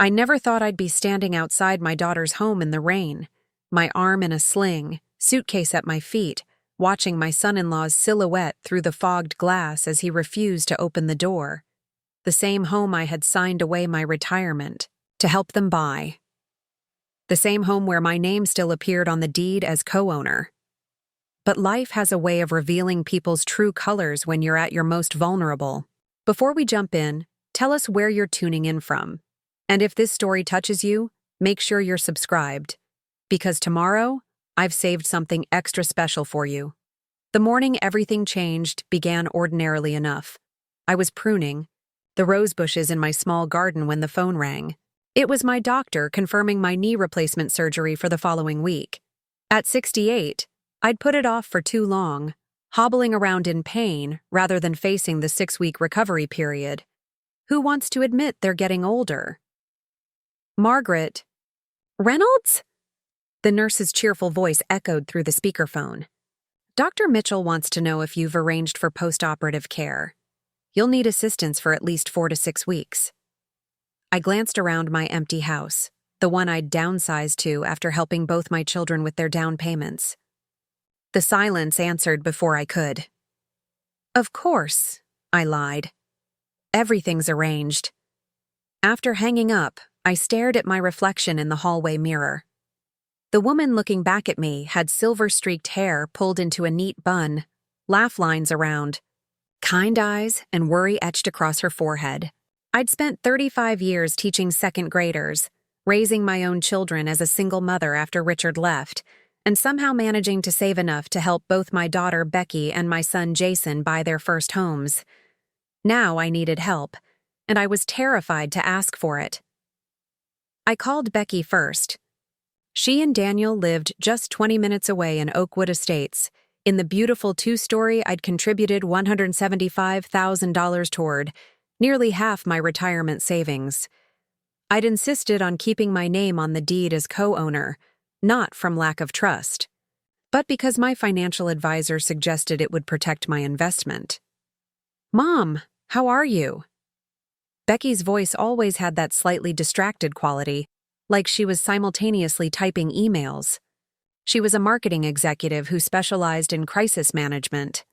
I never thought I'd be standing outside my daughter's home in the rain, my arm in a sling, suitcase at my feet, watching my son-in-law's silhouette through the fogged glass as he refused to open the door. The same home I had signed away my retirement to help them buy. The same home where my name still appeared on the deed as co-owner. But life has a way of revealing people's true colors when you're at your most vulnerable. Before we jump in, tell us where you're tuning in from. And if this story touches you, make sure you're subscribed. Because tomorrow, I've saved something extra special for you. The morning everything changed began ordinarily enough. I was pruning the rose bushes in my small garden when the phone rang. It was my doctor confirming my knee replacement surgery for the following week. At 68, I'd put it off for too long, hobbling around in pain rather than facing the 6-week recovery period. Who wants to admit they're getting older? Margaret Reynolds? The nurse's cheerful voice echoed through the speakerphone. Dr. Mitchell wants to know if you've arranged for post-operative care. You'll need assistance for at least 4 to 6 weeks. I glanced around my empty house, the one I'd downsized to after helping both my children with their down payments. The silence answered before I could. Of course, I lied. Everything's arranged. After hanging up, I stared at my reflection in the hallway mirror. The woman looking back at me had silver-streaked hair pulled into a neat bun, laugh lines around, kind eyes, and worry etched across her forehead. I'd spent 35 years teaching second graders, raising my own children as a single mother after Richard left, and somehow managing to save enough to help both my daughter Becky and my son Jason buy their first homes. Now I needed help, and I was terrified to ask for it. I called Becky first. She and Daniel lived just 20 minutes away in Oakwood Estates, in the beautiful 2-story I'd contributed $175,000 toward, nearly half my retirement savings. I'd insisted on keeping my name on the deed as co-owner, not from lack of trust, but because my financial advisor suggested it would protect my investment. "Mom, how are you?" Becky's voice always had that slightly distracted quality, like she was simultaneously typing emails. She was a marketing executive who specialized in crisis management.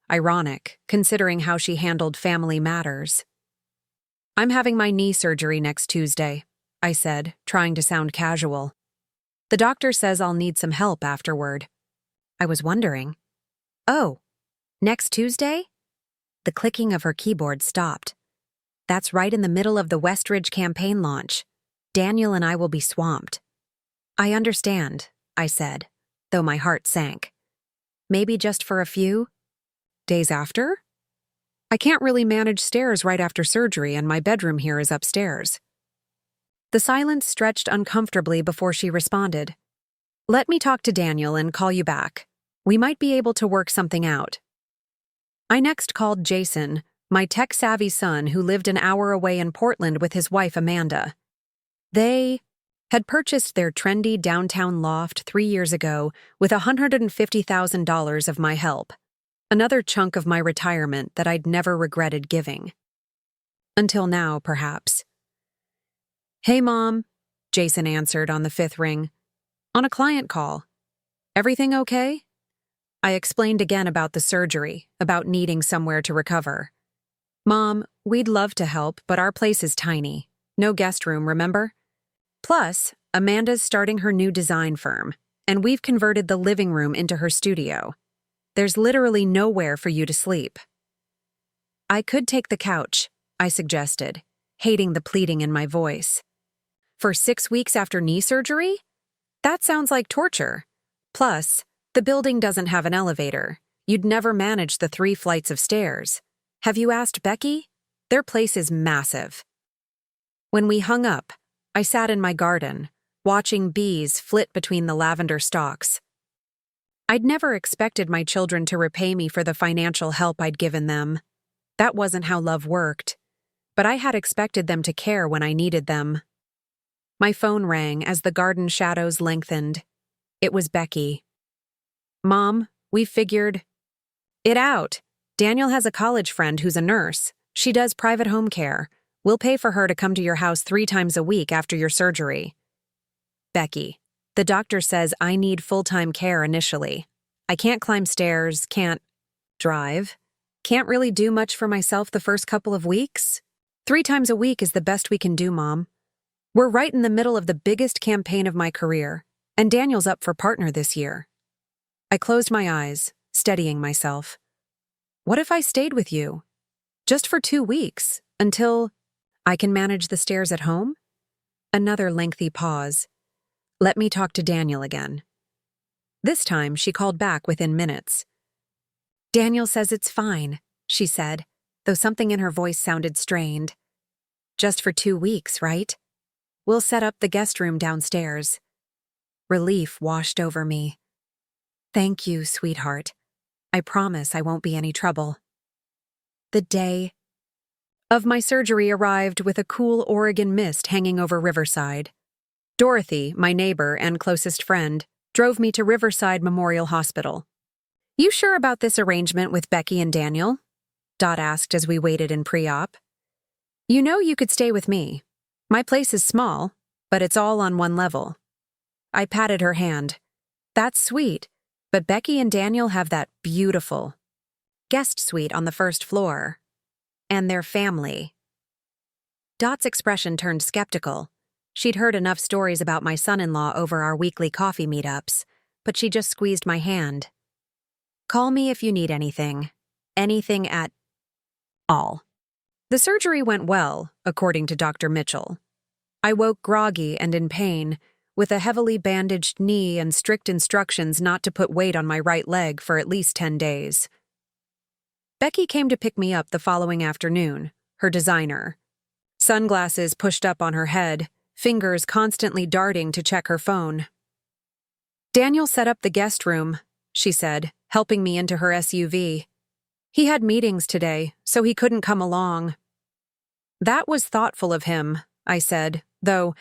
Ironic, considering how she handled family matters. "I'm having my knee surgery next Tuesday," I said, trying to sound casual. "The doctor says I'll need some help afterward." I was wondering. "Oh, next Tuesday?" The clicking of her keyboard stopped. "That's right in the middle of the Westridge campaign launch. Daniel and I will be swamped." "I understand," I said, though my heart sank. "Maybe just for a few days after? I can't really manage stairs right after surgery, and my bedroom here is upstairs." The silence stretched uncomfortably before she responded. "Let me talk to Daniel and call you back. We might be able to work something out." I next called Jason, my tech-savvy son who lived an hour away in Portland with his wife Amanda. They had purchased their trendy downtown loft 3 years ago with $150,000 of my help, another chunk of my retirement that I'd never regretted giving. Until now, perhaps. "Hey, Mom," Jason answered on the 5th ring. "On a client call. Everything okay?" I explained again about the surgery, about needing somewhere to recover. "Mom, we'd love to help, but our place is tiny. No guest room, remember? Plus, Amanda's starting her new design firm, and we've converted the living room into her studio. There's literally nowhere for you to sleep." "I could take the couch," I suggested, hating the pleading in my voice. "For 6 weeks after knee surgery? That sounds like torture. Plus, the building doesn't have an elevator. You'd never manage the 3 flights of stairs. Have you asked Becky? Their place is massive." When we hung up, I sat in my garden, watching bees flit between the lavender stalks. I'd never expected my children to repay me for the financial help I'd given them. That wasn't how love worked. But I had expected them to care when I needed them. My phone rang as the garden shadows lengthened. It was Becky. "Mom, we've figured it out. Daniel has a college friend who's a nurse. She does private home care. We'll pay for her to come to your house 3 times a week after your surgery. Becky, the doctor says I need full-time care initially. I can't climb stairs, can't drive, can't really do much for myself the first couple of weeks. 3 times a week is the best we can do, Mom. We're right in the middle of the biggest campaign of my career, and Daniel's up for partner this year. I closed my eyes, steadying myself. What if I stayed with you? Just for 2 weeks, until I can manage the stairs at home? Another lengthy pause. Let me talk to Daniel again. This time, she called back within minutes. Daniel says it's fine, she said, though something in her voice sounded strained. Just for 2 weeks, right? We'll set up the guest room downstairs. Relief washed over me. Thank you, sweetheart. I promise I won't be any trouble. The day of my surgery arrived with a cool Oregon mist hanging over Riverside. Dorothy, my neighbor and closest friend, drove me to Riverside Memorial Hospital. You sure about this arrangement with Becky and Daniel? Dot asked as we waited in pre-op. You know you could stay with me. My place is small, but it's all on one level. I patted her hand. That's sweet, but Becky and Daniel have that beautiful guest suite on the first floor. And their family. Dot's expression turned skeptical. She'd heard enough stories about my son-in-law over our weekly coffee meetups, but she just squeezed my hand. Call me if you need anything. Anything at all. The surgery went well, according to Dr. Mitchell. I woke groggy and in pain, with a heavily bandaged knee and strict instructions not to put weight on my right leg for at least 10 days. Becky came to pick me up the following afternoon, her designer. Sunglasses pushed up on her head, fingers constantly darting to check her phone. Daniel set up the guest room, she said, helping me into her SUV. He had meetings today, so he couldn't come along. That was thoughtful of him, I said, though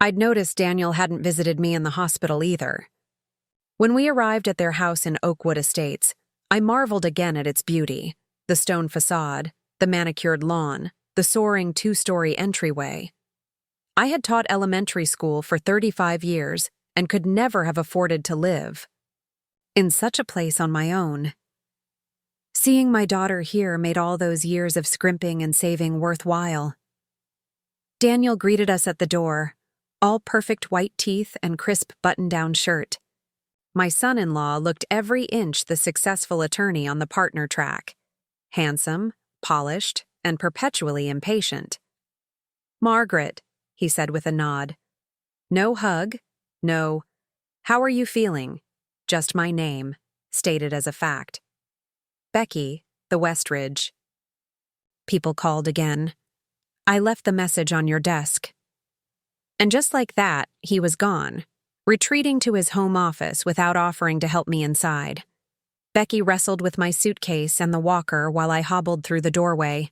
I'd noticed Daniel hadn't visited me in the hospital either. When we arrived at their house in Oakwood Estates, I marveled again at its beauty, the stone facade, the manicured lawn, the soaring 2-story entryway. I had taught elementary school for 35 years and could never have afforded to live in such a place on my own. Seeing my daughter here made all those years of scrimping and saving worthwhile. Daniel greeted us at the door, all perfect white teeth and crisp button-down shirt. My son-in-law looked every inch the successful attorney on the partner track. Handsome, polished, and perpetually impatient. Margaret, he said with a nod. No hug, no, how are you feeling? Just my name, stated as a fact. Becky, the Westridge. People called again. I left the message on your desk. And just like that, he was gone, retreating to his home office without offering to help me inside. Becky wrestled with my suitcase and the walker while I hobbled through the doorway.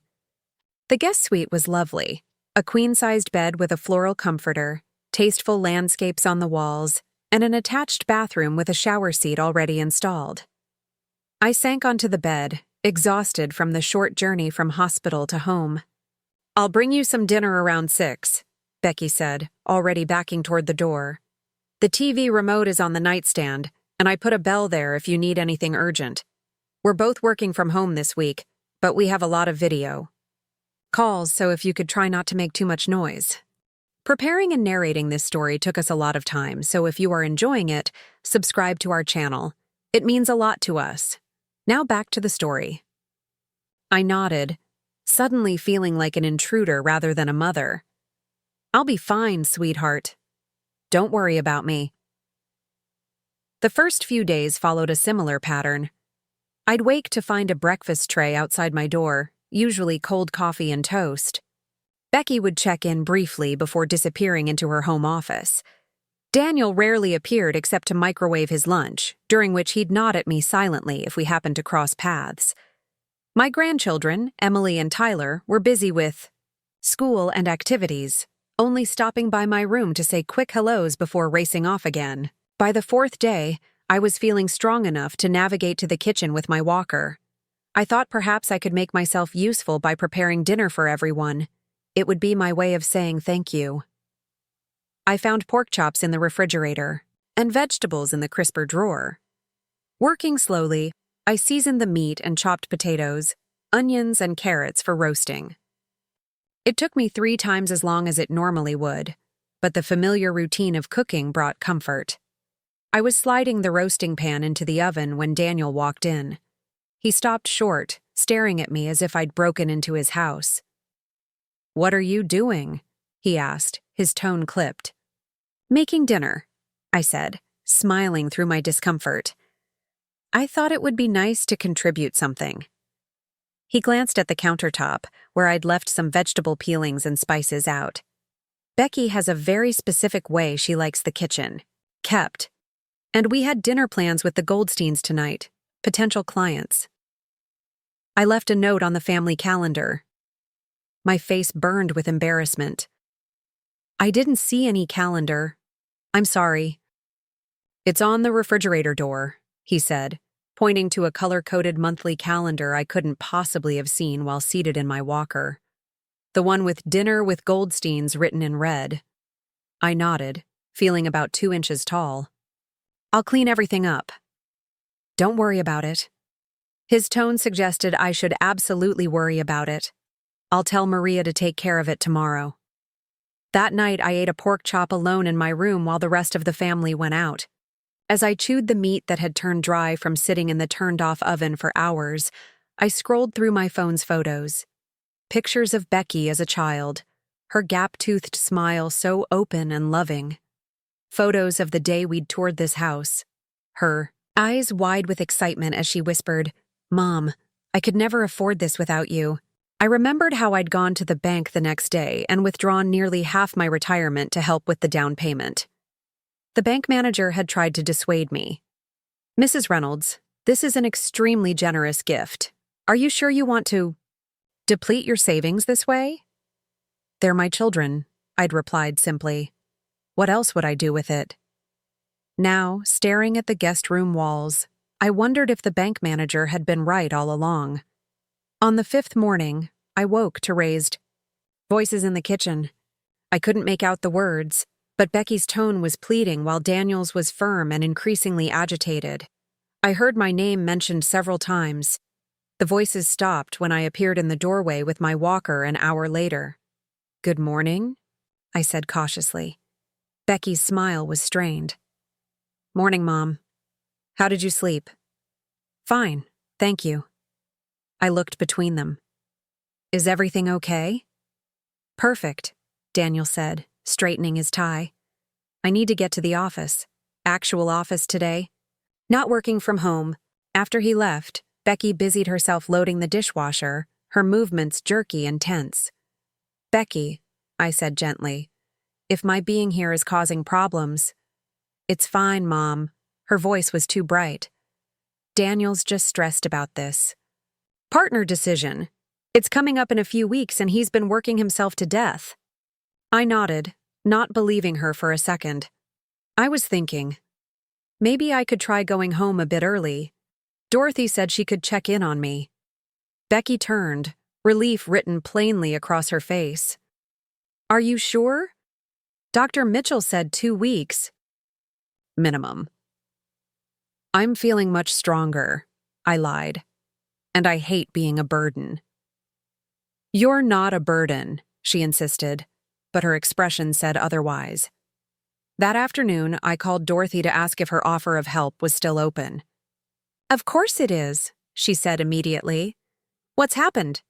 The guest suite was lovely, a queen-sized bed with a floral comforter, tasteful landscapes on the walls, and an attached bathroom with a shower seat already installed. I sank onto the bed, exhausted from the short journey from hospital to home. I'll bring you some dinner around 6, Becky said, already backing toward the door. The TV remote is on the nightstand, and I put a bell there if you need anything urgent. We're both working from home this week, but we have a lot of video calls, so if you could try not to make too much noise. Preparing and narrating this story took us a lot of time, so if you are enjoying it, subscribe to our channel. It means a lot to us. Now back to the story. I nodded, suddenly feeling like an intruder rather than a mother. I'll be fine, sweetheart. Don't worry about me. The first few days followed a similar pattern. I'd wake to find a breakfast tray outside my door, usually cold coffee and toast. Becky would check in briefly before disappearing into her home office. Daniel rarely appeared except to microwave his lunch, during which he'd nod at me silently if we happened to cross paths. My grandchildren, Emily and Tyler, were busy with school and activities, only stopping by my room to say quick hellos before racing off again. By the 4th day, I was feeling strong enough to navigate to the kitchen with my walker. I thought perhaps I could make myself useful by preparing dinner for everyone. It would be my way of saying thank you. I found pork chops in the refrigerator and vegetables in the crisper drawer. Working slowly, I seasoned the meat and chopped potatoes, onions, and carrots for roasting. It took me 3 times as long as it normally would, but the familiar routine of cooking brought comfort. I was sliding the roasting pan into the oven when Daniel walked in. He stopped short, staring at me as if I'd broken into his house. "What are you doing?" he asked, his tone clipped. "Making dinner," I said, smiling through my discomfort. I thought it would be nice to contribute something. He glanced at the countertop, where I'd left some vegetable peelings and spices out. "Becky has a very specific way she likes the kitchen. Kept. And we had dinner plans with the Goldsteins tonight, potential clients." I left a note on the family calendar. My face burned with embarrassment. "I didn't see any calendar. I'm sorry." "It's on the refrigerator door," he said, pointing to a color-coded monthly calendar I couldn't possibly have seen while seated in my walker. The one with "Dinner with Goldsteins" written in red. I nodded, feeling about 2 inches tall. "I'll clean everything up." "Don't worry about it." His tone suggested I should absolutely worry about it. "I'll tell Maria to take care of it tomorrow." That night, I ate a pork chop alone in my room while the rest of the family went out. As I chewed the meat that had turned dry from sitting in the turned-off oven for hours, I scrolled through my phone's photos. Pictures of Becky as a child, her gap-toothed smile so open and loving. Photos of the day we'd toured this house. Her eyes wide with excitement as she whispered, "Mom, I could never afford this without you." I remembered how I'd gone to the bank the next day and withdrawn nearly half my retirement to help with the down payment. The bank manager had tried to dissuade me. "Mrs. Reynolds, this is an extremely generous gift. Are you sure you want to deplete your savings this way?" "They're my children," I'd replied simply. What else would I do with it? Now, staring at the guest room walls, I wondered if the bank manager had been right all along. On the 5th morning, I woke to raised voices in the kitchen. I couldn't make out the words, but Becky's tone was pleading while Daniel's was firm and increasingly agitated. I heard my name mentioned several times. The voices stopped when I appeared in the doorway with my walker an hour later. "Good morning," I said cautiously. Becky's smile was strained. "Morning, Mom. How did you sleep?" "Fine, thank you." I looked between them. "Is everything okay?" "Perfect," Daniel said, straightening his tie. "I need to get to the office. Actual office today. Not working from home." After he left, Becky busied herself loading the dishwasher, her movements jerky and tense. "Becky," I said gently, "if my being here is causing problems—" "It's fine, Mom." Her voice was too bright. "Daniel's just stressed about this partner decision. It's coming up in a few weeks and he's been working himself to death." I nodded, not believing her for a second. I was thinking, maybe I could try going home a bit early. Dorothy said she could check in on me. Becky turned, relief written plainly across her face. "Are you sure? Dr. Mitchell said 2 weeks. Minimum." "I'm feeling much stronger," I lied. "And I hate being a burden." "You're not a burden," she insisted, but her expression said otherwise. That afternoon, I called Dorothy to ask if her offer of help was still open. "Of course it is," she said immediately. "What's happened?"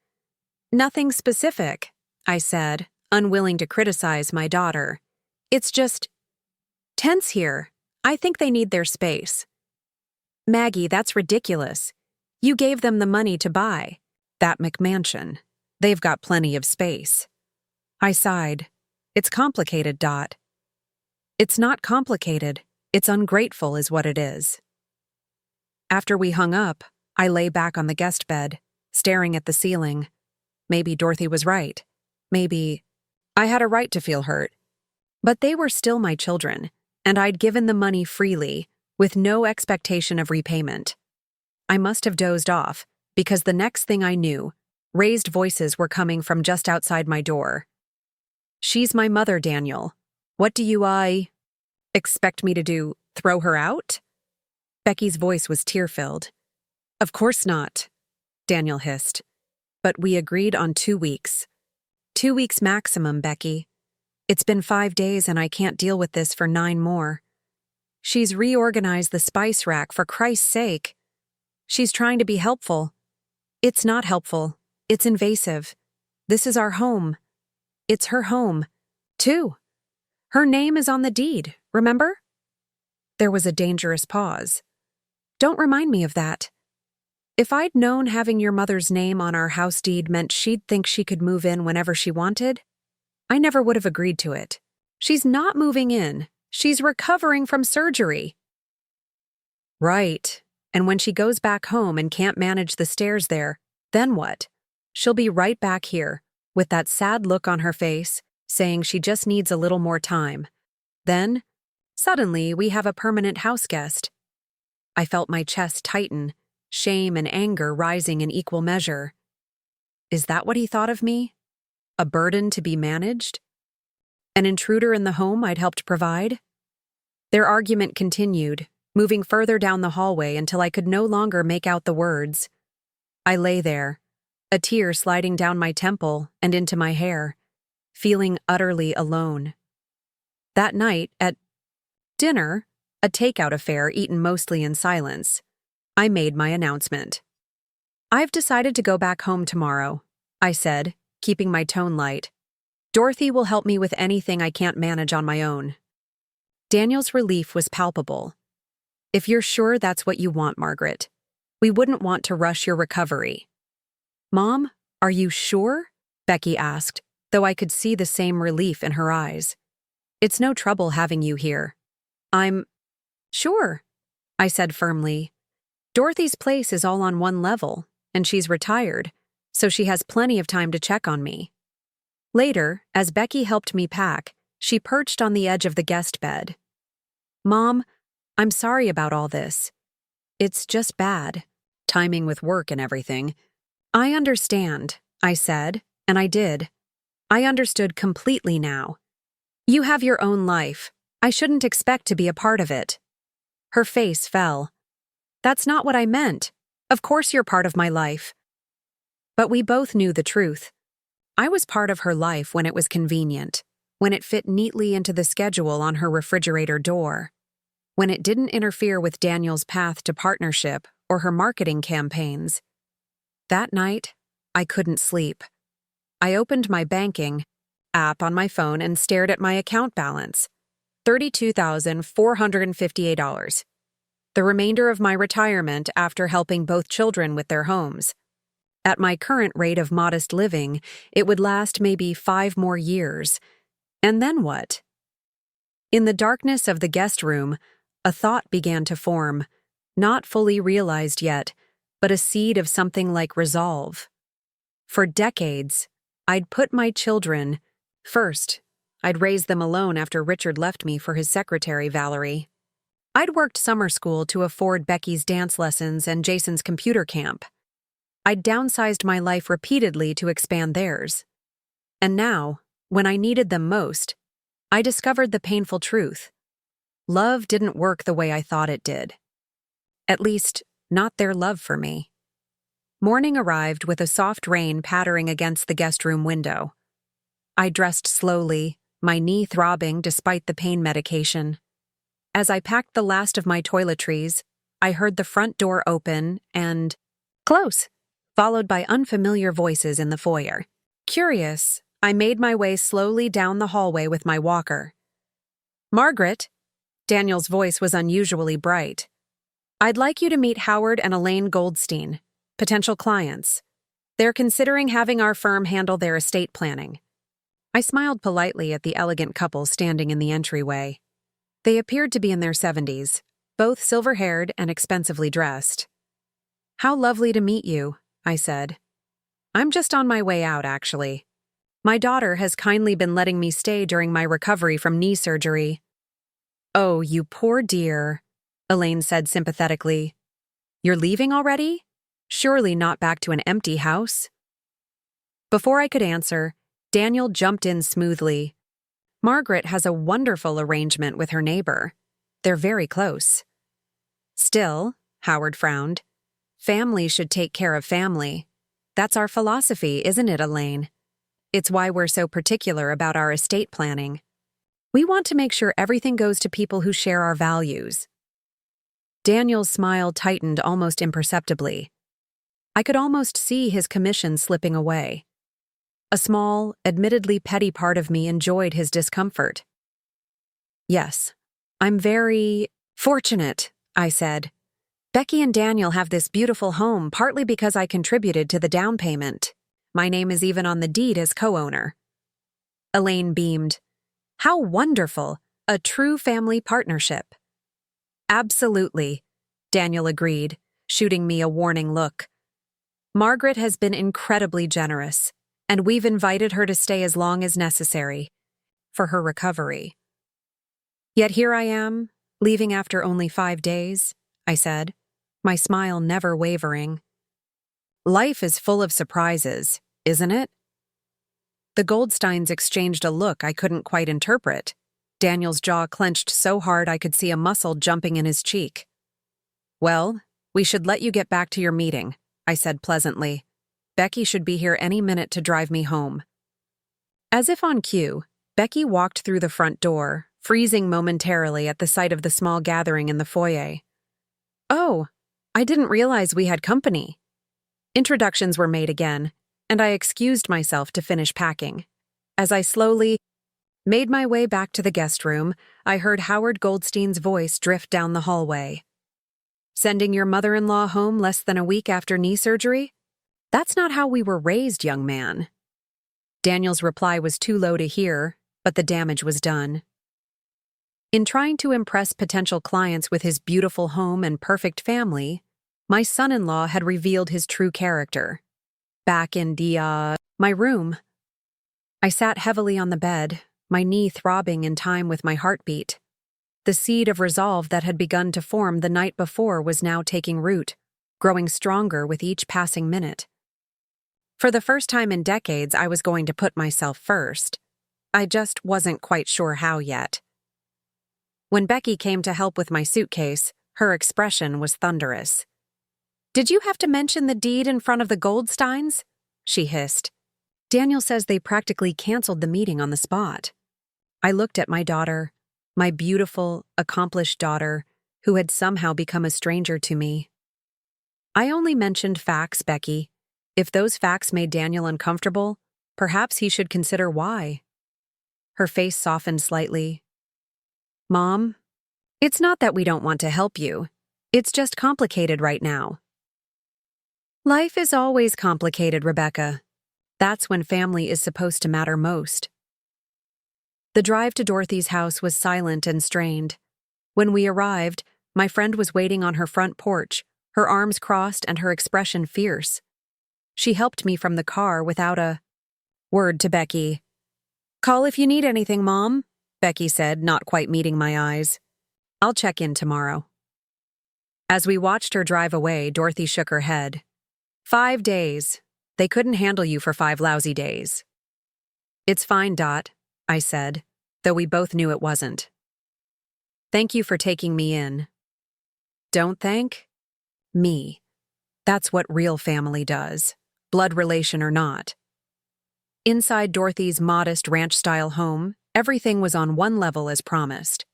"Nothing specific," I said, unwilling to criticize my daughter. "It's just tense here. I think they need their space." "Maggie, that's ridiculous. You gave them the money to buy that McMansion. They've got plenty of space." I sighed. "It's complicated, Dot." "It's not complicated. It's ungrateful is what it is." After we hung up, I lay back on the guest bed, staring at the ceiling. Maybe Dorothy was right. Maybe I had a right to feel hurt. But they were still my children, and I'd given the money freely, with no expectation of repayment. I must have dozed off, because the next thing I knew, raised voices were coming from just outside my door. She's my mother, Daniel. What do you expect me to do? Throw her out? Becky's voice was tear-filled. Of course not, Daniel hissed. But we agreed on 2 weeks. 2 weeks maximum, Becky. It's been 5 days and I can't deal with this for 9 more. She's reorganized the spice rack, for Christ's sake. She's trying to be helpful. It's not helpful. It's invasive. This is our home. It's her home, too. Her name is on the deed, remember? There was a dangerous pause. Don't remind me of that. If I'd known having your mother's name on our house deed meant she'd think she could move in whenever she wanted, I never would have agreed to it. She's not moving in. She's recovering from surgery. Right. And when she goes back home and can't manage the stairs there, then what? She'll be right back here, with that sad look on her face, saying she just needs a little more time. Then, suddenly, we have a permanent house guest. I felt my chest tighten, shame and anger rising in equal measure. Is that what he thought of me? A burden to be managed? An intruder in the home I'd helped provide? Their argument continued, moving further down the hallway until I could no longer make out the words. I lay there, a tear sliding down my temple and into my hair, feeling utterly alone. That night, at dinner, a takeout affair eaten mostly in silence, I made my announcement. I've decided to go back home tomorrow, I said, keeping my tone light. Dorothy will help me with anything I can't manage on my own. Daniel's relief was palpable. If you're sure that's what you want, Margaret, we wouldn't want to rush your recovery. Mom, are you sure? Becky asked, though I could see the same relief in her eyes. It's no trouble having you here. I'm sure, I said firmly. Dorothy's place is all on one level, and she's retired, so she has plenty of time to check on me. Later, as Becky helped me pack, she perched on the edge of the guest bed. Mom, I'm sorry about all this. It's just bad. Timing with work and everything. I understand, I said, and I did. I understood completely now. You have your own life. I shouldn't expect to be a part of it. Her face fell. That's not what I meant. Of course you're part of my life. But we both knew the truth. I was part of her life when it was convenient, when it fit neatly into the schedule on her refrigerator door, when it didn't interfere with Daniel's path to partnership or her marketing campaigns. That night, I couldn't sleep. I opened my banking app on my phone and stared at my account balance, $32,458. The remainder of my retirement after helping both children with their homes. At my current rate of modest living, it would last maybe 5 more years. And then what? In the darkness of the guest room, a thought began to form, not fully realized yet, but a seed of something like resolve. For decades, I'd put my children first. I'd raised them alone after Richard left me for his secretary, Valerie. I'd worked summer school to afford Becky's dance lessons and Jason's computer camp. I'd downsized my life repeatedly to expand theirs. And now, when I needed them most, I discovered the painful truth. Love didn't work the way I thought it did. At least, not their love for me. Morning arrived with a soft rain pattering against the guest room window. I dressed slowly, my knee throbbing despite the pain medication. As I packed the last of my toiletries, I heard the front door open and close, followed by unfamiliar voices in the foyer. Curious, I made my way slowly down the hallway with my walker. Margaret, Daniel's voice was unusually bright. I'd like you to meet Howard and Elaine Goldstein, potential clients. They're considering having our firm handle their estate planning. I smiled politely at the elegant couple standing in the entryway. They appeared to be in their 70s, both silver-haired and expensively dressed. How lovely to meet you, I said. I'm just on my way out, actually. My daughter has kindly been letting me stay during my recovery from knee surgery. Oh, you poor dear, Elaine said sympathetically. You're leaving already? Surely not back to an empty house? Before I could answer, Daniel jumped in smoothly, Margaret has a wonderful arrangement with her neighbor. They're very close. Still, Howard frowned. Family should take care of family. That's our philosophy, isn't it, Elaine? It's why we're so particular about our estate planning. We want to make sure everything goes to people who share our values. Daniel's smile tightened almost imperceptibly. I could almost see his commission slipping away. A small, admittedly petty part of me enjoyed his discomfort. Yes, I'm very fortunate, I said. Becky and Daniel have this beautiful home partly because I contributed to the down payment. My name is even on the deed as co-owner. Elaine beamed. How wonderful! A true family partnership. Absolutely, Daniel agreed, shooting me a warning look. Margaret has been incredibly generous, and we've invited her to stay as long as necessary for her recovery. Yet here I am, leaving after only 5 days, I said, my smile never wavering. Life is full of surprises, isn't it? The Goldsteins exchanged a look I couldn't quite interpret. Daniel's jaw clenched so hard I could see a muscle jumping in his cheek. Well, we should let you get back to your meeting, I said pleasantly. Becky should be here any minute to drive me home. As if on cue, Becky walked through the front door, freezing momentarily at the sight of the small gathering in the foyer. Oh, I didn't realize we had company. Introductions were made again, and I excused myself to finish packing. As I slowly made my way back to the guest room, I heard Howard Goldstein's voice drift down the hallway. Sending your mother-in-law home less than a week after knee surgery? That's not how we were raised, young man. Daniel's reply was too low to hear, but the damage was done. In trying to impress potential clients with his beautiful home and perfect family, my son-in-law had revealed his true character. Back in my room. I sat heavily on the bed, my knee throbbing in time with my heartbeat. The seed of resolve that had begun to form the night before was now taking root, growing stronger with each passing minute. For the first time in decades, I was going to put myself first. I just wasn't quite sure how yet. When Becky came to help with my suitcase, her expression was thunderous. Did you have to mention the deed in front of the Goldsteins? She hissed. Daniel says they practically canceled the meeting on the spot. I looked at my daughter, my beautiful, accomplished daughter, who had somehow become a stranger to me. I only mentioned facts, Becky. If those facts made Daniel uncomfortable, perhaps he should consider why. Her face softened slightly. Mom, it's not that we don't want to help you. It's just complicated right now. Life is always complicated, Rebecca. That's when family is supposed to matter most. The drive to Dorothy's house was silent and strained. When we arrived, my friend was waiting on her front porch, her arms crossed and her expression fierce. She helped me from the car without a word to Becky. Call if you need anything, Mom, Becky said, not quite meeting my eyes. I'll check in tomorrow. As we watched her drive away, Dorothy shook her head. 5 days. They couldn't handle you for 5 lousy days. It's fine, Dot, I said, though we both knew it wasn't. Thank you for taking me in. Don't thank me. That's what real family does, blood relation or not. Inside Dorothy's modest ranch-style home, everything was on one level as promised.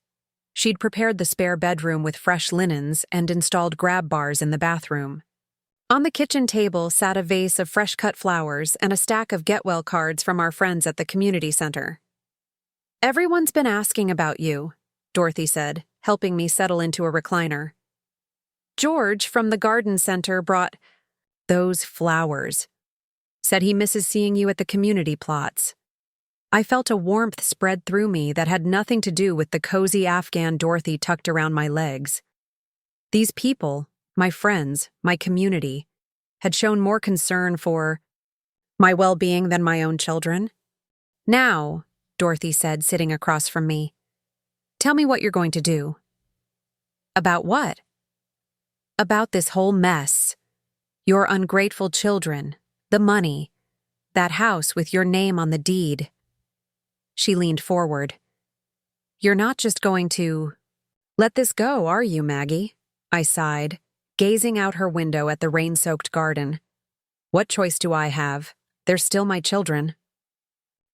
She'd prepared the spare bedroom with fresh linens and installed grab bars in the bathroom. On the kitchen table sat a vase of fresh-cut flowers and a stack of get-well cards from our friends at the community center. Everyone's been asking about you, Dorothy said, helping me settle into a recliner. George from the garden center brought those flowers. Said he misses seeing you at the community plots. I felt a warmth spread through me that had nothing to do with the cozy Afghan Dorothy tucked around my legs. These people, my friends, my community, had shown more concern for my well-being than my own children. Now, Dorothy said, sitting across from me, tell me what you're going to do. About what? About this whole mess. Your ungrateful children, the money, that house with your name on the deed. She leaned forward. "You're not just going to let this go, are you, Maggie?" I sighed, gazing out her window at the rain-soaked garden. "What choice do I have? They're still my children."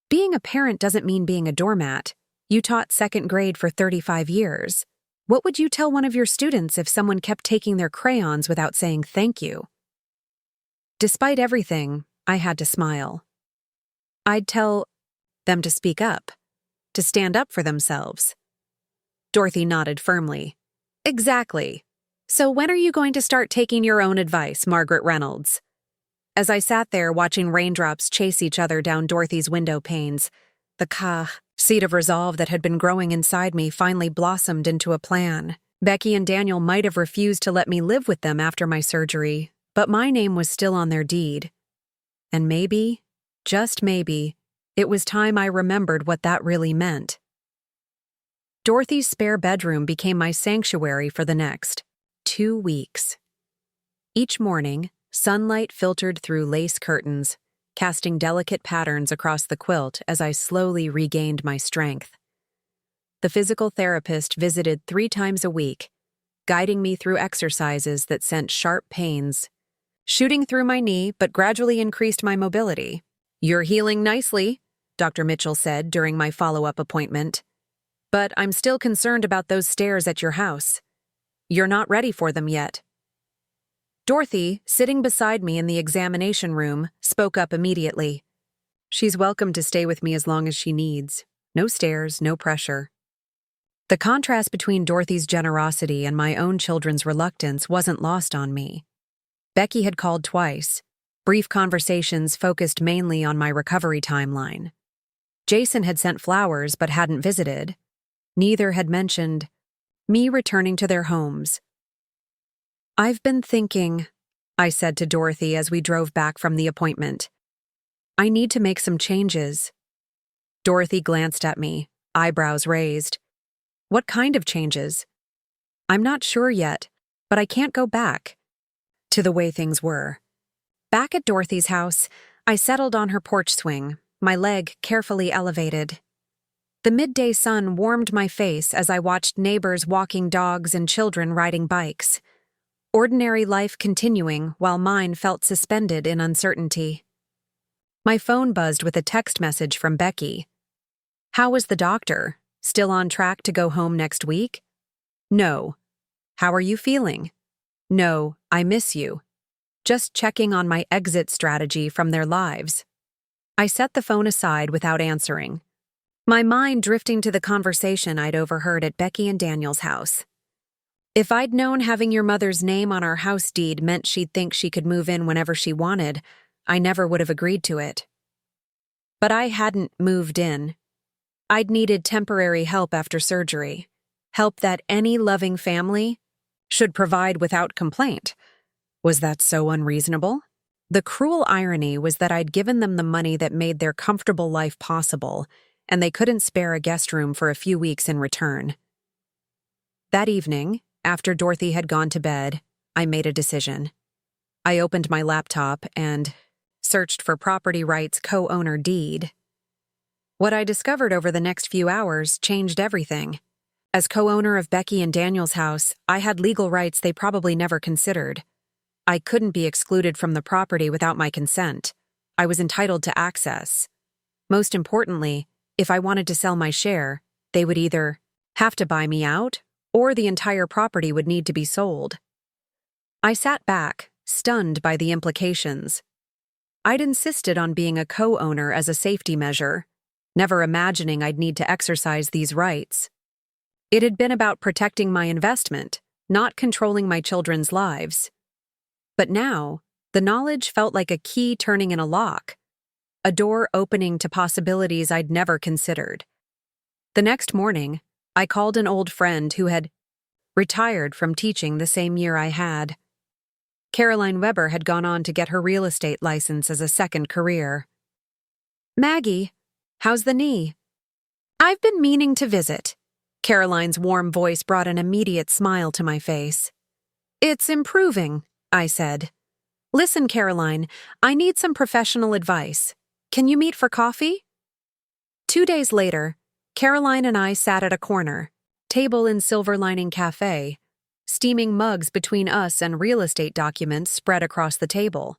"Being a parent doesn't mean being a doormat. You taught second grade for 35 years. What would you tell one of your students if someone kept taking their crayons without saying thank you?" Despite everything, I had to smile. I'd tell them to speak up, to stand up for themselves. Dorothy nodded firmly. "Exactly. So when are you going to start taking your own advice, Margaret Reynolds?" As I sat there watching raindrops chase each other down Dorothy's window panes, the seed of resolve that had been growing inside me finally blossomed into a plan. Becky and Daniel might have refused to let me live with them after my surgery, but my name was still on their deed. And maybe, just maybe, it was time I remembered what that really meant. Dorothy's spare bedroom became my sanctuary for the next 2 weeks. Each morning, sunlight filtered through lace curtains, casting delicate patterns across the quilt as I slowly regained my strength. The physical therapist visited 3 times a week, guiding me through exercises that sent sharp pains, shooting through my knee but gradually increased my mobility. "You're healing nicely," Dr. Mitchell said during my follow-up appointment. "But I'm still concerned about those stairs at your house. You're not ready for them yet." Dorothy, sitting beside me in the examination room, spoke up immediately. "She's welcome to stay with me as long as she needs. No stairs, no pressure." The contrast between Dorothy's generosity and my own children's reluctance wasn't lost on me. Becky had called twice. Brief conversations focused mainly on my recovery timeline. Jason had sent flowers but hadn't visited. Neither had mentioned me returning to their homes. "I've been thinking," I said to Dorothy as we drove back from the appointment. "I need to make some changes." Dorothy glanced at me, eyebrows raised. "What kind of changes?" "I'm not sure yet, but I can't go back to the way things were." Back at Dorothy's house, I settled on her porch swing, my leg carefully elevated. The midday sun warmed my face as I watched neighbors walking dogs and children riding bikes. Ordinary life continuing while mine felt suspended in uncertainty. My phone buzzed with a text message from Becky. "How was the doctor? Still on track to go home next week?" "No." "How are you feeling?" "No, I miss you. Just checking on my exit strategy from their lives." I set the phone aside without answering, my mind drifting to the conversation I'd overheard at Becky and Daniel's house. "If I'd known having your mother's name on our house deed meant she'd think she could move in whenever she wanted, I never would have agreed to it." But I hadn't moved in. I'd needed temporary help after surgery, help that any loving family should provide without complaint. Was that so unreasonable? The cruel irony was that I'd given them the money that made their comfortable life possible, and they couldn't spare a guest room for a few weeks in return. That evening, after Dorothy had gone to bed, I made a decision. I opened my laptop and searched for property rights co-owner deed. What I discovered over the next few hours changed everything. As co-owner of Becky and Daniel's house, I had legal rights they probably never considered. I couldn't be excluded from the property without my consent. I was entitled to access. Most importantly, if I wanted to sell my share, they would either have to buy me out, or the entire property would need to be sold. I sat back, stunned by the implications. I'd insisted on being a co-owner as a safety measure, never imagining I'd need to exercise these rights. It had been about protecting my investment, not controlling my children's lives. But now, the knowledge felt like a key turning in a lock, a door opening to possibilities I'd never considered. The next morning, I called an old friend who had retired from teaching the same year I had. Caroline Weber had gone on to get her real estate license as a second career. "Maggie, how's the knee?" "I've been meaning to visit." Caroline's warm voice brought an immediate smile to my face. "It's improving," I said. "Listen, Caroline, I need some professional advice. Can you meet for coffee?" 2 days later, Caroline and I sat at a corner, table in Silver Lining Cafe, steaming mugs between us and real estate documents spread across the table.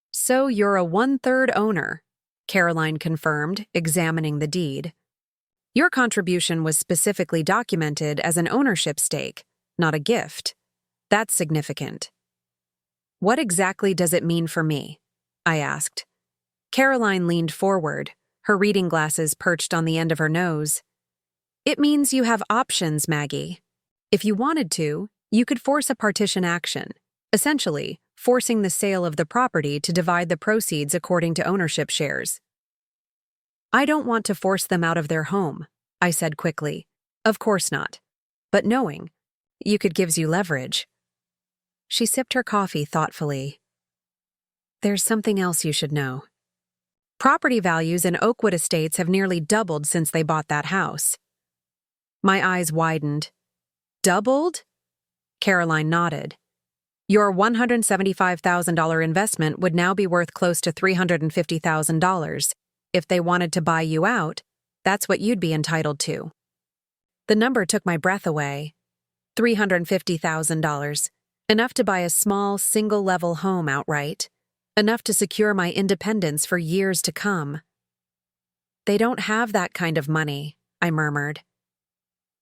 "So you're a 1/3 owner," Caroline confirmed, examining the deed. "Your contribution was specifically documented as an ownership stake, not a gift. That's significant." "What exactly does it mean for me?" I asked. Caroline leaned forward, her reading glasses perched on the end of her nose. "It means you have options, Maggie. If you wanted to, you could force a partition action, essentially forcing the sale of the property to divide the proceeds according to ownership shares." "I don't want to force them out of their home," I said quickly. "Of course not. But knowing you could gives you leverage." She sipped her coffee thoughtfully. "There's something else you should know. Property values in Oakwood Estates have nearly doubled since they bought that house." My eyes widened. "Doubled?" Caroline nodded. "Your $175,000 investment would now be worth close to $350,000. If they wanted to buy you out, that's what you'd be entitled to." The number took my breath away. $350,000. Enough to buy a small, single-level home outright. Enough to secure my independence for years to come. "They don't have that kind of money," I murmured.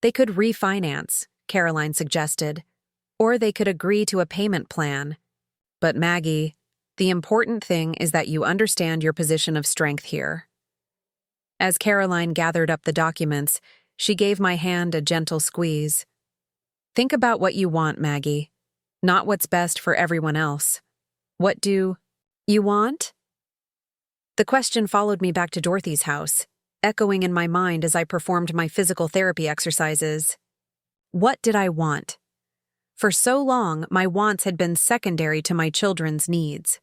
"They could refinance," Caroline suggested, "or they could agree to a payment plan. But Maggie, the important thing is that you understand your position of strength here." As Caroline gathered up the documents, she gave my hand a gentle squeeze. "Think about what you want, Maggie, not what's best for everyone else. What do you want?" The question followed me back to Dorothy's house, echoing in my mind as I performed my physical therapy exercises. What did I want? For so long, my wants had been secondary to my children's needs.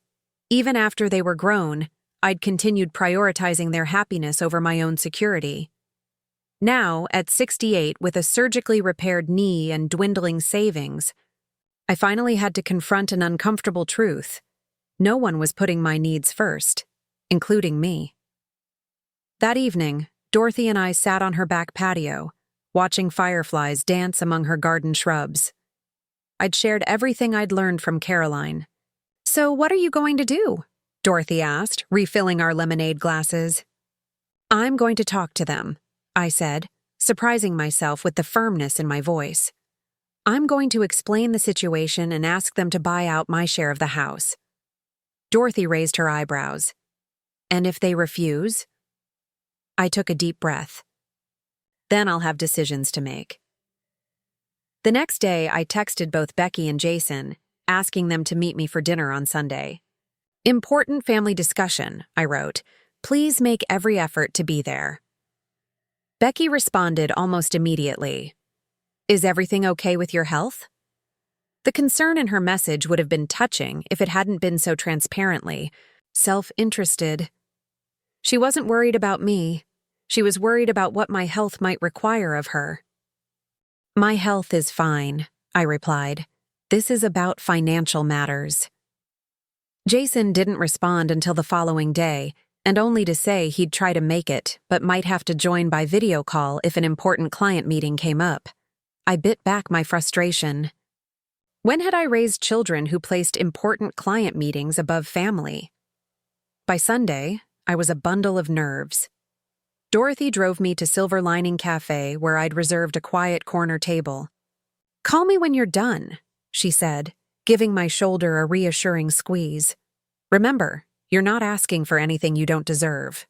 Even after they were grown, I'd continued prioritizing their happiness over my own security. Now, at 68, with a surgically repaired knee and dwindling savings, I finally had to confront an uncomfortable truth. No one was putting my needs first, including me. That evening, Dorothy and I sat on her back patio, watching fireflies dance among her garden shrubs. I'd shared everything I'd learned from Caroline. "So what are you going to do?" Dorothy asked, refilling our lemonade glasses. "I'm going to talk to them," I said, surprising myself with the firmness in my voice. "I'm going to explain the situation and ask them to buy out my share of the house." Dorothy raised her eyebrows. "And if they refuse?" I took a deep breath. "Then I'll have decisions to make." The next day, I texted both Becky and Jason, asking them to meet me for dinner on Sunday. "Important family discussion," I wrote. "Please make every effort to be there." Becky responded almost immediately. "Is everything okay with your health?" The concern in her message would have been touching if it hadn't been so transparently self-interested. She wasn't worried about me. She was worried about what my health might require of her. "My health is fine," I replied. "This is about financial matters." Jason didn't respond until the following day, and only to say he'd try to make it, but might have to join by video call if an important client meeting came up. I bit back my frustration. When had I raised children who placed important client meetings above family? By Sunday, I was a bundle of nerves. Dorothy drove me to Silver Lining Cafe, where I'd reserved a quiet corner table. "Call me when you're done," she said, giving my shoulder a reassuring squeeze. "Remember, you're not asking for anything you don't deserve."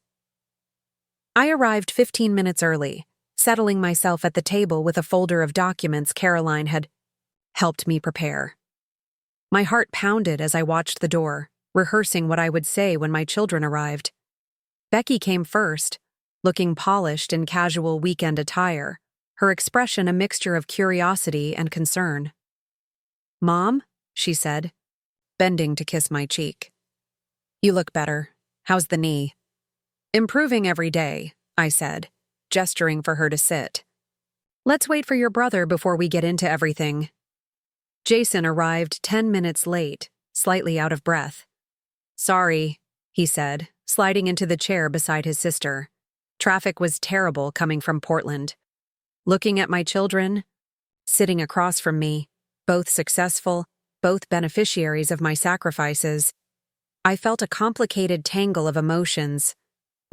I arrived 15 minutes early, settling myself at the table with a folder of documents Caroline had helped me prepare. My heart pounded as I watched the door, rehearsing what I would say when my children arrived. Becky came first, looking polished in casual weekend attire, her expression a mixture of curiosity and concern. "Mom," she said, bending to kiss my cheek. "You look better. How's the knee?" "Improving every day," I said, gesturing for her to sit. "Let's wait for your brother before we get into everything." Jason arrived 10 minutes late, slightly out of breath. "Sorry," he said, sliding into the chair beside his sister. Traffic was terrible coming from Portland. Looking at my children, sitting across from me, both successful, both beneficiaries of my sacrifices, I felt a complicated tangle of emotions: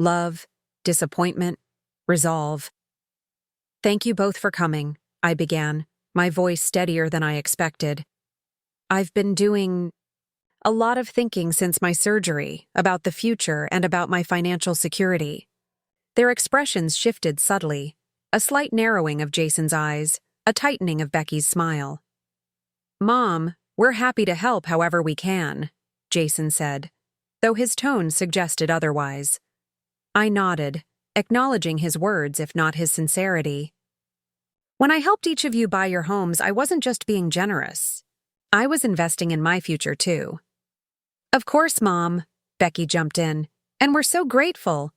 love, disappointment, resolve. "Thank you both for coming," I began, my voice steadier than I expected. "I've been doing a lot of thinking since my surgery about the future and about my financial security." Their expressions shifted subtly, a slight narrowing of Jason's eyes, a tightening of Becky's smile. "Mom, we're happy to help however we can," Jason said, though his tone suggested otherwise. I nodded, acknowledging his words if not his sincerity. "When I helped each of you buy your homes, I wasn't just being generous. I was investing in my future too." "Of course, Mom," Becky jumped in, "and we're so grateful."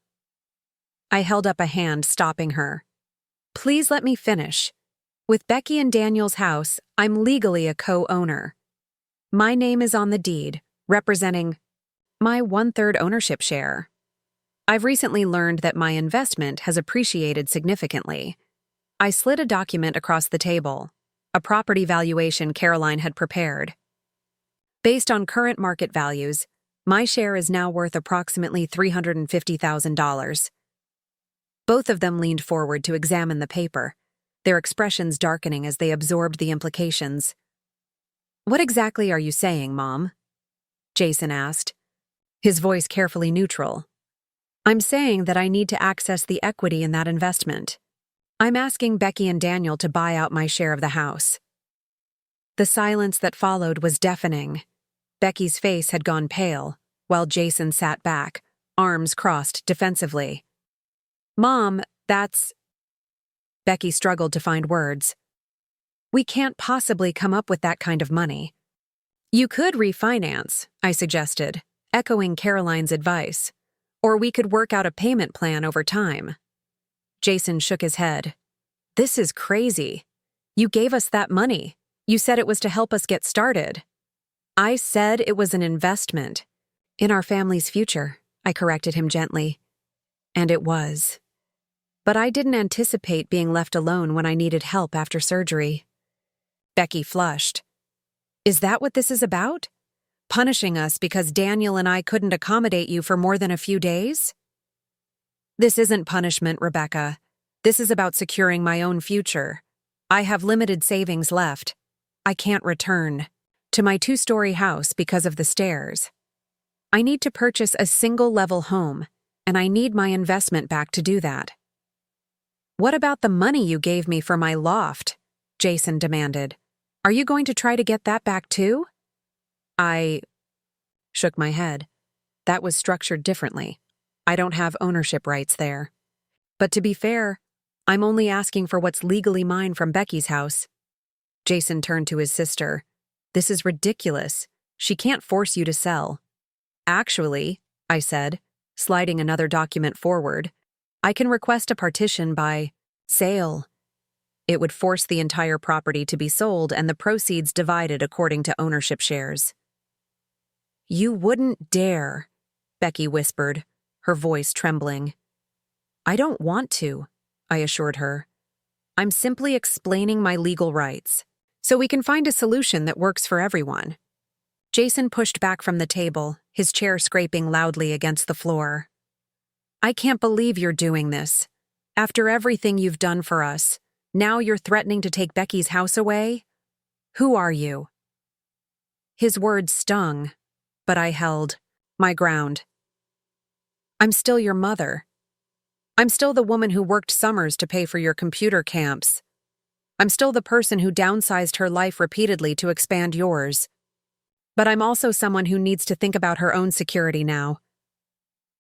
I held up a hand, stopping her. "Please let me finish. With Becky and Daniel's house, I'm legally a co-owner. My name is on the deed, representing my 1/3 ownership share. I've recently learned that my investment has appreciated significantly." I slid a document across the table, a property valuation Caroline had prepared. "Based on current market values, my share is now worth approximately $350,000. Both of them leaned forward to examine the paper, their expressions darkening as they absorbed the implications. "What exactly are you saying, Mom?" Jason asked, his voice carefully neutral. "I'm saying that I need to access the equity in that investment. I'm asking Becky and Daniel to buy out my share of the house." The silence that followed was deafening. Becky's face had gone pale, while Jason sat back, arms crossed defensively. "Mom, that's—" Becky struggled to find words. "We can't possibly come up with that kind of money." "You could refinance," I suggested, echoing Caroline's advice. "Or we could work out a payment plan over time." Jason shook his head. "This is crazy. You gave us that money. You said it was to help us get started." "I said it was an investment. In our family's future," I corrected him gently. And it was. But I didn't anticipate being left alone when I needed help after surgery. Becky flushed. "Is that what this is about? Punishing us because Daniel and I couldn't accommodate you for more than a few days?" "This isn't punishment, Rebecca. This is about securing my own future. I have limited savings left. I can't return to my 2-story house because of the stairs. I need to purchase a single-level home, and I need my investment back to do that." "What about the money you gave me for my loft?" Jason demanded. "Are you going to try to get that back too?" I shook my head. That was structured differently. I don't have ownership rights there. But to be fair, I'm only asking for what's legally mine from Becky's house. Jason turned to his sister. "This is ridiculous. She can't force you to sell." "Actually," I said, sliding another document forward, "I can request a partition by sale. It would force the entire property to be sold and the proceeds divided according to ownership shares." "You wouldn't dare," Becky whispered, her voice trembling. "I don't want to," I assured her. "I'm simply explaining my legal rights, so we can find a solution that works for everyone." Jason pushed back from the table, his chair scraping loudly against the floor. "I can't believe you're doing this. After everything you've done for us, now you're threatening to take Becky's house away? Who are you?" His words stung, but I held my ground. "I'm still your mother. I'm still the woman who worked summers to pay for your computer camps. I'm still the person who downsized her life repeatedly to expand yours. But I'm also someone who needs to think about her own security now."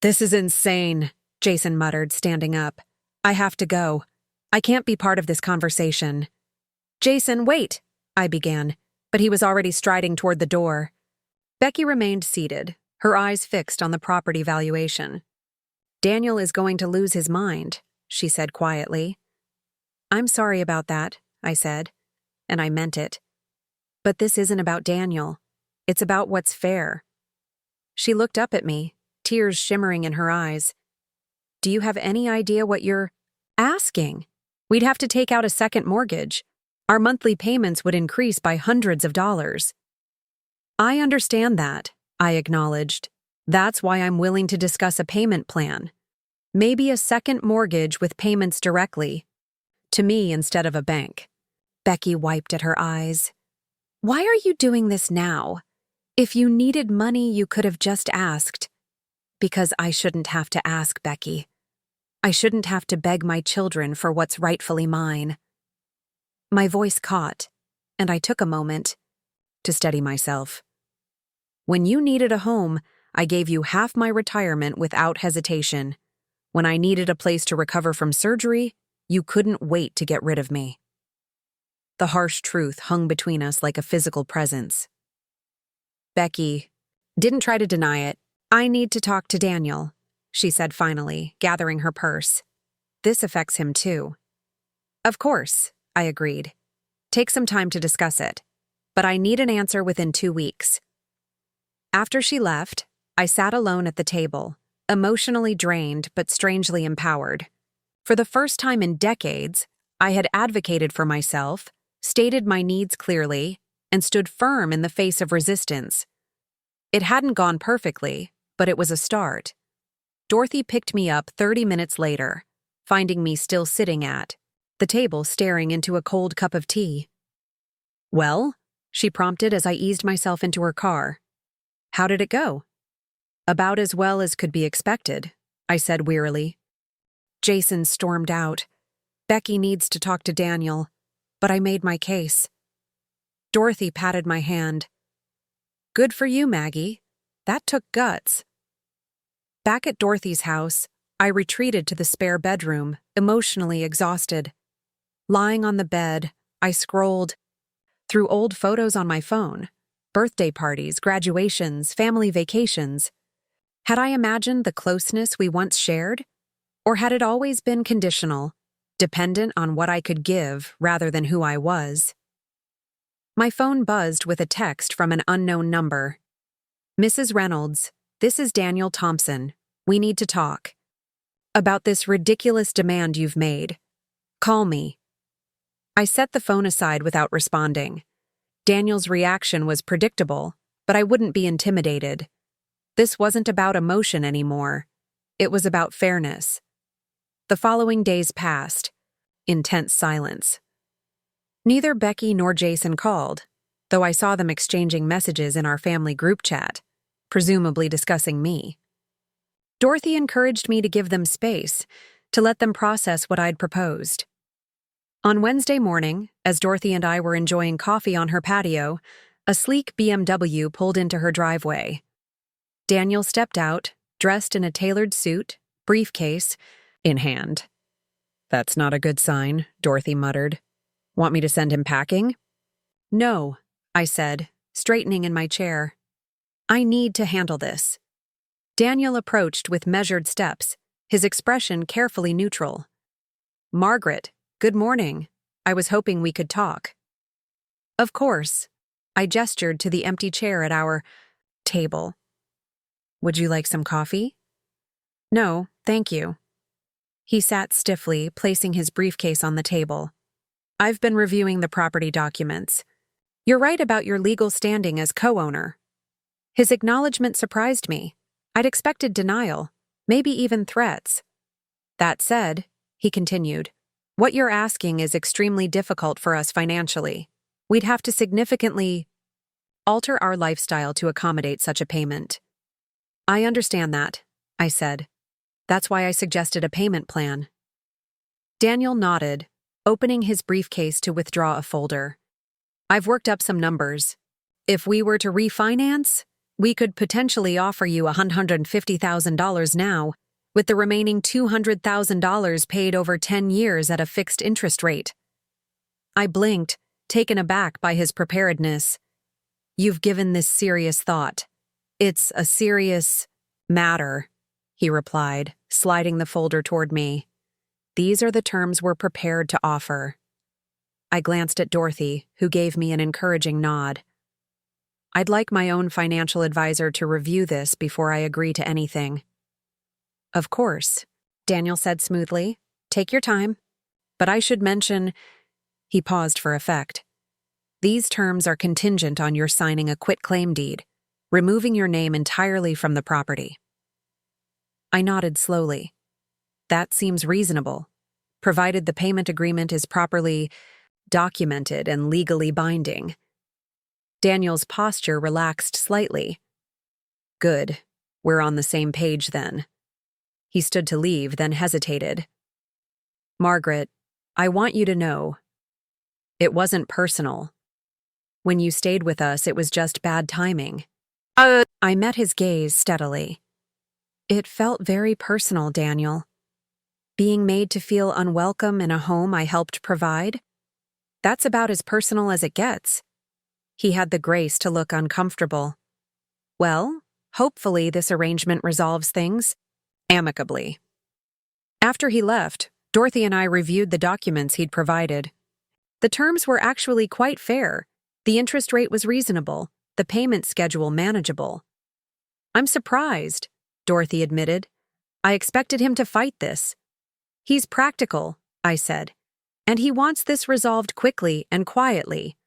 "This is insane," Jason muttered, standing up. "I have to go. I can't be part of this conversation." "Jason, wait," I began, but he was already striding toward the door. Becky remained seated, her eyes fixed on the property valuation. "Daniel is going to lose his mind," she said quietly. "I'm sorry about that," I said, and I meant it. "But this isn't about Daniel. It's about what's fair." She looked up at me, tears shimmering in her eyes. Do you have any idea what you're asking? We'd have to take out a second mortgage. Our monthly payments would increase by hundreds of dollars. I understand that, I acknowledged. That's why I'm willing to discuss a payment plan. Maybe a second mortgage with payments directly to me instead of a bank. Becky wiped at her eyes. Why are you doing this now? If you needed money, you could have just asked. Because I shouldn't have to ask, Becky. I shouldn't have to beg my children for what's rightfully mine. My voice caught, and I took a moment to steady myself. When you needed a home, I gave you half my retirement without hesitation. When I needed a place to recover from surgery, you couldn't wait to get rid of me. The harsh truth hung between us like a physical presence. Becky didn't try to deny it. I need to talk to Daniel, she said finally, gathering her purse. This affects him too. Of course, I agreed. Take some time to discuss it. But I need an answer within 2 weeks. After she left, I sat alone at the table, emotionally drained but strangely empowered. For the first time in decades, I had advocated for myself, stated my needs clearly, and stood firm in the face of resistance. It hadn't gone perfectly, but it was a start. Dorothy picked me up 30 minutes later, finding me still sitting at the table staring into a cold cup of tea. Well, she prompted as I eased myself into her car. How did it go? About as well as could be expected, I said wearily. Jason stormed out. Becky needs to talk to Daniel, but I made my case. Dorothy patted my hand. Good for you, Maggie. That took guts. Back at Dorothy's house, I retreated to the spare bedroom, emotionally exhausted. Lying on the bed, I scrolled through old photos on my phone, birthday parties, graduations, family vacations. Had I imagined the closeness we once shared? Or had it always been conditional, dependent on what I could give rather than who I was? My phone buzzed with a text from an unknown number. Mrs. Reynolds, this is Daniel Thompson. We need to talk. About this ridiculous demand you've made. Call me. I set the phone aside without responding. Daniel's reaction was predictable, but I wouldn't be intimidated. This wasn't about emotion anymore. It was about fairness. The following days passed. Intense silence. Neither Becky nor Jason called, though I saw them exchanging messages in our family group chat, presumably discussing me. Dorothy encouraged me to give them space, to let them process what I'd proposed. On Wednesday morning, as Dorothy and I were enjoying coffee on her patio, a sleek BMW pulled into her driveway. Daniel stepped out, dressed in a tailored suit, briefcase in hand. That's not a good sign, Dorothy muttered. Want me to send him packing? No, I said, straightening in my chair. I need to handle this. Daniel approached with measured steps, his expression carefully neutral. Margaret, good morning. I was hoping we could talk. Of course. I gestured to the empty chair at our table. Would you like some coffee? No, thank you. He sat stiffly, placing his briefcase on the table. I've been reviewing the property documents. You're right about your legal standing as co-owner. His acknowledgement surprised me. I'd expected denial, maybe even threats. That said, he continued, what you're asking is extremely difficult for us financially. We'd have to significantly alter our lifestyle to accommodate such a payment. I understand that, I said. That's why I suggested a payment plan. Daniel nodded, opening his briefcase to withdraw a folder. I've worked up some numbers. If we were to refinance, we could potentially offer you $150,000 now, with the remaining $200,000 paid over 10 years at a fixed interest rate. I blinked, taken aback by his preparedness. You've given this serious thought. It's a serious matter, he replied, sliding the folder toward me. These are the terms we're prepared to offer. I glanced at Dorothy, who gave me an encouraging nod. I'd like my own financial advisor to review this before I agree to anything. Of course, Daniel said smoothly. Take your time. But I should mention, he paused for effect. These terms are contingent on your signing a quitclaim deed, removing your name entirely from the property. I nodded slowly. That seems reasonable, provided the payment agreement is properly documented and legally binding. Daniel's posture relaxed slightly. Good. We're on the same page then. He stood to leave, then hesitated. Margaret, I want you to know, it wasn't personal. When you stayed with us, it was just bad timing. I met his gaze steadily. It felt very personal, Daniel. Being made to feel unwelcome in a home I helped provide? That's about as personal as it gets. He had the grace to look uncomfortable. Well, hopefully this arrangement resolves things amicably. After he left, Dorothy and I reviewed the documents he'd provided. The terms were actually quite fair. The interest rate was reasonable, the payment schedule manageable. I'm surprised, Dorothy admitted. I expected him to fight this. He's practical, I said, and he wants this resolved quickly and quietly.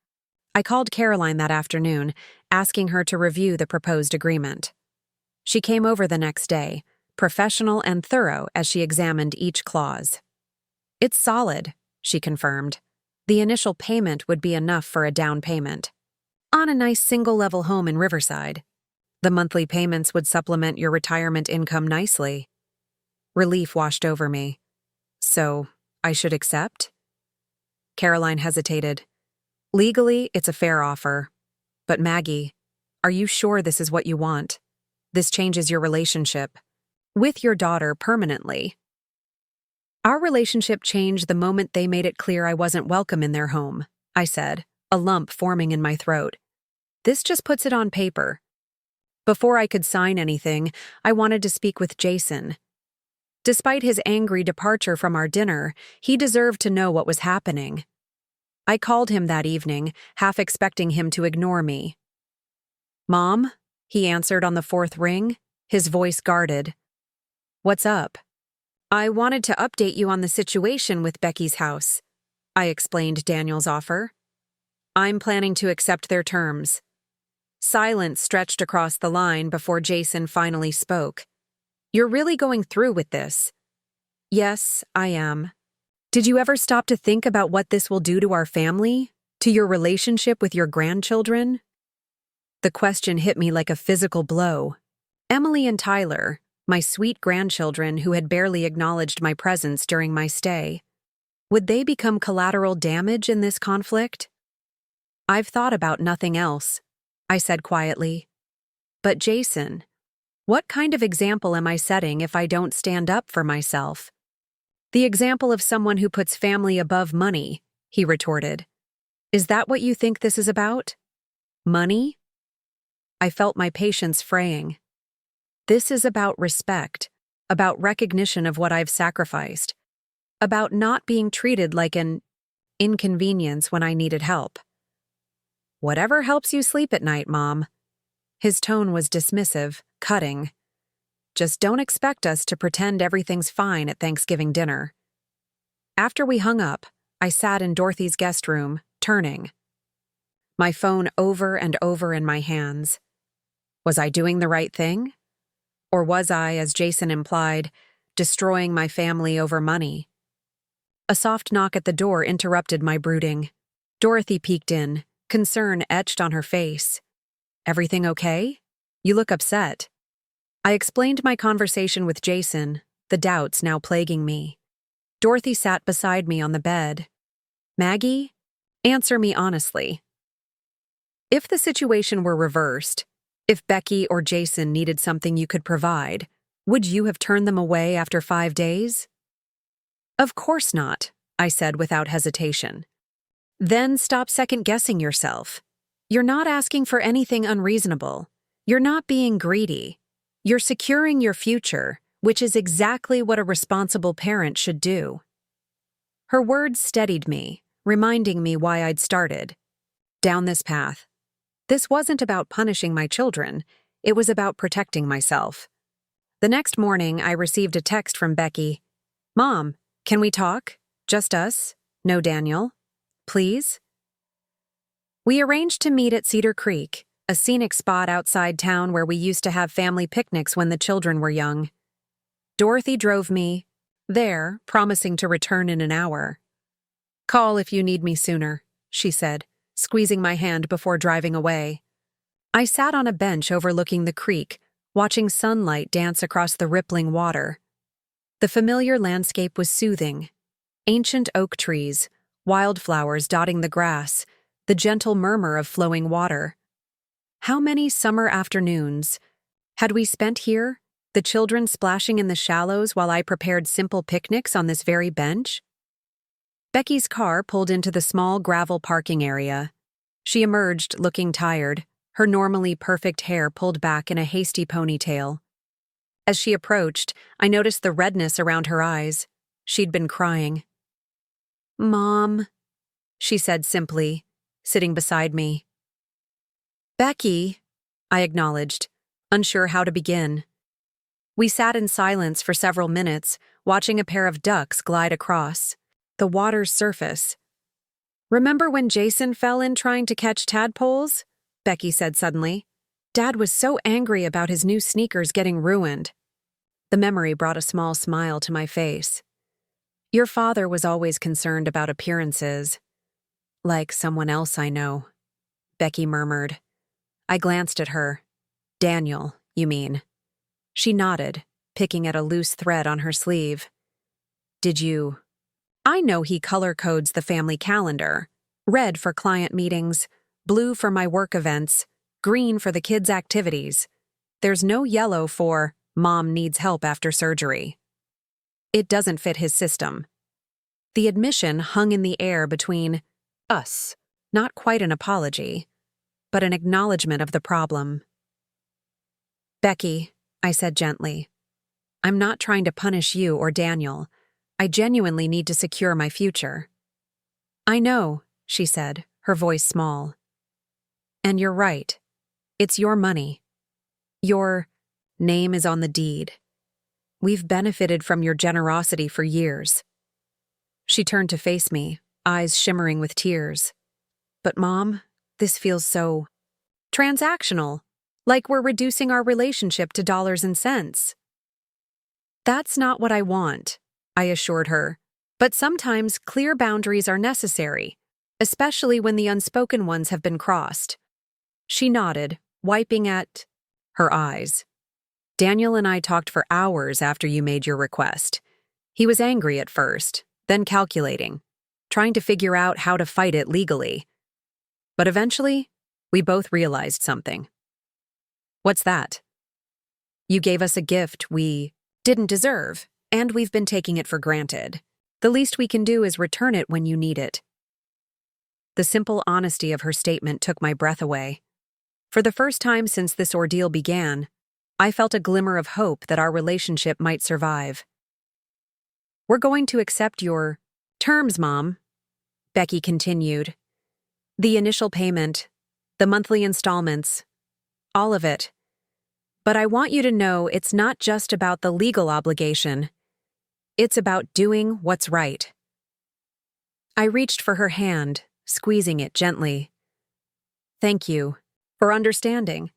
I called Caroline that afternoon, asking her to review the proposed agreement. She came over the next day, professional and thorough as she examined each clause. It's solid, she confirmed. The initial payment would be enough for a down payment. On a nice single-level home in Riverside. The monthly payments would supplement your retirement income nicely. Relief washed over me. So, I should accept? Caroline hesitated. Legally, it's a fair offer. But Maggie, are you sure this is what you want? This changes your relationship with your daughter permanently. Our relationship changed the moment they made it clear I wasn't welcome in their home, I said, a lump forming in my throat. This just puts it on paper. Before I could sign anything, I wanted to speak with Jason. Despite his angry departure from our dinner, he deserved to know what was happening. I called him that evening, half expecting him to ignore me. Mom, he answered on the fourth ring, his voice guarded. What's up? I wanted to update you on the situation with Becky's house, I explained Daniel's offer. I'm planning to accept their terms. Silence stretched across the line before Jason finally spoke. You're really going through with this? Yes, I am. Did you ever stop to think about what this will do to our family? To your relationship with your grandchildren? The question hit me like a physical blow. Emily and Tyler, my sweet grandchildren who had barely acknowledged my presence during my stay, would they become collateral damage in this conflict? I've thought about nothing else, I said quietly. But Jason, what kind of example am I setting if I don't stand up for myself? The example of someone who puts family above money, he retorted. Is that what you think this is about? Money? I felt my patience fraying. This is about respect, about recognition of what I've sacrificed, about not being treated like an inconvenience when I needed help. Whatever helps you sleep at night, Mom. His tone was dismissive, cutting. Just don't expect us to pretend everything's fine at Thanksgiving dinner. After we hung up, I sat in Dorothy's guest room, turning. My phone over and over in my hands. Was I doing the right thing? Or was I, as Jason implied, destroying my family over money? A soft knock at the door interrupted my brooding. Dorothy peeked in, concern etched on her face. Everything okay? You look upset. I explained my conversation with Jason, the doubts now plaguing me. Dorothy sat beside me on the bed. Maggie, answer me honestly. If the situation were reversed, if Becky or Jason needed something you could provide, would you have turned them away after 5 days? Of course not, I said without hesitation. Then stop second-guessing yourself. You're not asking for anything unreasonable. You're not being greedy. You're securing your future, which is exactly what a responsible parent should do. Her words steadied me, reminding me why I'd started. Down this path. This wasn't about punishing my children, it was about protecting myself. The next morning, I received a text from Becky, Mom, can we talk? Just us? No Daniel? Please? We arranged to meet at Cedar Creek, a scenic spot outside town where we used to have family picnics when the children were young. Dorothy drove me there, promising to return in an hour. Call if you need me sooner, she said, squeezing my hand before driving away. I sat on a bench overlooking the creek, watching sunlight dance across the rippling water. The familiar landscape was soothing. Ancient oak trees, wildflowers dotting the grass, the gentle murmur of flowing water. How many summer afternoons had we spent here, the children splashing in the shallows while I prepared simple picnics on this very bench? Becky's car pulled into the small gravel parking area. She emerged looking tired, her normally perfect hair pulled back in a hasty ponytail. As she approached, I noticed the redness around her eyes. She'd been crying. "Mom," she said simply, sitting beside me. "Becky," I acknowledged, unsure how to begin. We sat in silence for several minutes, watching a pair of ducks glide across the water's surface. "Remember when Jason fell in trying to catch tadpoles?" Becky said suddenly. "Dad was so angry about his new sneakers getting ruined." The memory brought a small smile to my face. "Your father was always concerned about appearances. Like someone else I know," Becky murmured. I glanced at her. "Daniel, you mean?" She nodded, picking at a loose thread on her sleeve. "Did you?" "I know he color codes the family calendar. Red for client meetings, blue for my work events, green for the kids' activities. There's no yellow for Mom needs help after surgery. It doesn't fit his system." The admission hung in the air between us, not quite an apology, but an acknowledgement of the problem. "Becky," I said gently, "I'm not trying to punish you or Daniel. I genuinely need to secure my future." "I know," she said, her voice small. "And you're right. It's your money. Your name is on the deed. We've benefited from your generosity for years." She turned to face me, eyes shimmering with tears. "But Mom, this feels so transactional, like we're reducing our relationship to dollars and cents." "That's not what I want," I assured her. "But sometimes clear boundaries are necessary, especially when the unspoken ones have been crossed." She nodded, wiping at her eyes. "Daniel and I talked for hours after you made your request. He was angry at first, then calculating, trying to figure out how to fight it legally. But eventually, we both realized something." "What's that?" "You gave us a gift we didn't deserve, and we've been taking it for granted. The least we can do is return it when you need it." The simple honesty of her statement took my breath away. For the first time since this ordeal began, I felt a glimmer of hope that our relationship might survive. "We're going to accept your terms, Mom," Becky continued. "The initial payment, the monthly installments, all of it. But I want you to know it's not just about the legal obligation. It's about doing what's right." I reached for her hand, squeezing it gently. "Thank you for understanding."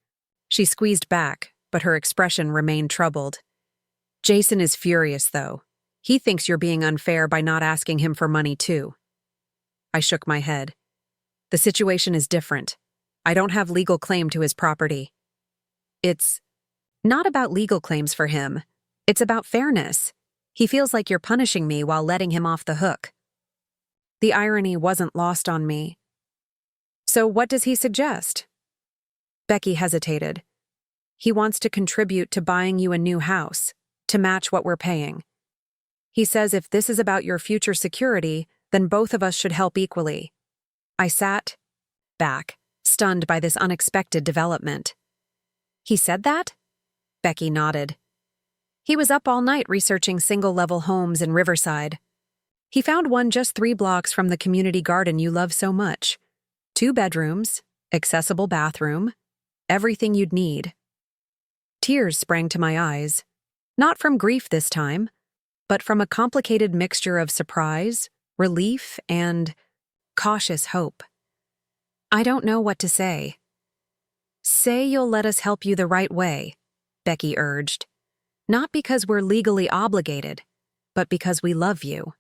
She squeezed back, but her expression remained troubled. "Jason is furious, though. He thinks you're being unfair by not asking him for money, too." I shook my head. "The situation is different. I don't have legal claim to his property." "It's not about legal claims for him. It's about fairness. He feels like you're punishing me while letting him off the hook." The irony wasn't lost on me. "So what does he suggest?" Becky hesitated. "He wants to contribute to buying you a new house, to match what we're paying. He says if this is about your future security, then both of us should help equally." I sat back, stunned by this unexpected development. "He said that?" Becky nodded. "He was up all night researching single-level homes in Riverside. He found one just 3 blocks from the community garden you love so much. 2 bedrooms, accessible bathroom, everything you'd need." Tears sprang to my eyes. Not from grief this time, but from a complicated mixture of surprise, relief, and cautious hope. "I don't know what to say." "Say you'll let us help you the right way," Becky urged. "Not because we're legally obligated, but because we love you."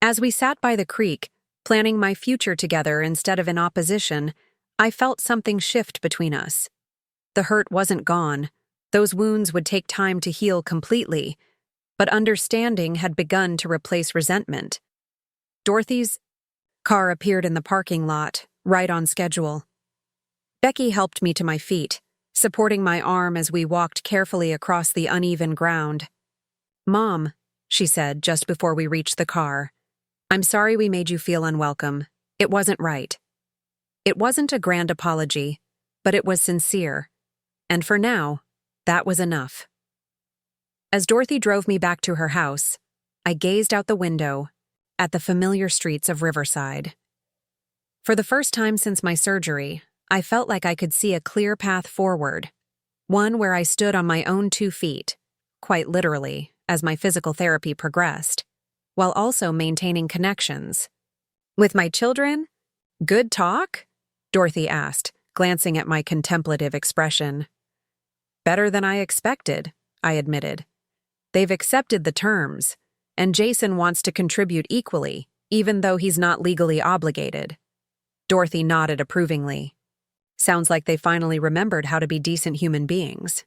As we sat by the creek, planning my future together instead of in opposition, I felt something shift between us. The hurt wasn't gone. Those wounds would take time to heal completely, but understanding had begun to replace resentment. Dorothy's car appeared in the parking lot, right on schedule. Becky helped me to my feet, supporting my arm as we walked carefully across the uneven ground. "Mom," she said just before we reached the car, "I'm sorry we made you feel unwelcome. It wasn't right." It wasn't a grand apology, but it was sincere. And for now, that was enough. As Dorothy drove me back to her house, I gazed out the window at the familiar streets of Riverside. For the first time since my surgery, I felt like I could see a clear path forward, one where I stood on my own 2 feet, quite literally, as my physical therapy progressed, while also maintaining connections. "With my children? Good talk?" Dorothy asked, glancing at my contemplative expression. "Better than I expected," I admitted. "They've accepted the terms, and Jason wants to contribute equally, even though he's not legally obligated." Dorothy nodded approvingly. "Sounds like they finally remembered how to be decent human beings."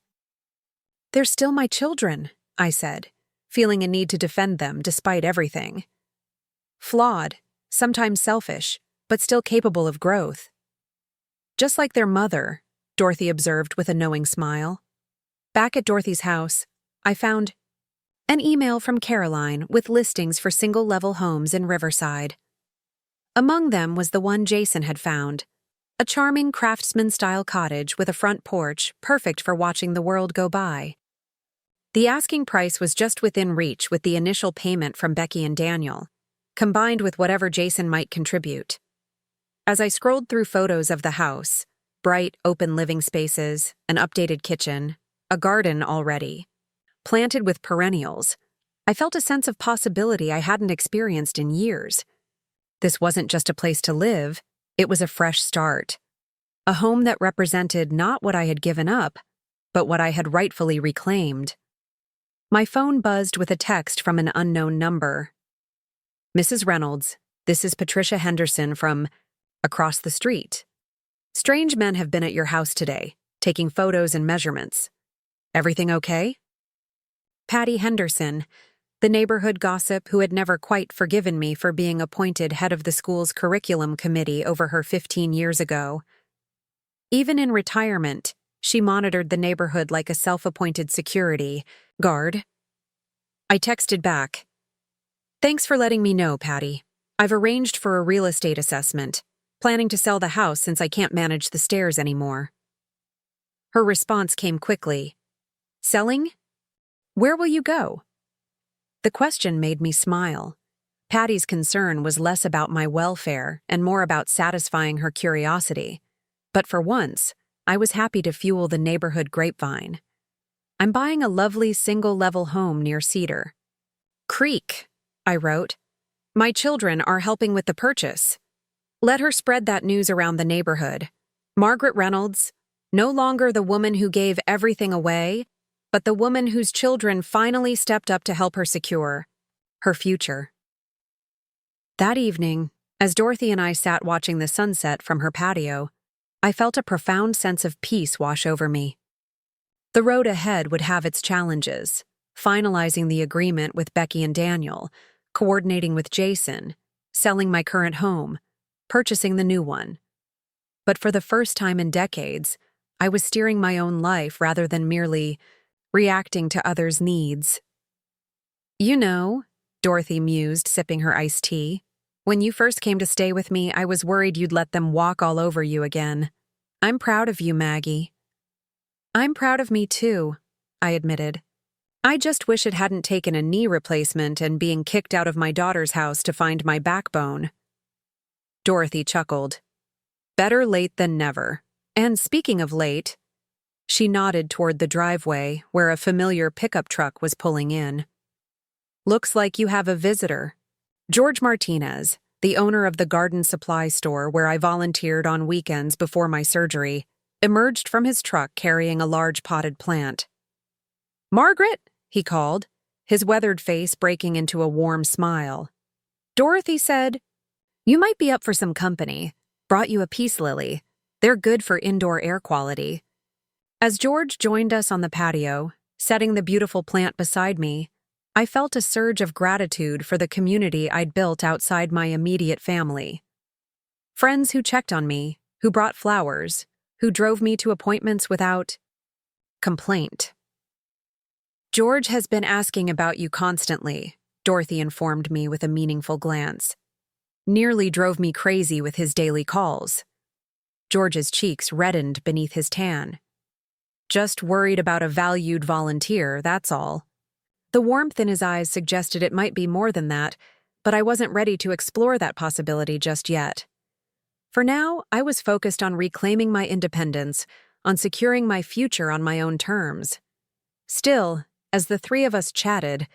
"They're still my children," I said, feeling a need to defend them despite everything. "Flawed, sometimes selfish, but still capable of growth." "Just like their mother," Dorothy observed with a knowing smile. Back at Dorothy's house, I found an email from Caroline with listings for single-level homes in Riverside. Among them was the one Jason had found, a charming craftsman-style cottage with a front porch perfect for watching the world go by. The asking price was just within reach with the initial payment from Becky and Daniel, combined with whatever Jason might contribute. As I scrolled through photos of the house, bright, open living spaces, an updated kitchen, a garden already, planted with perennials, I felt a sense of possibility I hadn't experienced in years. This wasn't just a place to live, it was a fresh start. A home that represented not what I had given up, but what I had rightfully reclaimed. My phone buzzed with a text from an unknown number. "Mrs. Reynolds, this is Patricia Henderson from across the street. Strange men have been at your house today, taking photos and measurements. Everything okay?" Patty Henderson, the neighborhood gossip who had never quite forgiven me for being appointed head of the school's curriculum committee over her 15 years ago. Even in retirement, she monitored the neighborhood like a self-appointed security guard. I texted back, "Thanks for letting me know, Patty. I've arranged for a real estate assessment, planning to sell the house since I can't manage the stairs anymore." Her response came quickly. "Selling? Where will you go?" The question made me smile. Patty's concern was less about my welfare and more about satisfying her curiosity. But for once, I was happy to fuel the neighborhood grapevine. "I'm buying a lovely single-level home near Cedar Creek," I wrote. "My children are helping with the purchase. Let her spread that news around the neighborhood. Margaret Reynolds, no longer the woman who gave everything away, but the woman whose children finally stepped up to help her secure her future." That evening, as Dorothy and I sat watching the sunset from her patio, I felt a profound sense of peace wash over me. The road ahead would have its challenges, finalizing the agreement with Becky and Daniel, coordinating with Jason, selling my current home, purchasing the new one. But for the first time in decades, I was steering my own life rather than merely reacting to others' needs. "You know," Dorothy mused, sipping her iced tea, "when you first came to stay with me, I was worried you'd let them walk all over you again. I'm proud of you, Maggie." "I'm proud of me too," I admitted. "I just wish it hadn't taken a knee replacement and being kicked out of my daughter's house to find my backbone." Dorothy chuckled. "Better late than never. And speaking of late," she nodded toward the driveway where a familiar pickup truck was pulling in. Looks like you have a visitor. George Martinez, the owner of the garden supply store where I volunteered on weekends before my surgery, emerged from his truck carrying a large potted plant. "Margaret," he called, his weathered face breaking into a warm smile. "Dorothy said, you might be up for some company. Brought you a peace lily. They're good for indoor air quality." As George joined us on the patio, setting the beautiful plant beside me, I felt a surge of gratitude for the community I'd built outside my immediate family. Friends who checked on me, who brought flowers, who drove me to appointments without complaint. "George has been asking about you constantly," Dorothy informed me with a meaningful glance. "Nearly drove me crazy with his daily calls." George's cheeks reddened beneath his tan. "Just worried about a valued volunteer, that's all." The warmth in his eyes suggested it might be more than that, but I wasn't ready to explore that possibility just yet. For now, I was focused on reclaiming my independence, on securing my future on my own terms. Still, as the three of us chatted,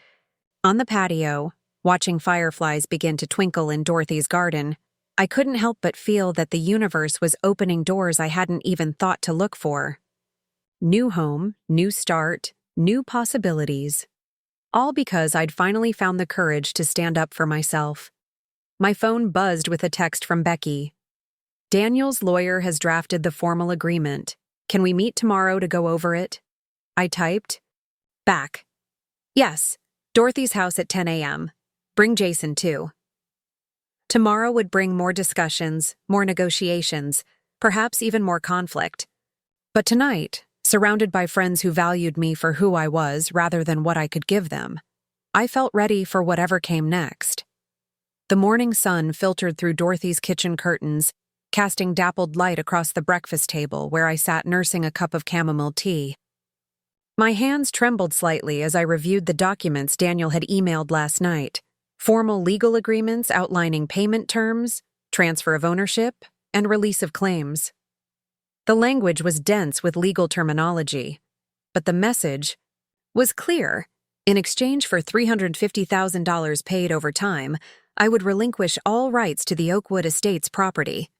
on the patio, watching fireflies begin to twinkle in Dorothy's garden, I couldn't help but feel that the universe was opening doors I hadn't even thought to look for. New home, new start, new possibilities. All because I'd finally found the courage to stand up for myself. My phone buzzed with a text from Becky. "Daniel's lawyer has drafted the formal agreement. Can we meet tomorrow to go over it?" I typed back, "Yes, Dorothy's house at 10 a.m. Bring Jason too." Tomorrow would bring more discussions, more negotiations, perhaps even more conflict. But tonight, surrounded by friends who valued me for who I was rather than what I could give them, I felt ready for whatever came next. The morning sun filtered through Dorothy's kitchen curtains, casting dappled light across the breakfast table where I sat nursing a cup of chamomile tea. My hands trembled slightly as I reviewed the documents Daniel had emailed last night. Formal legal agreements outlining payment terms, transfer of ownership, and release of claims. The language was dense with legal terminology, but the message was clear. In exchange for $350,000 paid over time, I would relinquish all rights to the Oakwood Estates property.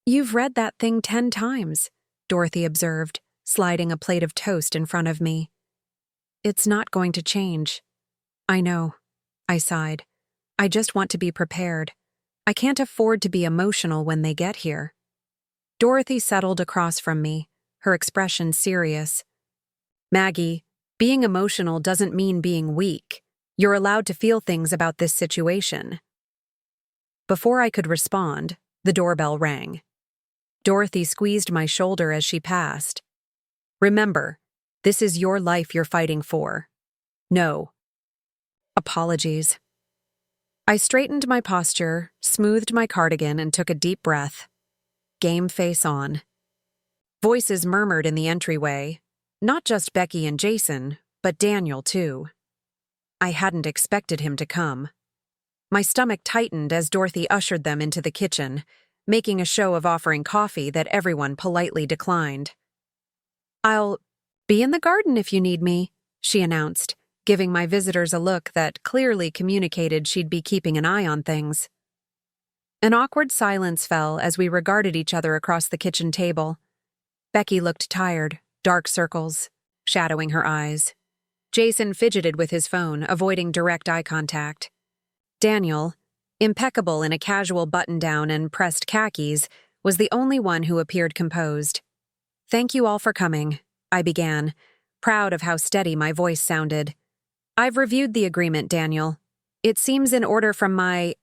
"You've read that thing 10 times, Dorothy observed, sliding a plate of toast in front of me. "It's not going to change." "I know," I sighed. "I just want to be prepared. I can't afford to be emotional when they get here." Dorothy settled across from me, her expression serious. "Maggie, being emotional doesn't mean being weak. You're allowed to feel things about this situation." Before I could respond, the doorbell rang. Dorothy squeezed my shoulder as she passed. "Remember, this is your life you're fighting for. No apologies." I straightened my posture, smoothed my cardigan, and took a deep breath. Game face on. Voices murmured in the entryway, not just Becky and Jason, but Daniel too. I hadn't expected him to come. My stomach tightened as Dorothy ushered them into the kitchen, making a show of offering coffee that everyone politely declined. "I'll be in the garden if you need me," she announced, giving my visitors a look that clearly communicated she'd be keeping an eye on things. An awkward silence fell as we regarded each other across the kitchen table. Becky looked tired, dark circles shadowing her eyes. Jason fidgeted with his phone, avoiding direct eye contact. Daniel, impeccable in a casual button-down and pressed khakis, was the only one who appeared composed. "Thank you all for coming," I began, proud of how steady my voice sounded. "I've reviewed the agreement, Daniel. It seems in order from my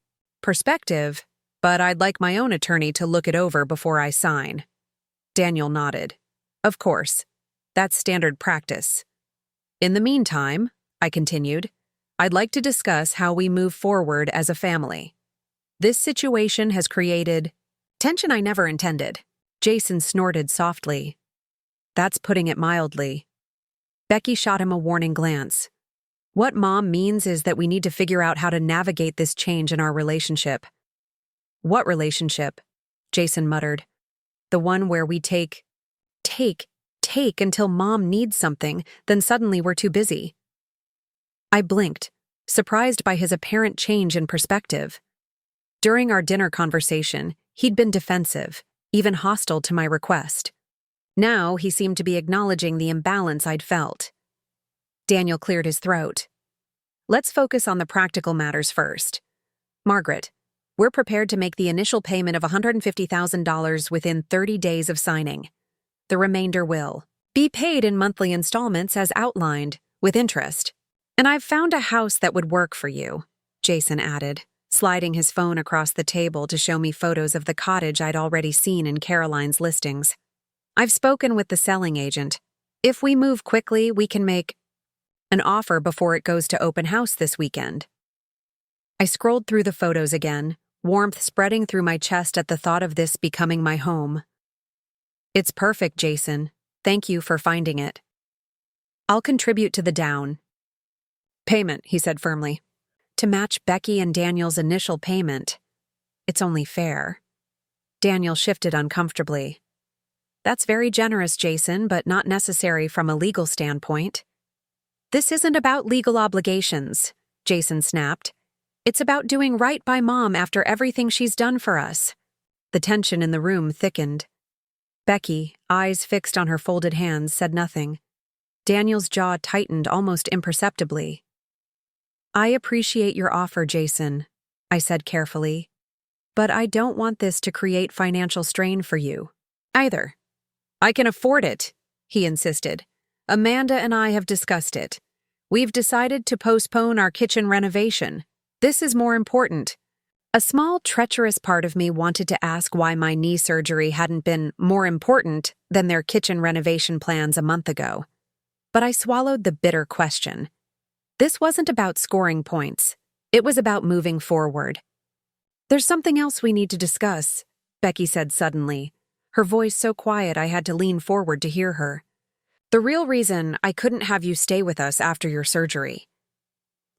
perspective, but I'd like my own attorney to look it over before I sign." Daniel nodded. "Of course. That's standard practice. In the meantime," I continued, "I'd like to discuss how we move forward as a family. This situation has created tension I never intended." Jason snorted softly. "That's putting it mildly." Becky shot him a warning glance. "What Mom means is that we need to figure out how to navigate this change in our relationship." "What relationship?" Jason muttered. "The one where we take until Mom needs something, then suddenly we're too busy." I blinked, surprised by his apparent change in perspective. During our dinner conversation, he'd been defensive, even hostile to my request. Now he seemed to be acknowledging the imbalance I'd felt. Daniel cleared his throat. Let's focus on the practical matters first. Margaret, we're prepared to make the initial payment of $150,000 within 30 days of signing. The remainder will be paid in monthly installments as outlined, with interest. And I've found a house that would work for you, Jason added, sliding his phone across the table to show me photos of the cottage I'd already seen in Caroline's listings. I've spoken with the selling agent. If we move quickly, we can make an offer before it goes to open house this weekend. I scrolled through the photos again, warmth spreading through my chest at the thought of this becoming my home. It's perfect, Jason. Thank you for finding it. I'll contribute to the down payment, he said firmly. To match Becky and Daniel's initial payment. It's only fair. Daniel shifted uncomfortably. That's very generous, Jason, but not necessary from a legal standpoint. This isn't about legal obligations, Jason snapped. It's about doing right by Mom after everything she's done for us. The tension in the room thickened. Becky, eyes fixed on her folded hands, said nothing. Daniel's jaw tightened almost imperceptibly. I appreciate your offer, Jason, I said carefully. But I don't want this to create financial strain for you, either. I can afford it, he insisted. Amanda and I have discussed it. We've decided to postpone our kitchen renovation. This is more important. A small, treacherous part of me wanted to ask why my knee surgery hadn't been more important than their kitchen renovation plans a month ago. But I swallowed the bitter question. This wasn't about scoring points. It was about moving forward. There's something else we need to discuss, Becky said suddenly, her voice so quiet I had to lean forward to hear her. The real reason I couldn't have you stay with us after your surgery.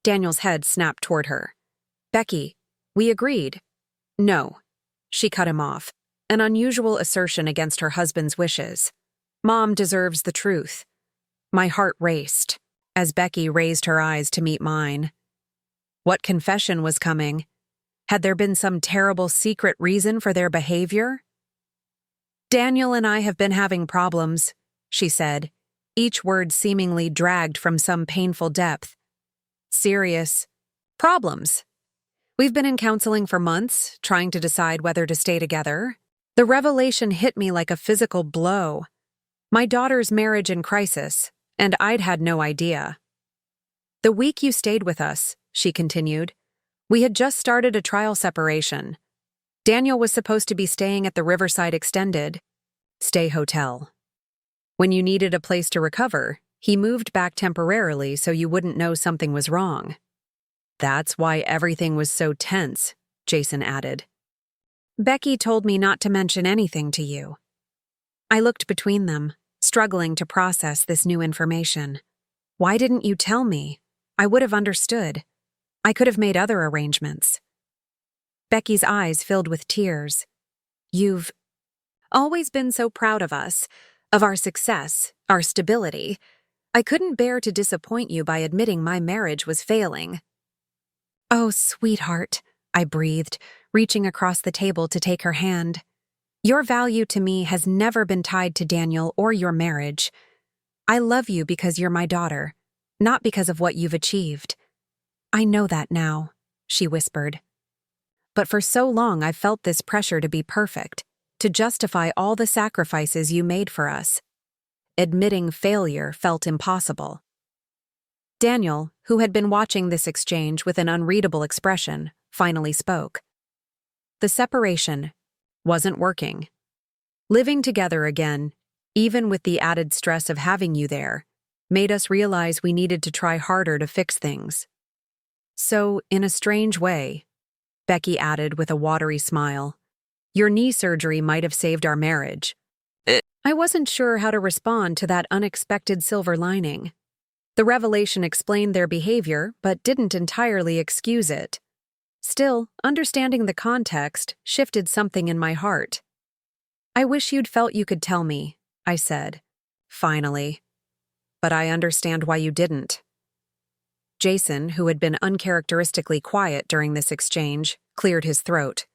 Daniel's head snapped toward her. Becky, we agreed. No. She cut him off, an unusual assertion against her husband's wishes. Mom deserves the truth. My heart raced as Becky raised her eyes to meet mine. What confession was coming? Had there been some terrible secret reason for their behavior? Daniel and I have been having problems, she said, each word seemingly dragged from some painful depth. Serious problems. We've been in counseling for months, trying to decide whether to stay together. The revelation hit me like a physical blow. My daughter's marriage in crisis, and I'd had no idea. The week you stayed with us, she continued, we had just started a trial separation. Daniel was supposed to be staying at the Riverside Extended Stay Hotel. When you needed a place to recover, he moved back temporarily so you wouldn't know something was wrong. That's why everything was so tense, Jason added. Becky told me not to mention anything to you. I looked between them, struggling to process this new information. Why didn't you tell me? I would have understood. I could have made other arrangements. Becky's eyes filled with tears. You've always been so proud of us, of our success, our stability. I couldn't bear to disappoint you by admitting my marriage was failing. Oh, sweetheart, I breathed, reaching across the table to take her hand. Your value to me has never been tied to Daniel or your marriage. I love you because you're my daughter, not because of what you've achieved. I know that now, she whispered. But for so long I've felt this pressure to be perfect, to justify all the sacrifices you made for us. Admitting failure felt impossible. Daniel, who had been watching this exchange with an unreadable expression, finally spoke. The separation wasn't working. Living together again, even with the added stress of having you there, made us realize we needed to try harder to fix things. So, in a strange way, Becky added with a watery smile, your knee surgery might have saved our marriage. I wasn't sure how to respond to that unexpected silver lining. The revelation explained their behavior, but didn't entirely excuse it. Still, understanding the context shifted something in my heart. I wish you'd felt you could tell me, I said, finally. But I understand why you didn't. Jason, who had been uncharacteristically quiet during this exchange, cleared his throat.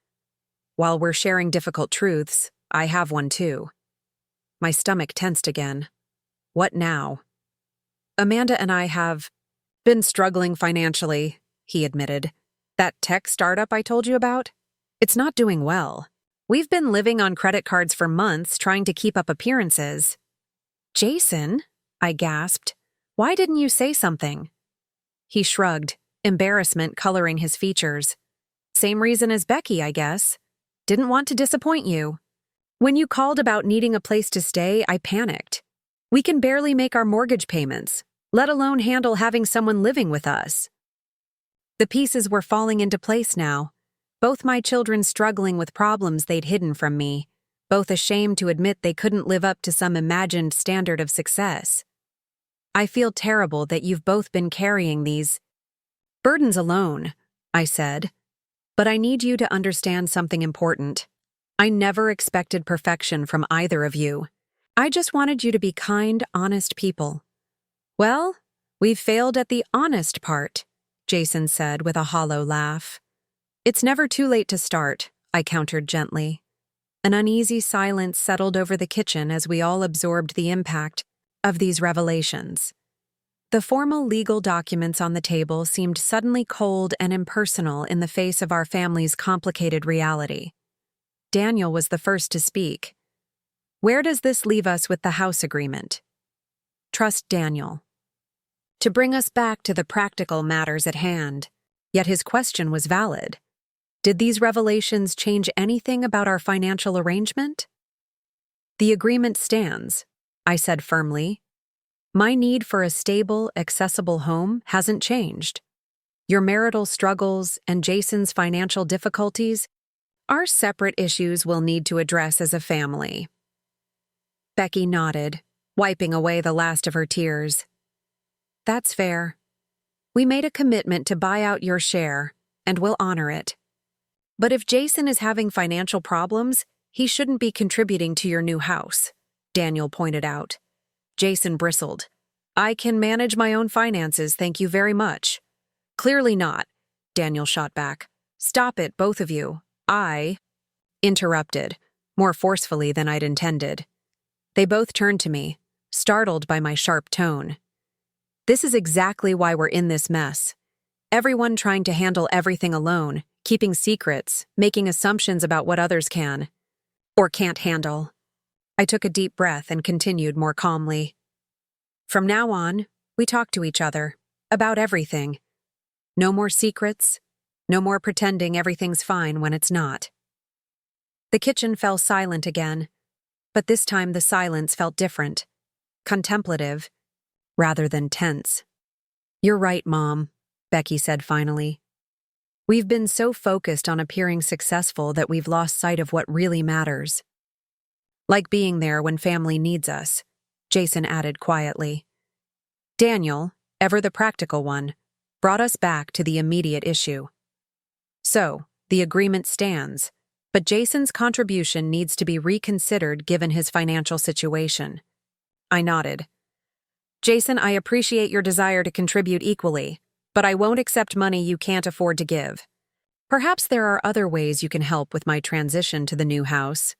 While we're sharing difficult truths, I have one too. My stomach tensed again. What now? Amanda and I have been struggling financially, he admitted. That tech startup I told you about? It's not doing well. We've been living on credit cards for months trying to keep up appearances. Jason, I gasped. Why didn't you say something? He shrugged, embarrassment coloring his features. Same reason as Becky, I guess. Didn't want to disappoint you. When you called about needing a place to stay, I panicked. We can barely make our mortgage payments, let alone handle having someone living with us. The pieces were falling into place now, both my children struggling with problems they'd hidden from me, both ashamed to admit they couldn't live up to some imagined standard of success. I feel terrible that you've both been carrying these burdens alone, I said. But I need you to understand something important. I never expected perfection from either of you. I just wanted you to be kind, honest people. Well, we've failed at the honest part, Jason said with a hollow laugh. It's never too late to start, I countered gently. An uneasy silence settled over the kitchen as we all absorbed the impact of these revelations. The formal legal documents on the table seemed suddenly cold and impersonal in the face of our family's complicated reality. Daniel was the first to speak. Where does this leave us with the house agreement? Trust Daniel. To bring us back to the practical matters at hand, yet his question was valid. Did these revelations change anything about our financial arrangement? The agreement stands, I said firmly. My need for a stable, accessible home hasn't changed. Your marital struggles and Jason's financial difficulties are separate issues we'll need to address as a family. Becky nodded, wiping away the last of her tears. That's fair. We made a commitment to buy out your share, and we'll honor it. But if Jason is having financial problems, he shouldn't be contributing to your new house, Daniel pointed out. Jason bristled. I can manage my own finances, thank you very much. Clearly not, Daniel shot back. Stop it, both of you. I interrupted, more forcefully than I'd intended. They both turned to me, startled by my sharp tone. This is exactly why we're in this mess. Everyone trying to handle everything alone, keeping secrets, making assumptions about what others can or can't handle. I took a deep breath and continued more calmly. From now on, we talk to each other about everything. No more secrets, no more pretending everything's fine when it's not. The kitchen fell silent again, but this time the silence felt different, contemplative, rather than tense. You're right, Mom, Becky said finally. We've been so focused on appearing successful that we've lost sight of what really matters. Like being there when family needs us, Jason added quietly. Daniel, ever the practical one, brought us back to the immediate issue. So, the agreement stands, but Jason's contribution needs to be reconsidered given his financial situation. I nodded. Jason, I appreciate your desire to contribute equally, but I won't accept money you can't afford to give. Perhaps there are other ways you can help with my transition to the new house.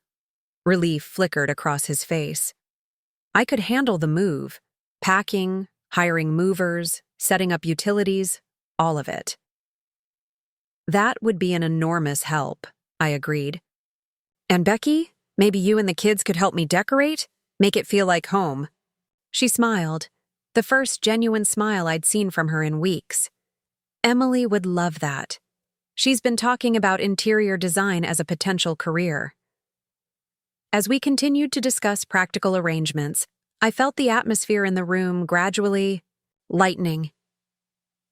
Relief flickered across his face. I could handle the move, packing, hiring movers, setting up utilities, all of it. That would be an enormous help, I agreed. And Becky, maybe you and the kids could help me decorate, make it feel like home. She smiled, the first genuine smile I'd seen from her in weeks. Emily would love that. She's been talking about interior design as a potential career. As we continued to discuss practical arrangements, I felt the atmosphere in the room gradually lightening.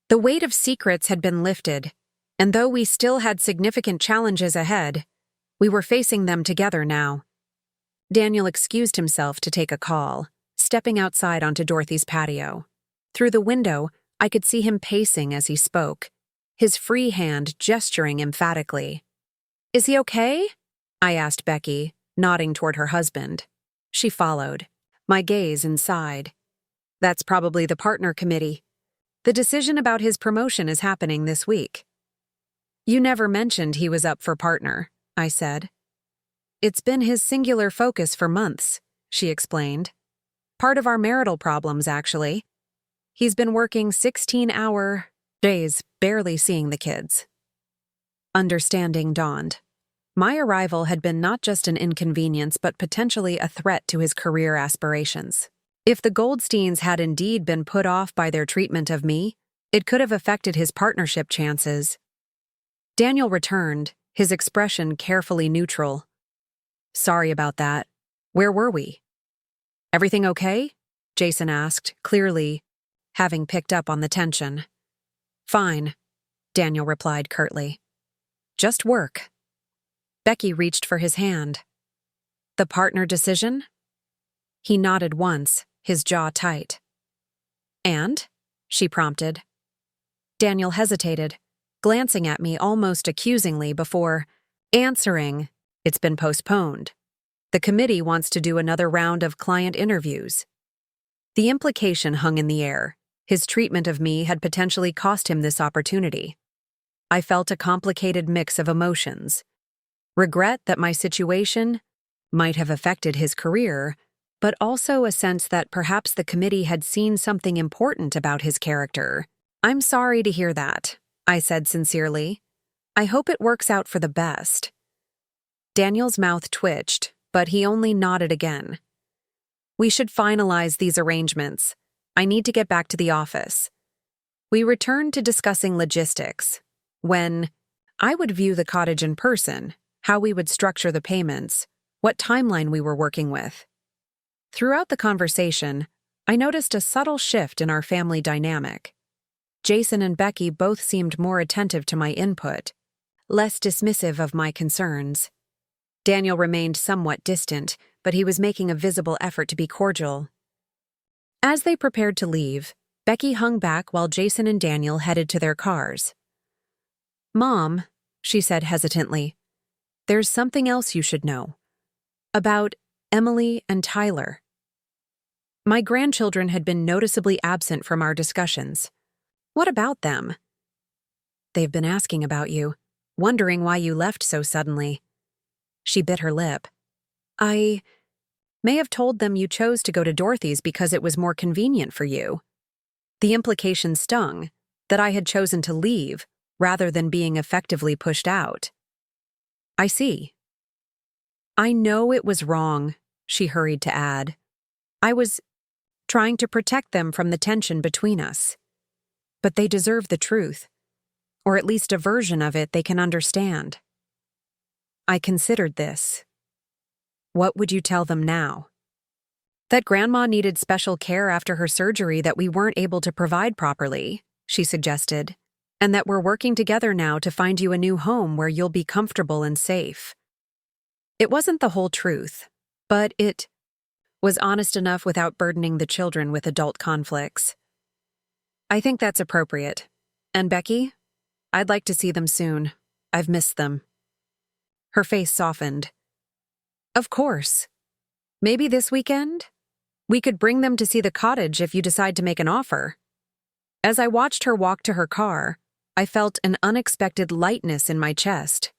The weight of secrets had been lifted, and though we still had significant challenges ahead, we were facing them together now. Daniel excused himself to take a call, stepping outside onto Dorothy's patio. Through the window, I could see him pacing as he spoke, his free hand gesturing emphatically. Is he okay? I asked Becky, nodding toward her husband. She followed, my gaze inside. That's probably the partner committee. The decision about his promotion is happening this week. You never mentioned he was up for partner, I said. It's been his singular focus for months, she explained. Part of our marital problems, actually. He's been working 16-hour days, barely seeing the kids. Understanding dawned. My arrival had been not just an inconvenience but potentially a threat to his career aspirations. If the Goldsteins had indeed been put off by their treatment of me, it could have affected his partnership chances. Daniel returned, his expression carefully neutral. Sorry about that. Where were we? Everything okay? Jason asked, clearly having picked up on the tension. Fine, Daniel replied curtly. Just work. Becky reached for his hand. The partner decision? He nodded once, his jaw tight. And? She prompted. Daniel hesitated, glancing at me almost accusingly before answering. It's been postponed. The committee wants to do another round of client interviews. The implication hung in the air. His treatment of me had potentially cost him this opportunity. I felt a complicated mix of emotions. Regret that my situation might have affected his career, but also a sense that perhaps the committee had seen something important about his character. I'm sorry to hear that, I said sincerely. I hope it works out for the best. Daniel's mouth twitched, but he only nodded again. We should finalize these arrangements. I need to get back to the office. We returned to discussing logistics. When I would view the cottage in person, how we would structure the payments, what timeline we were working with. Throughout the conversation, I noticed a subtle shift in our family dynamic. Jason and Becky both seemed more attentive to my input, less dismissive of my concerns. Daniel remained somewhat distant, but he was making a visible effort to be cordial. As they prepared to leave, Becky hung back while Jason and Daniel headed to their cars. Mom, she said hesitantly, there's something else you should know. About Emily and Tyler. My grandchildren had been noticeably absent from our discussions. What about them? They've been asking about you, wondering why you left so suddenly. She bit her lip. I may have told them you chose to go to Dorothy's because it was more convenient for you. The implication stung, that I had chosen to leave rather than being effectively pushed out. I see. I know it was wrong, she hurried to add. I was trying to protect them from the tension between us. But they deserve the truth, or at least a version of it they can understand. I considered this. What would you tell them now? That Grandma needed special care after her surgery that we weren't able to provide properly, she suggested, and that we're working together now to find you a new home where you'll be comfortable and safe. It wasn't the whole truth, but it was honest enough without burdening the children with adult conflicts. I think that's appropriate. And Becky? I'd like to see them soon. I've missed them. Her face softened. Of course. Maybe this weekend? We could bring them to see the cottage if you decide to make an offer. As I watched her walk to her car, I felt an unexpected lightness in my chest.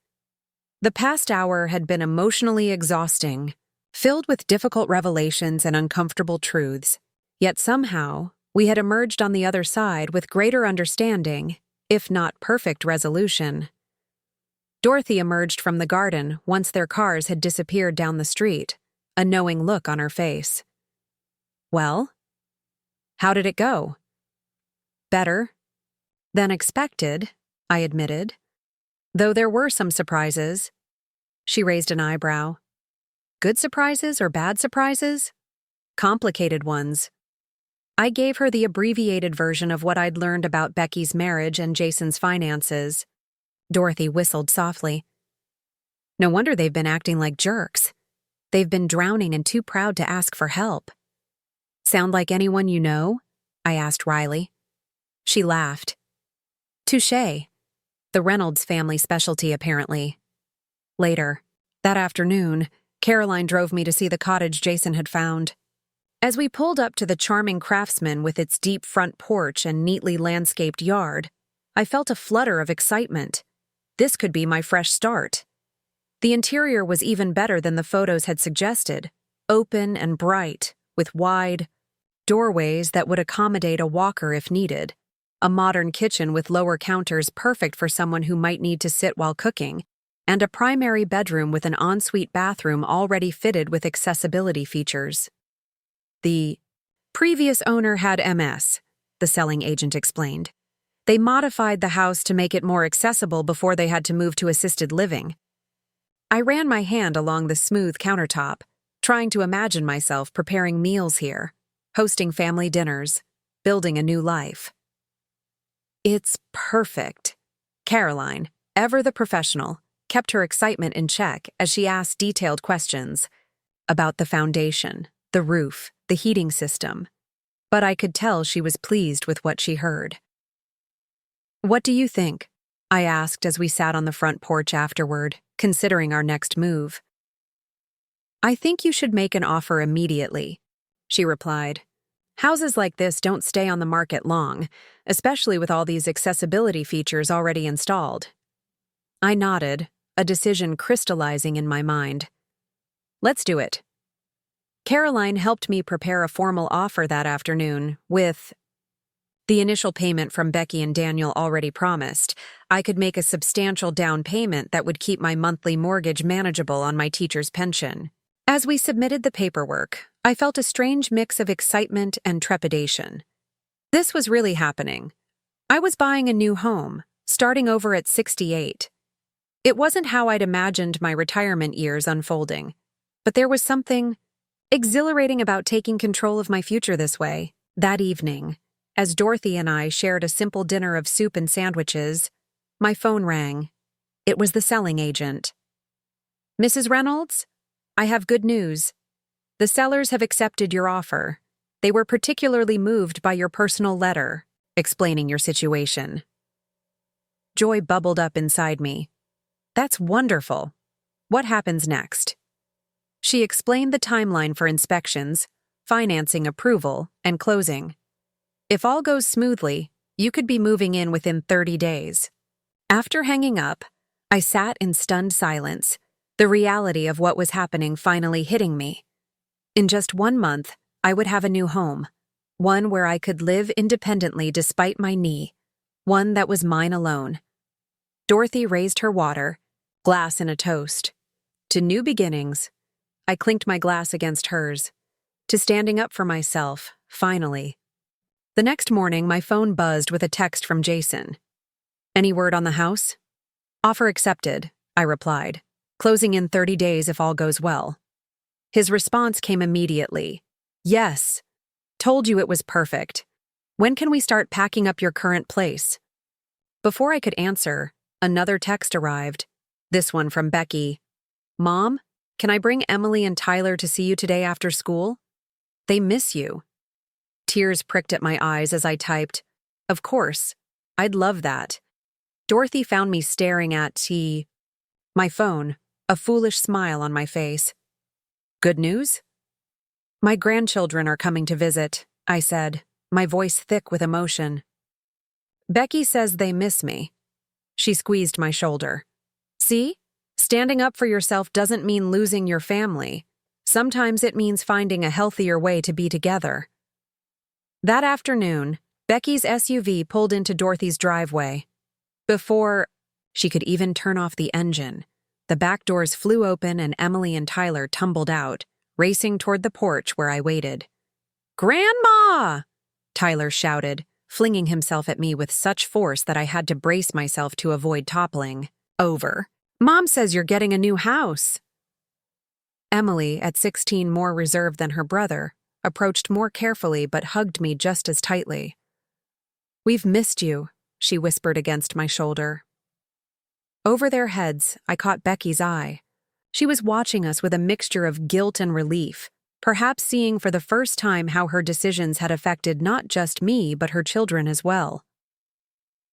The past hour had been emotionally exhausting, filled with difficult revelations and uncomfortable truths, yet somehow we had emerged on the other side with greater understanding, if not perfect resolution. Dorothy emerged from the garden once their cars had disappeared down the street, a knowing look on her face. Well, how did it go? Better than expected, I admitted, though there were some surprises. She raised an eyebrow. Good surprises or bad surprises? Complicated ones. I gave her the abbreviated version of what I'd learned about Becky's marriage and Jason's finances. Dorothy whistled softly. No wonder they've been acting like jerks. They've been drowning and too proud to ask for help. Sound like anyone you know? I asked wryly. She laughed. Touché. The Reynolds family specialty, apparently. Later, that afternoon, Caroline drove me to see the cottage Jason had found. As we pulled up to the charming Craftsman with its deep front porch and neatly landscaped yard, I felt a flutter of excitement. This could be my fresh start. The interior was even better than the photos had suggested, open and bright, with wide doorways that would accommodate a walker if needed, a modern kitchen with lower counters perfect for someone who might need to sit while cooking, and a primary bedroom with an ensuite bathroom already fitted with accessibility features. The previous owner had MS, the selling agent explained. They modified the house to make it more accessible before they had to move to assisted living. I ran my hand along the smooth countertop, trying to imagine myself preparing meals here, hosting family dinners, building a new life. It's perfect. Caroline, ever the professional, kept her excitement in check as she asked detailed questions about the foundation, the roof, the heating system. But I could tell she was pleased with what she heard. "What do you think?" I asked as we sat on the front porch afterward, considering our next move. "I think you should make an offer immediately," she replied. "Houses like this don't stay on the market long, especially with all these accessibility features already installed." I nodded, a decision crystallizing in my mind. "Let's do it." Caroline helped me prepare a formal offer that afternoon, with the initial payment from Becky and Daniel already promised. I could make a substantial down payment that would keep my monthly mortgage manageable on my teacher's pension. As we submitted the paperwork, I felt a strange mix of excitement and trepidation. This was really happening. I was buying a new home, starting over at 68. It wasn't how I'd imagined my retirement years unfolding, but there was something exhilarating about taking control of my future this way. That evening, as Dorothy and I shared a simple dinner of soup and sandwiches, my phone rang. It was the selling agent. "Mrs. Reynolds, I have good news. The sellers have accepted your offer. They were particularly moved by your personal letter, explaining your situation." Joy bubbled up inside me. "That's wonderful. What happens next?" She explained the timeline for inspections, financing approval, and closing. "If all goes smoothly, you could be moving in within 30 days. After hanging up, I sat in stunned silence, the reality of what was happening finally hitting me. In just 1 month, I would have a new home, one where I could live independently despite my knee, one that was mine alone. Dorothy raised her water, glass in a toast. To new beginnings. I clinked my glass against hers. To standing up for myself, finally. The next morning, my phone buzzed with a text from Jason. "Any word on the house?" "Offer accepted," I replied. "Closing in 30 days if all goes well." His response came immediately. "Yes. Told you it was perfect. When can we start packing up your current place?" Before I could answer, another text arrived. This one from Becky. "Mom, can I bring Emily and Tyler to see you today after school? They miss you." Tears pricked at my eyes as I typed, "Of course. I'd love that." Dorothy found me staring at my phone, a foolish smile on my face. "Good news?" "My grandchildren are coming to visit," I said, my voice thick with emotion. "Becky says they miss me." She squeezed my shoulder. "See? Standing up for yourself doesn't mean losing your family. Sometimes it means finding a healthier way to be together." That afternoon, Becky's SUV pulled into Dorothy's driveway. Before she could even turn off the engine, the back doors flew open and Emily and Tyler tumbled out, racing toward the porch where I waited. "Grandma!" Tyler shouted, flinging himself at me with such force that I had to brace myself to avoid toppling over. "Mom says you're getting a new house." Emily, at 16 more reserved than her brother, approached more carefully but hugged me just as tightly. "We've missed you," she whispered against my shoulder. Over their heads, I caught Becky's eye. She was watching us with a mixture of guilt and relief, perhaps seeing for the first time how her decisions had affected not just me but her children as well.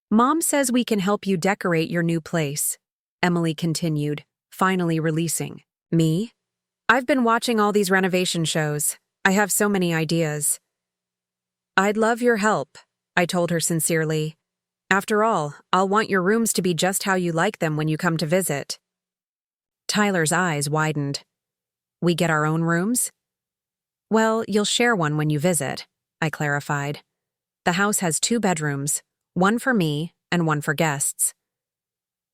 "Mom says we can help you decorate your new place," Emily continued, finally releasing me. "I've been watching all these renovation shows. I have so many ideas. I'd love your help, I told her sincerely. After all, I'll want your rooms to be just how you like them when you come to visit. Tyler's eyes widened. We get our own rooms? Well, you'll share one when you visit, I clarified. The house has 2 bedrooms, one for me and one for guests.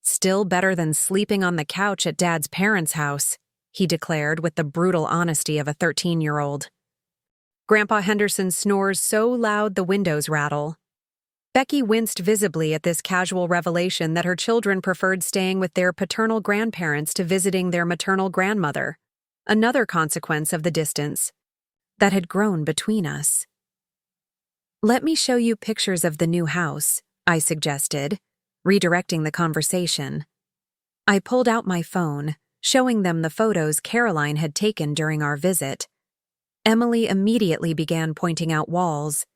Still better than sleeping on the couch at Dad's parents' house, he declared with the brutal honesty of a 13-year-old. Grandpa Henderson snores so loud the windows rattle. Becky winced visibly at this casual revelation that her children preferred staying with their paternal grandparents to visiting their maternal grandmother, another consequence of the distance that had grown between us. Let me show you pictures of the new house, I suggested, redirecting the conversation. I pulled out my phone, showing them the photos Caroline had taken during our visit. Emily immediately began pointing out walls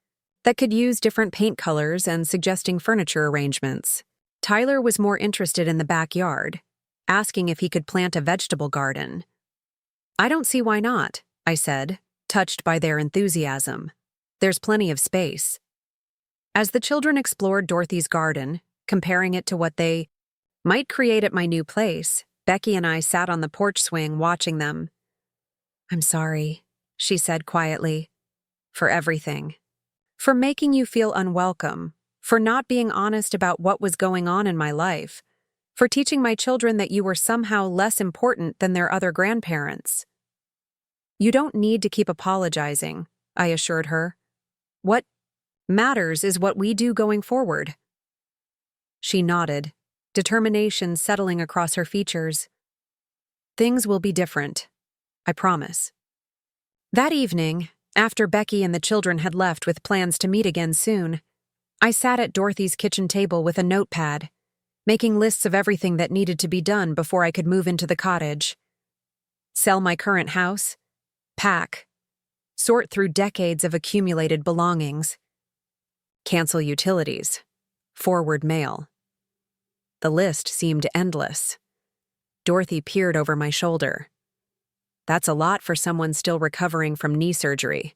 that could use different paint colors and suggesting furniture arrangements. Tyler was more interested in the backyard, asking if he could plant a vegetable garden. I don't see why not, I said, touched by their enthusiasm. There's plenty of space. As the children explored Dorothy's garden, comparing it to what they might create at my new place, Becky and I sat on the porch swing watching them. I'm sorry, she said quietly, for everything. For making you feel unwelcome, for not being honest about what was going on in my life, for teaching my children that you were somehow less important than their other grandparents. You don't need to keep apologizing, I assured her. What matters is what we do going forward. She nodded, determination settling across her features. Things will be different, I promise. That evening, after Becky and the children had left with plans to meet again soon, I sat at Dorothy's kitchen table with a notepad, making lists of everything that needed to be done before I could move into the cottage. Sell my current house, pack, sort through decades of accumulated belongings, cancel utilities, forward mail. The list seemed endless. Dorothy peered over my shoulder. That's a lot for someone still recovering from knee surgery.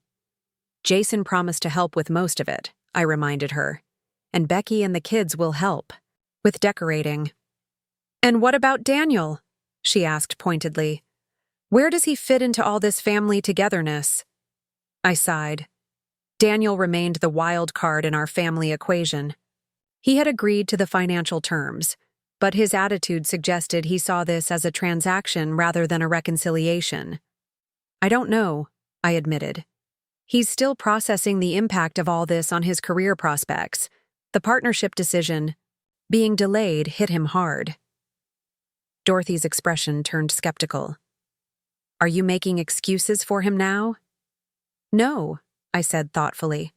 Jason promised to help with most of it, I reminded her, and Becky and the kids will help with decorating. And what about Daniel? She asked pointedly. Where does he fit into all this family togetherness? I sighed. Daniel remained the wild card in our family equation. He had agreed to the financial terms, but his attitude suggested he saw this as a transaction rather than a reconciliation. I don't know, I admitted. He's still processing the impact of all this on his career prospects. The partnership decision, being delayed, hit him hard. Dorothy's expression turned skeptical. Are you making excuses for him now? No, I said thoughtfully.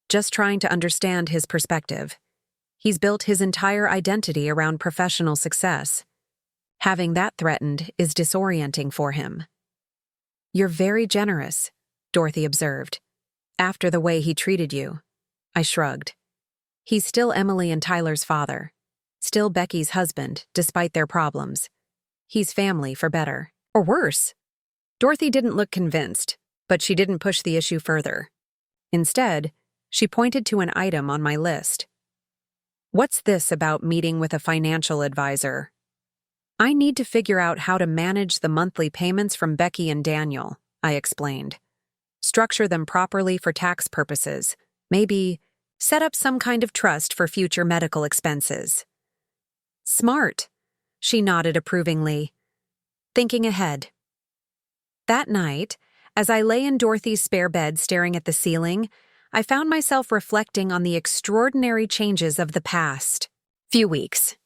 Just trying to understand his perspective. He's built his entire identity around professional success. Having that threatened is disorienting for him. You're very generous, Dorothy observed. After the way he treated you. I shrugged. He's still Emily and Tyler's father. Still Becky's husband, despite their problems. He's family for better. Or worse. Dorothy didn't look convinced, but she didn't push the issue further. Instead, she pointed to an item on my list. What's this about meeting with a financial advisor? I need to figure out how to manage the monthly payments from Becky and Daniel, I explained. Structure them properly for tax purposes. Maybe set up some kind of trust for future medical expenses. Smart, she nodded approvingly, thinking ahead. That night, as I lay in Dorothy's spare bed staring at the ceiling, I found myself reflecting on the extraordinary changes of the past few weeks.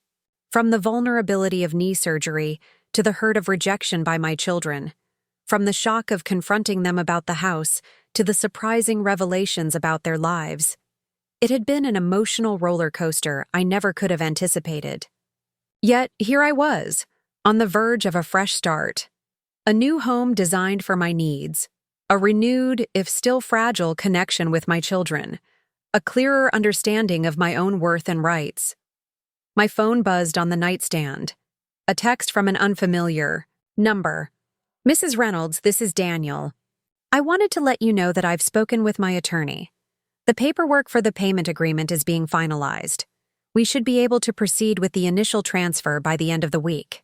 From the vulnerability of knee surgery to the hurt of rejection by my children. From the shock of confronting them about the house to the surprising revelations about their lives. It had been an emotional roller coaster I never could have anticipated. Yet here I was, on the verge of a fresh start. A new home designed for my needs. A renewed, if still fragile, connection with my children. A clearer understanding of my own worth and rights. My phone buzzed on the nightstand. A text from an unfamiliar number. Mrs. Reynolds, this is Daniel. I wanted to let you know that I've spoken with my attorney. The paperwork for the payment agreement is being finalized. We should be able to proceed with the initial transfer by the end of the week.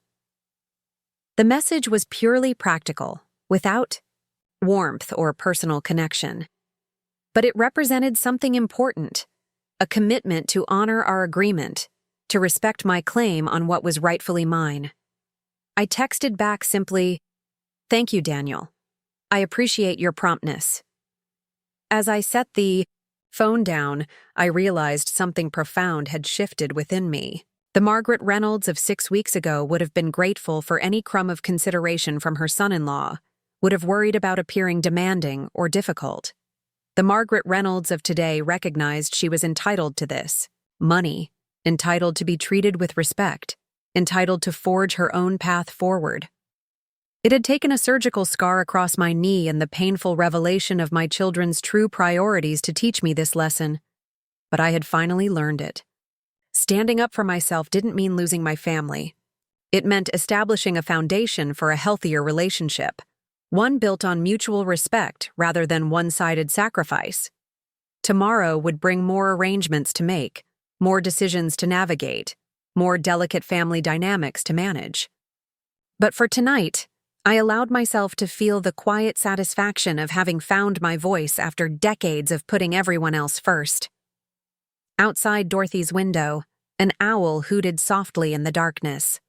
The message was purely practical, without warmth or personal connection. But it represented something important, a commitment to honor our agreement, to respect my claim on what was rightfully mine. I texted back simply, "Thank you, Daniel. I appreciate your promptness." As I set the phone down, I realized something profound had shifted within me. The Margaret Reynolds of 6 weeks ago would have been grateful for any crumb of consideration from her son-in-law, would have worried about appearing demanding or difficult. The Margaret Reynolds of today recognized she was entitled to this money, entitled to be treated with respect, entitled to forge her own path forward. It had taken a surgical scar across my knee and the painful revelation of my children's true priorities to teach me this lesson, but I had finally learned it. Standing up for myself didn't mean losing my family. It meant establishing a foundation for a healthier relationship, one built on mutual respect rather than one-sided sacrifice. Tomorrow would bring more arrangements to make, more decisions to navigate, more delicate family dynamics to manage. But for tonight, I allowed myself to feel the quiet satisfaction of having found my voice after decades of putting everyone else first. Outside Dorothy's window, an owl hooted softly in the darkness.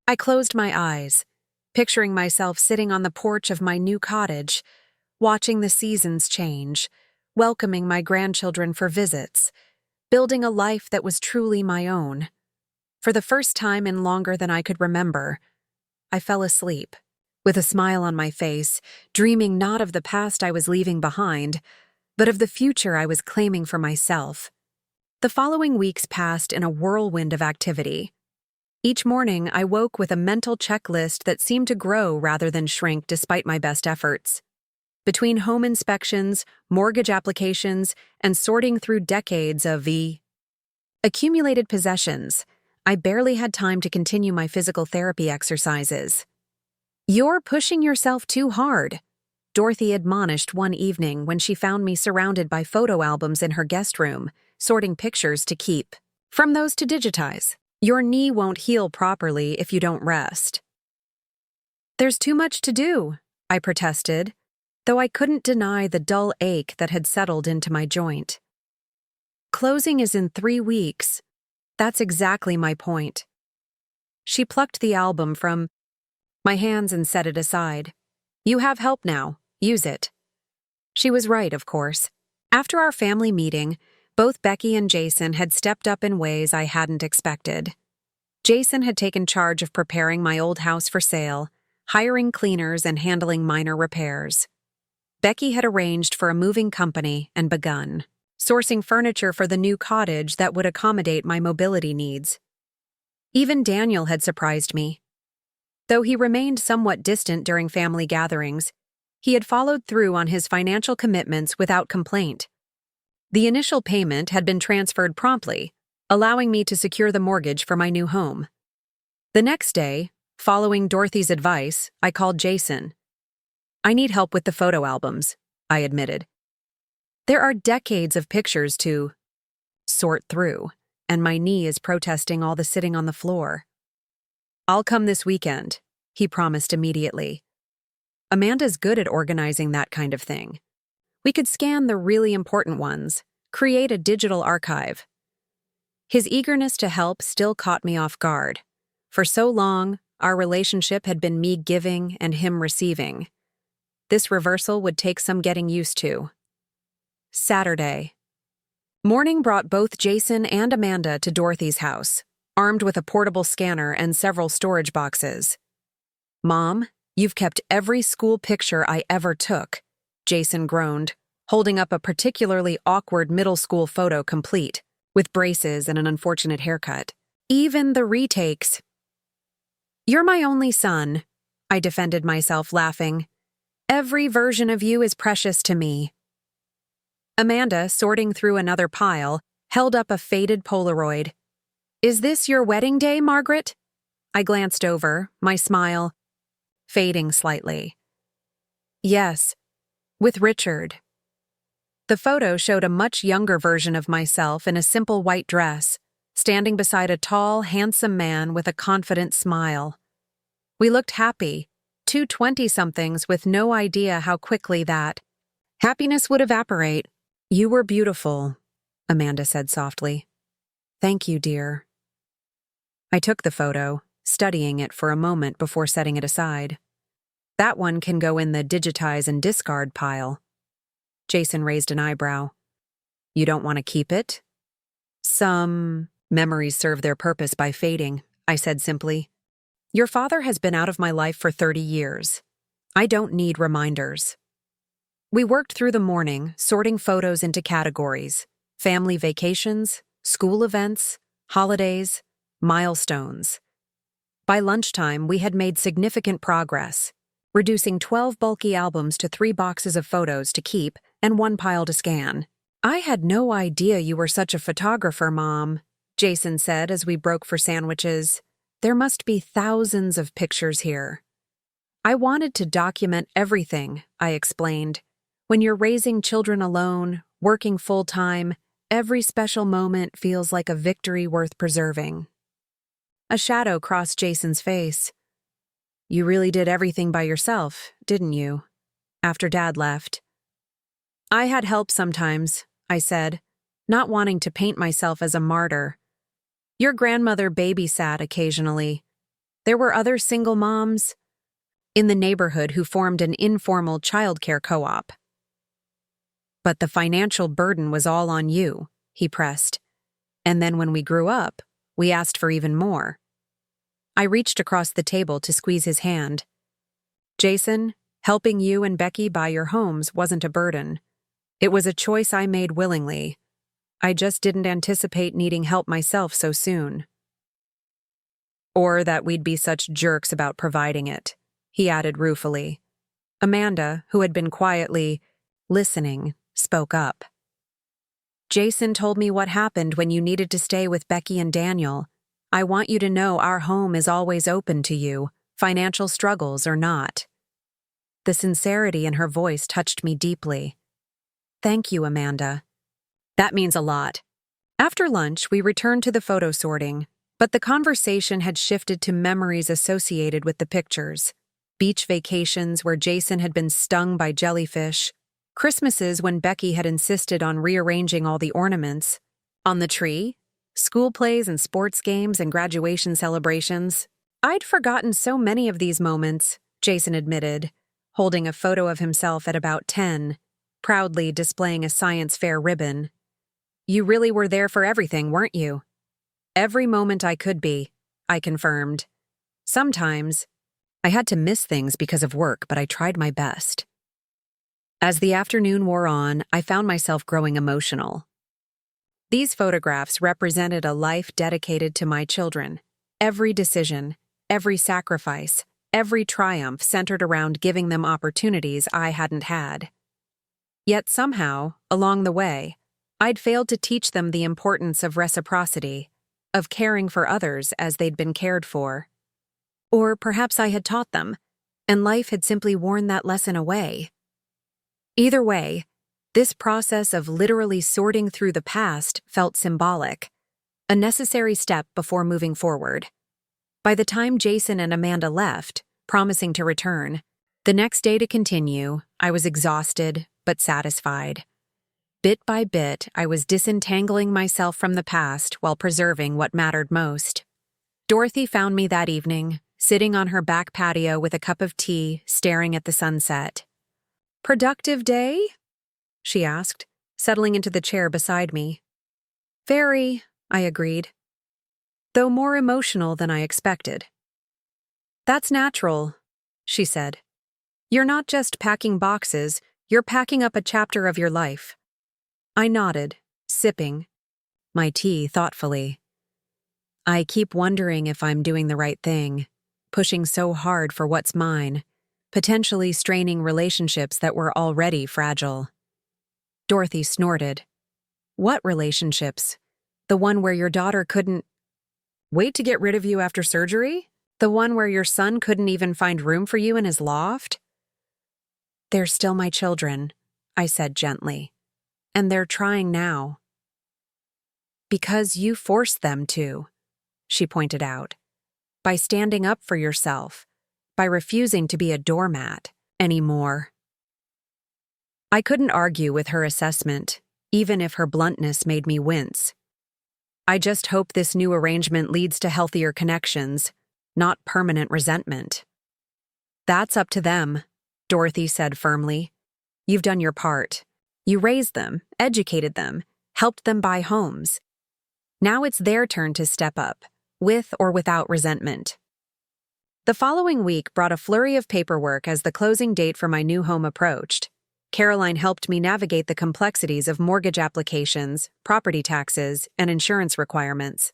I closed my eyes, picturing myself sitting on the porch of my new cottage, watching the seasons change, welcoming my grandchildren for visits, building a life that was truly my own. For the first time in longer than I could remember, I fell asleep, with a smile on my face, dreaming not of the past I was leaving behind, but of the future I was claiming for myself. The following weeks passed in a whirlwind of activity. Each morning, I woke with a mental checklist that seemed to grow rather than shrink despite my best efforts. Between home inspections, mortgage applications, and sorting through decades of accumulated possessions, I barely had time to continue my physical therapy exercises. "You're pushing yourself too hard," Dorothy admonished one evening when she found me surrounded by photo albums in her guest room, sorting pictures to keep. "From those to digitize. Your knee won't heal properly if you don't rest." "There's too much to do," I protested, though I couldn't deny the dull ache that had settled into my joint. "Closing is in 3 weeks. That's exactly my point." She plucked the album from my hands and set it aside. "You have help now. Use it." She was right, of course. After our family meeting, both Becky and Jason had stepped up in ways I hadn't expected. Jason had taken charge of preparing my old house for sale, hiring cleaners and handling minor repairs. Becky had arranged for a moving company and begun sourcing furniture for the new cottage that would accommodate my mobility needs. Even Daniel had surprised me. Though he remained somewhat distant during family gatherings, he had followed through on his financial commitments without complaint. The initial payment had been transferred promptly, allowing me to secure the mortgage for my new home. The next day, following Dorothy's advice, I called Jason. "I need help with the photo albums," I admitted. "There are decades of pictures to sort through, and my knee is protesting all the sitting on the floor." "I'll come this weekend," he promised immediately. "Amanda's good at organizing that kind of thing. We could scan the really important ones, create a digital archive." His eagerness to help still caught me off guard. For so long, our relationship had been me giving and him receiving. This reversal would take some getting used to. Saturday. Morning brought both Jason and Amanda to Dorothy's house, armed with a portable scanner and several storage boxes. "Mom, you've kept every school picture I ever took," Jason groaned, holding up a particularly awkward middle school photo complete, with braces and an unfortunate haircut. "Even the retakes." "You're my only son," I defended myself, laughing. "Every version of you is precious to me." Amanda, sorting through another pile, held up a faded Polaroid. "Is this your wedding day, Margaret?" I glanced over, my smile fading slightly. "Yes. With Richard. The photo showed a much younger version of myself in a simple white dress, standing beside a tall, handsome man with a confident smile. We looked happy, two 20-somethings with no idea how quickly that happiness would evaporate. "You were beautiful," Amanda said softly. "Thank you, dear." I took the photo, studying it for a moment before setting it aside. "That one can go in the digitize and discard pile." Jason raised an eyebrow. "You don't want to keep it?" "Some memories serve their purpose by fading," I said simply. "Your father has been out of my life for 30 years. I don't need reminders." We worked through the morning, sorting photos into categories: family vacations, school events, holidays, milestones. By lunchtime, we had made significant progress, reducing 12 bulky albums to 3 boxes of photos to keep and 1 pile to scan. "I had no idea you were such a photographer, Mom," Jason said as we broke for sandwiches. "There must be thousands of pictures here." "I wanted to document everything," I explained. "When you're raising children alone, working full-time, every special moment feels like a victory worth preserving." A shadow crossed Jason's face. "You really did everything by yourself, didn't you?" After Dad left. "I had help sometimes," I said, not wanting to paint myself as a martyr. "Your grandmother babysat occasionally. There were other single moms in the neighborhood who formed an informal childcare co-op." "But the financial burden was all on you," he pressed. "And then when we grew up, we asked for even more." I reached across the table to squeeze his hand. "Jason, helping you and Becky buy your homes wasn't a burden. It was a choice I made willingly. I just didn't anticipate needing help myself so soon. Or that we'd be such jerks about providing it," he added ruefully. Amanda, who had been quietly listening, spoke up. "Jason told me what happened when you needed to stay with Becky and Daniel. I want you to know our home is always open to you, financial struggles or not." The sincerity in her voice touched me deeply. "Thank you, Amanda. That means a lot." After lunch, we returned to the photo sorting, but the conversation had shifted to memories associated with the pictures. Beach vacations where Jason had been stung by jellyfish, Christmases when Becky had insisted on rearranging all the ornaments on the tree, school plays and sports games and graduation celebrations. "I'd forgotten so many of these moments," Jason admitted, holding a photo of himself at about 10, proudly displaying a science fair ribbon. "You really were there for everything, weren't you?" "Every moment I could be," I confirmed. "Sometimes I had to miss things because of work, but I tried my best." As the afternoon wore on, I found myself growing emotional. These photographs represented a life dedicated to my children. Every decision, every sacrifice, every triumph centered around giving them opportunities I hadn't had. Yet somehow, along the way, I'd failed to teach them the importance of reciprocity, of caring for others as they'd been cared for. Or perhaps I had taught them, and life had simply worn that lesson away. Either way, this process of literally sorting through the past felt symbolic, a necessary step before moving forward. By the time Jason and Amanda left, promising to return, the next day to continue, I was exhausted but satisfied. Bit by bit, I was disentangling myself from the past while preserving what mattered most. Dorothy found me that evening, sitting on her back patio with a cup of tea, staring at the sunset. "Productive day?" she asked, settling into the chair beside me. "Very," I agreed, "though more emotional than I expected." "That's natural," she said. "You're not just packing boxes, you're packing up a chapter of your life." I nodded, sipping my tea thoughtfully. I keep wondering if I'm doing the right thing, pushing so hard for what's mine, potentially straining relationships that were already fragile. Dorothy snorted. "What relationships? The one where your daughter couldn't wait to get rid of you after surgery? The one where your son couldn't even find room for you in his loft?" They're still my children, I said gently. And they're trying now. Because you forced them to, she pointed out. By standing up for yourself. By refusing to be a doormat anymore. I couldn't argue with her assessment, even if her bluntness made me wince. I just hope this new arrangement leads to healthier connections, not permanent resentment. That's up to them, Dorothy said firmly. You've done your part. You raised them, educated them, helped them buy homes. Now it's their turn to step up, with or without resentment. The following week brought a flurry of paperwork as the closing date for my new home approached. Caroline helped me navigate the complexities of mortgage applications, property taxes, and insurance requirements.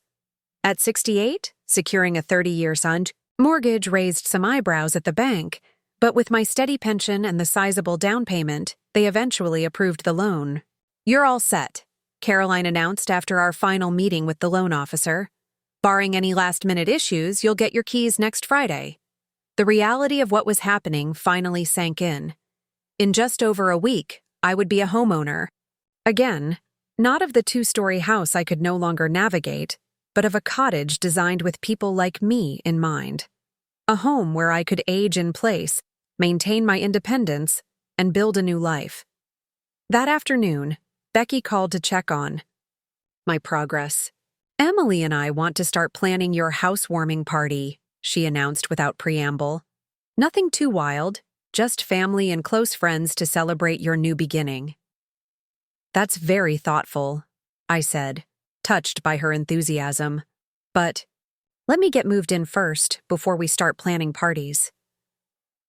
At 68, securing a 30-year mortgage raised some eyebrows at the bank, but with my steady pension and the sizable down payment, they eventually approved the loan. You're all set, Caroline announced after our final meeting with the loan officer. Barring any last-minute issues, you'll get your keys next Friday. The reality of what was happening finally sank in. In just over a week, I would be a homeowner. Again, not of the 2-story house I could no longer navigate, but of a cottage designed with people like me in mind. A home where I could age in place, maintain my independence, and build a new life. That afternoon, Becky called to check on my progress. Emily and I want to start planning your housewarming party, she announced without preamble. Nothing too wild, just family and close friends to celebrate your new beginning. That's very thoughtful, I said, touched by her enthusiasm. But let me get moved in first before we start planning parties.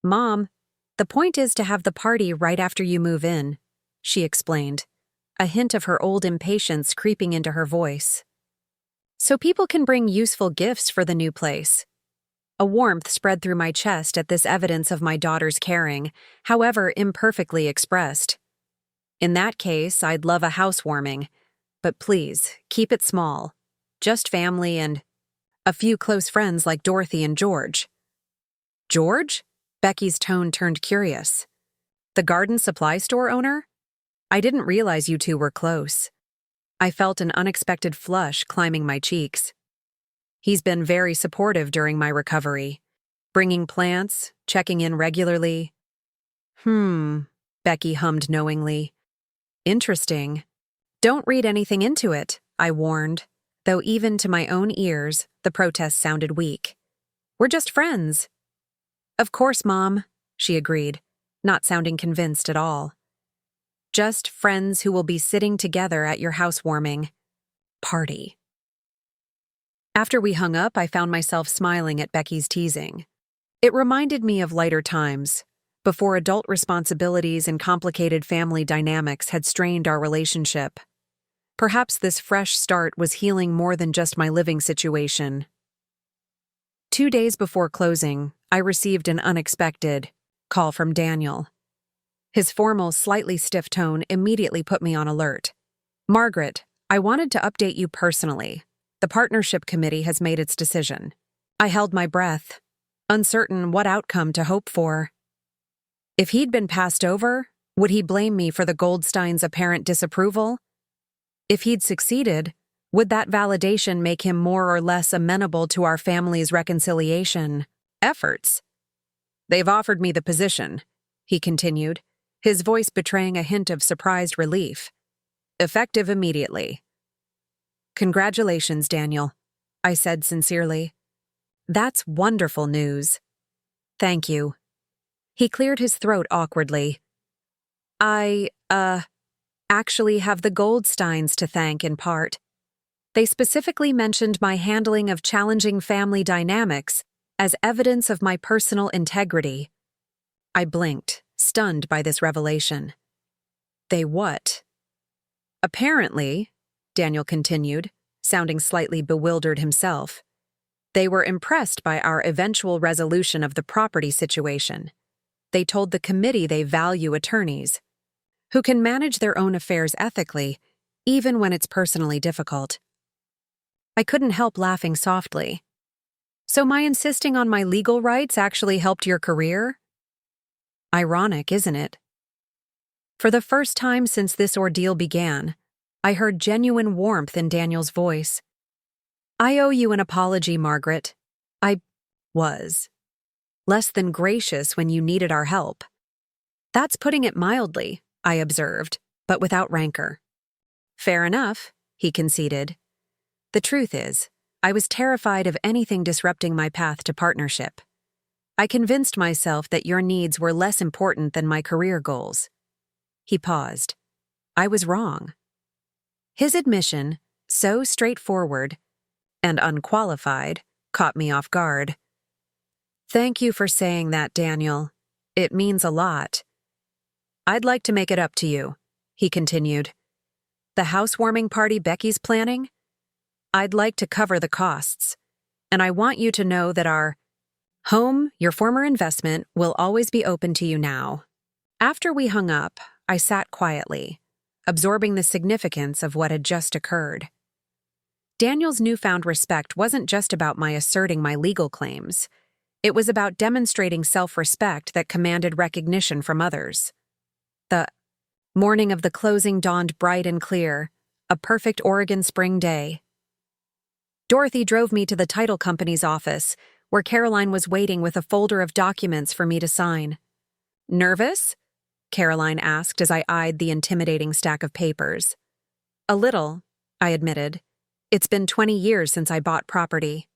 Mom, the point is to have the party right after you move in, she explained, a hint of her old impatience creeping into her voice. So people can bring useful gifts for the new place. A warmth spread through my chest at this evidence of my daughter's caring, however imperfectly expressed. In that case, I'd love a housewarming, but please, keep it small. Just family and a few close friends like Dorothy and George. George? Becky's tone turned curious. The garden supply store owner? I didn't realize you two were close. I felt an unexpected flush climbing my cheeks. He's been very supportive during my recovery, bringing plants, checking in regularly. Becky hummed knowingly. Interesting. Don't read anything into it, I warned, though even to my own ears, the protest sounded weak. We're just friends. Of course, Mom, she agreed, not sounding convinced at all. Just friends who will be sitting together at your housewarming party. After we hung up, I found myself smiling at Becky's teasing. It reminded me of lighter times, before adult responsibilities and complicated family dynamics had strained our relationship. Perhaps this fresh start was healing more than just my living situation. 2 days before closing, I received an unexpected call from Daniel. His formal, slightly stiff tone immediately put me on alert. Margaret, I wanted to update you personally. The partnership committee has made its decision. I held my breath, uncertain what outcome to hope for. If he'd been passed over, would he blame me for the Goldsteins' apparent disapproval? If he'd succeeded, would that validation make him more or less amenable to our family's reconciliation efforts? They've offered me the position, he continued, his voice betraying a hint of surprised relief. Effective immediately. Congratulations, Daniel, I said sincerely. That's wonderful news. Thank you. He cleared his throat awkwardly. I, actually have the Goldsteins to thank in part. They specifically mentioned my handling of challenging family dynamics as evidence of my personal integrity. I blinked, stunned by this revelation. They what? Apparently, Daniel continued, sounding slightly bewildered himself, they were impressed by our eventual resolution of the property situation. They told the committee they value attorneys, who can manage their own affairs ethically, even when it's personally difficult. I couldn't help laughing softly. So my insisting on my legal rights actually helped your career? Ironic, isn't it? For the first time since this ordeal began, I heard genuine warmth in Daniel's voice. I owe you an apology, Margaret. I was less than gracious when you needed our help. That's putting it mildly, I observed, but without rancor. Fair enough, he conceded. The truth is, I was terrified of anything disrupting my path to partnership. I convinced myself that your needs were less important than my career goals. He paused. I was wrong. His admission, so straightforward and unqualified, caught me off guard. Thank you for saying that, Daniel. It means a lot. I'd like to make it up to you, he continued. The housewarming party Becky's planning? I'd like to cover the costs, and I want you to know that our home, your former investment, will always be open to you now. After we hung up, I sat quietly, absorbing the significance of what had just occurred. Daniel's newfound respect wasn't just about my asserting my legal claims. It was about demonstrating self-respect that commanded recognition from others. The morning of the closing dawned bright and clear, a perfect Oregon spring day. Dorothy drove me to the title company's office, where Caroline was waiting with a folder of documents for me to sign. Nervous? Caroline asked as I eyed the intimidating stack of papers. A little, I admitted. It's been 20 years since I bought property.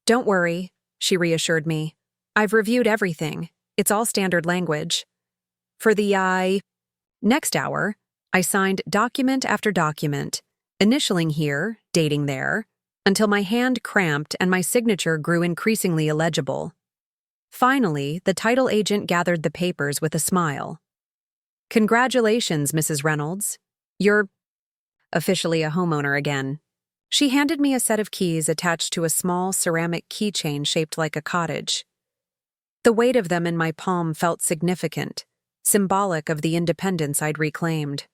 Don't worry, she reassured me. I've reviewed everything. It's all standard language. For the next hour, I signed document after document, initialing here, dating there, until my hand cramped and my signature grew increasingly illegible. Finally, the title agent gathered the papers with a smile. Congratulations, Mrs. Reynolds. You're officially a homeowner again. She handed me a set of keys attached to a small ceramic keychain shaped like a cottage. The weight of them in my palm felt significant, symbolic of the independence I'd reclaimed.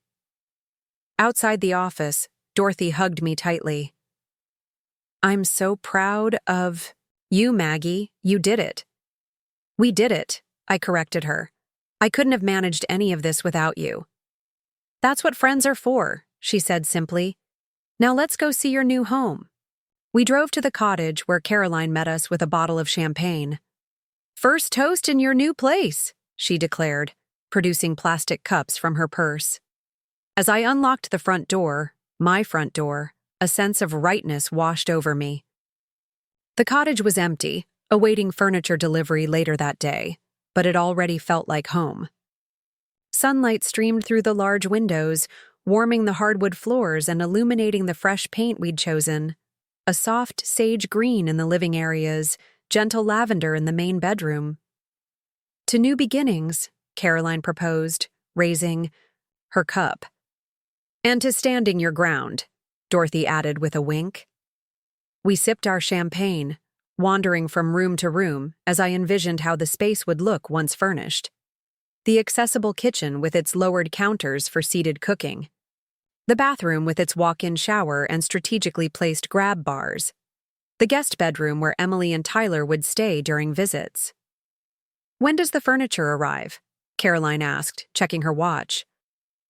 Outside the office, Dorothy hugged me tightly. I'm so proud of you, Maggie. You did it. We did it, I corrected her. I couldn't have managed any of this without you. That's what friends are for, she said simply. Now let's go see your new home. We drove to the cottage where Caroline met us with a bottle of champagne. First toast in your new place, she declared, producing plastic cups from her purse. As I unlocked the front door, my front door, a sense of rightness washed over me. The cottage was empty, awaiting furniture delivery later that day, but it already felt like home. Sunlight streamed through the large windows, warming the hardwood floors and illuminating the fresh paint we'd chosen. A soft sage green in the living areas, gentle lavender in the main bedroom. To new beginnings, Caroline proposed, raising her cup. And to standing your ground, Dorothy added with a wink. We sipped our champagne, wandering from room to room as I envisioned how the space would look once furnished. The accessible kitchen with its lowered counters for seated cooking. The bathroom with its walk-in shower and strategically placed grab bars. The guest bedroom where Emily and Tyler would stay during visits. When does the furniture arrive? Caroline asked, checking her watch.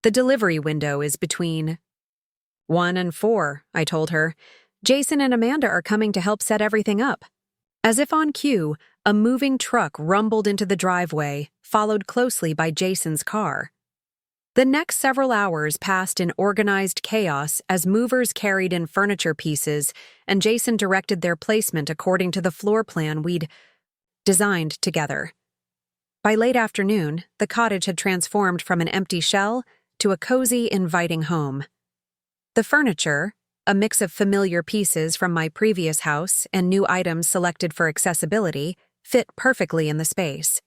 The delivery window is between 1 and 4, I told her. Jason and Amanda are coming to help set everything up. As if on cue, a moving truck rumbled into the driveway, followed closely by Jason's car. The next several hours passed in organized chaos as movers carried in furniture pieces and Jason directed their placement according to the floor plan we'd designed together. By late afternoon, the cottage had transformed from an empty shell to a cozy, inviting home. The furniture, a mix of familiar pieces from my previous house and new items selected for accessibility, fit perfectly in the space.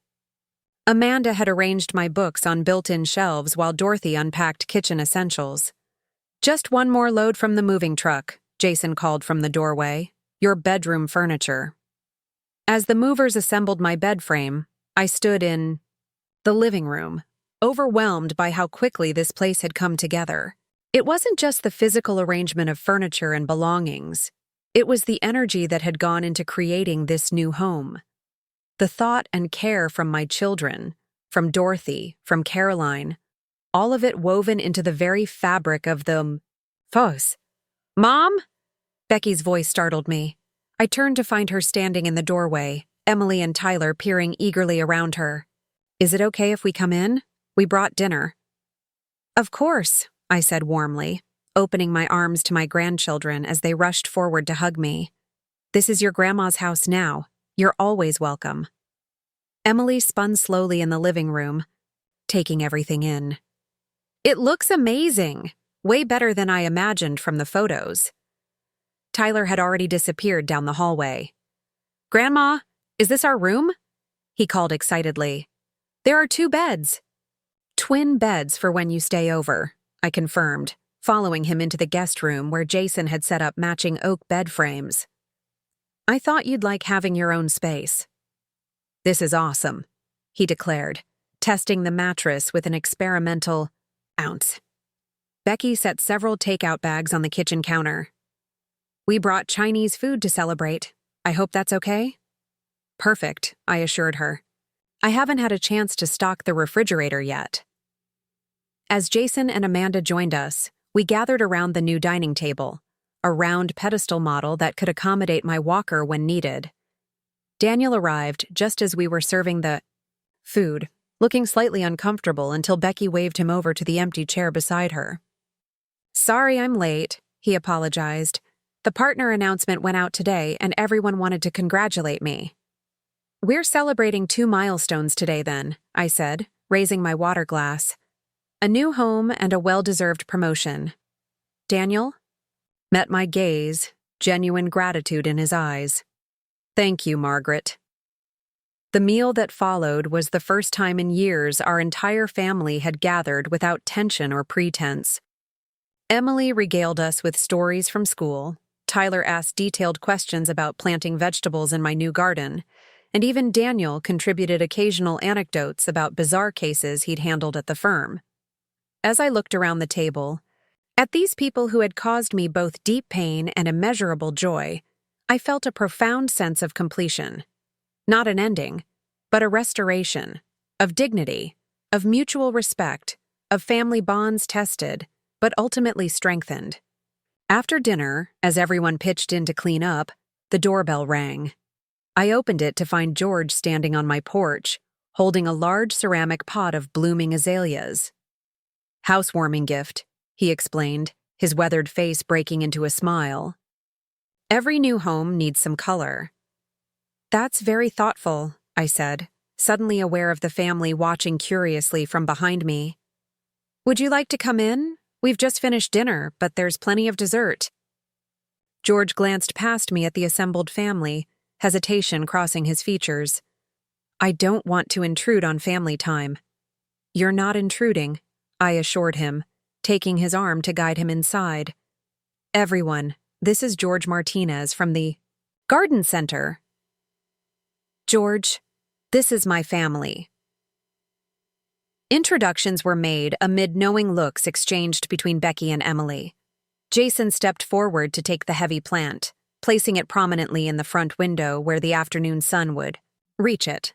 Amanda had arranged my books on built-in shelves while Dorothy unpacked kitchen essentials. Just one more load from the moving truck, Jason called from the doorway. Your bedroom furniture. As the movers assembled my bed frame, I stood in the living room, overwhelmed by how quickly this place had come together. It wasn't just the physical arrangement of furniture and belongings. It was the energy that had gone into creating this new home. The thought and care from my children, from Dorothy, from Caroline, all of it woven into the very fabric of the house. "Mom?" Becky's voice startled me. I turned to find her standing in the doorway, Emily and Tyler peering eagerly around her. "Is it okay if we come in? We brought dinner." "Of course," I said warmly, opening my arms to my grandchildren as they rushed forward to hug me. "This is your grandma's house now. You're always welcome." Emily spun slowly in the living room, taking everything in. "It looks amazing, way better than I imagined from the photos." Tyler had already disappeared down the hallway. "Grandma, is this our room?" he called excitedly. "There are 2 beds." "Twin beds for when you stay over," I confirmed, following him into the guest room where Jason had set up matching oak bed frames. "I thought you'd like having your own space." "This is awesome," he declared, testing the mattress with an experimental ounce. Becky set several takeout bags on the kitchen counter. "We brought Chinese food to celebrate. I hope that's okay?" "Perfect," I assured her. "I haven't had a chance to stock the refrigerator yet." As Jason and Amanda joined us, we gathered around the new dining table, a round pedestal model that could accommodate my walker when needed. Daniel arrived just as we were serving the food, looking slightly uncomfortable until Becky waved him over to the empty chair beside her. "Sorry I'm late," he apologized. "The partner announcement went out today and everyone wanted to congratulate me." "We're celebrating 2 milestones today then," I said, raising my water glass. "A new home and a well-deserved promotion." Daniel met my gaze, genuine gratitude in his eyes. "Thank you, Margaret." The meal that followed was the first time in years our entire family had gathered without tension or pretense. Emily regaled us with stories from school, Tyler asked detailed questions about planting vegetables in my new garden, and even Daniel contributed occasional anecdotes about bizarre cases he'd handled at the firm. As I looked around the table, at these people who had caused me both deep pain and immeasurable joy, I felt a profound sense of completion. Not an ending, but a restoration, of dignity, of mutual respect, of family bonds tested, but ultimately strengthened. After dinner, as everyone pitched in to clean up, the doorbell rang. I opened it to find George standing on my porch, holding a large ceramic pot of blooming azaleas. "Housewarming gift," he explained, his weathered face breaking into a smile. "Every new home needs some color." "That's very thoughtful," I said, suddenly aware of the family watching curiously from behind me. "Would you like to come in? We've just finished dinner, but there's plenty of dessert." George glanced past me at the assembled family, hesitation crossing his features. "I don't want to intrude on family time." "You're not intruding," I assured him, taking his arm to guide him inside. "Everyone, this is George Martinez from the Garden Center." "George, this is my family." Introductions were made amid knowing looks exchanged between Becky and Emily. Jason stepped forward to take the heavy plant, placing it prominently in the front window where the afternoon sun would reach it.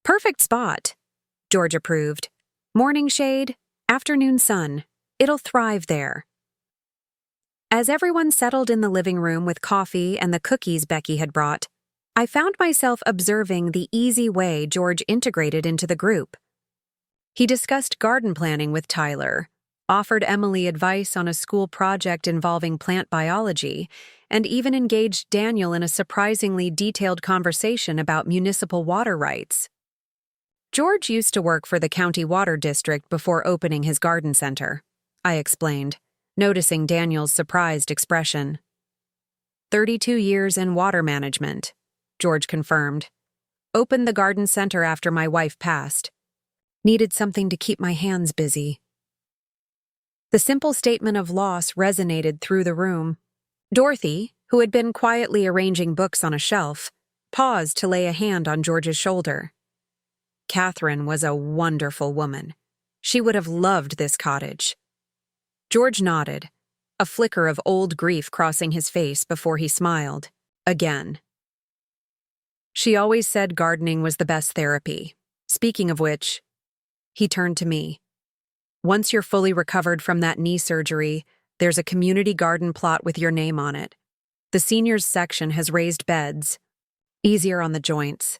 "Perfect spot," George approved. "Morning shade, afternoon sun. It'll thrive there." As everyone settled in the living room with coffee and the cookies Becky had brought, I found myself observing the easy way George integrated into the group. He discussed garden planning with Tyler, offered Emily advice on a school project involving plant biology, and even engaged Daniel in a surprisingly detailed conversation about municipal water rights. George used to work for the county water district before opening his garden center, I explained, noticing Daniel's surprised expression. 32 years in water management, George confirmed. Opened the garden center after my wife passed. Needed something to keep my hands busy. The simple statement of loss resonated through the room. Dorothy, who had been quietly arranging books on a shelf, paused to lay a hand on George's shoulder. Catherine was a wonderful woman. She would have loved this cottage. George nodded, a flicker of old grief crossing his face before he smiled, again. She always said gardening was the best therapy. Speaking of which, He turned to me. Once you're fully recovered from that knee surgery, there's a community garden plot with your name on it. The seniors section has raised beds. Easier on the joints.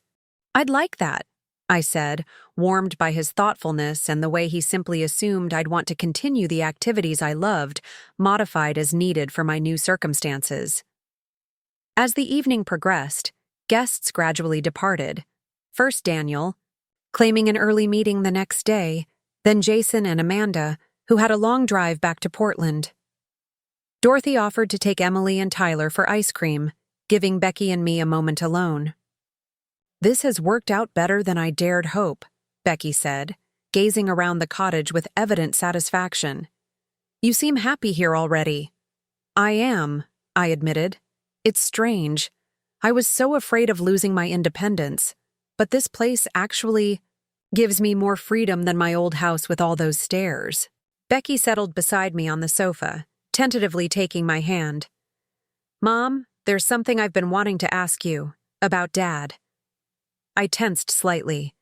I'd like that, I said, warmed by his thoughtfulness and the way he simply assumed I'd want to continue the activities I loved, modified as needed for my new circumstances. As the evening progressed, guests gradually departed. First Daniel, claiming an early meeting the next day, then Jason and Amanda, who had a long drive back to Portland. Dorothy offered to take Emily and Tyler for ice cream, giving Becky and me a moment alone. "This has worked out better than I dared hope," Becky said, gazing around the cottage with evident satisfaction. "You seem happy here already." "I am," I admitted. "It's strange. I was so afraid of losing my independence, but this place actually gives me more freedom than my old house with all those stairs." Becky settled beside me on the sofa, tentatively taking my hand. "Mom, there's something I've been wanting to ask you, about Dad." I tensed slightly.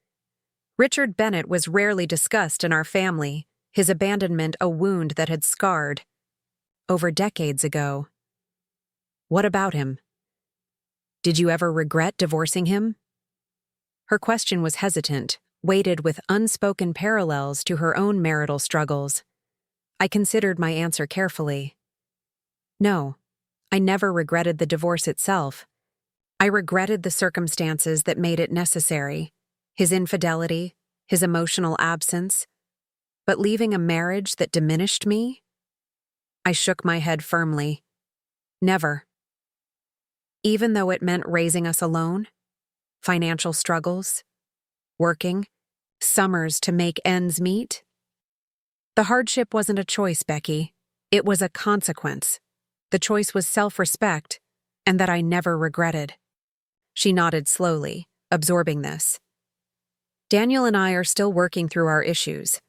Richard Bennett was rarely discussed in our family, his abandonment a wound that had scarred. Over decades ago. "What about him? Did you ever regret divorcing him?" Her question was hesitant, weighted with unspoken parallels to her own marital struggles. I considered my answer carefully. No, I never regretted the divorce itself. I regretted the circumstances that made it necessary, his infidelity, his emotional absence. But leaving a marriage that diminished me? I shook my head firmly. Never. Even though it meant raising us alone, financial struggles, working, summers to make ends meet. The hardship wasn't a choice, Becky. It was a consequence. The choice was self-respect, and that I never regretted. She nodded slowly, absorbing this. Daniel and I are still working through our issues.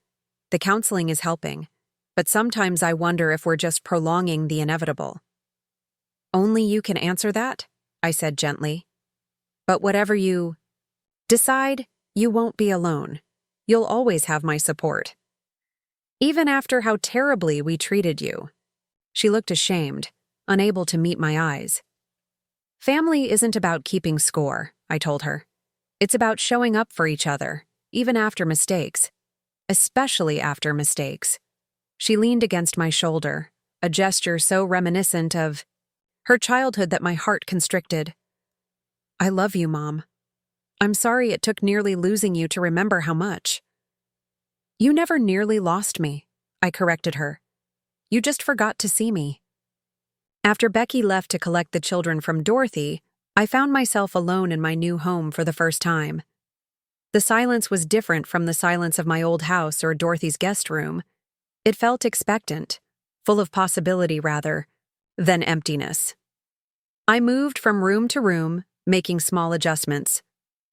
The counseling is helping, but sometimes I wonder if we're just prolonging the inevitable. "Only you can answer that," I said gently. "But whatever you decide, you won't be alone. You'll always have my support. Even after how terribly we treated you." She looked ashamed, unable to meet my eyes. "Family isn't about keeping score," I told her. "It's about showing up for each other, even after mistakes. Especially after mistakes." She leaned against my shoulder, a gesture so reminiscent of her childhood that my heart constricted. "I love you, Mom. I'm sorry it took nearly losing you to remember how much." "You never nearly lost me," I corrected her. "You just forgot to see me." After Becky left to collect the children from Dorothy, I found myself alone in my new home for the first time. The silence was different from the silence of my old house or Dorothy's guest room. It felt expectant, full of possibility rather than emptiness. I moved from room to room, making small adjustments,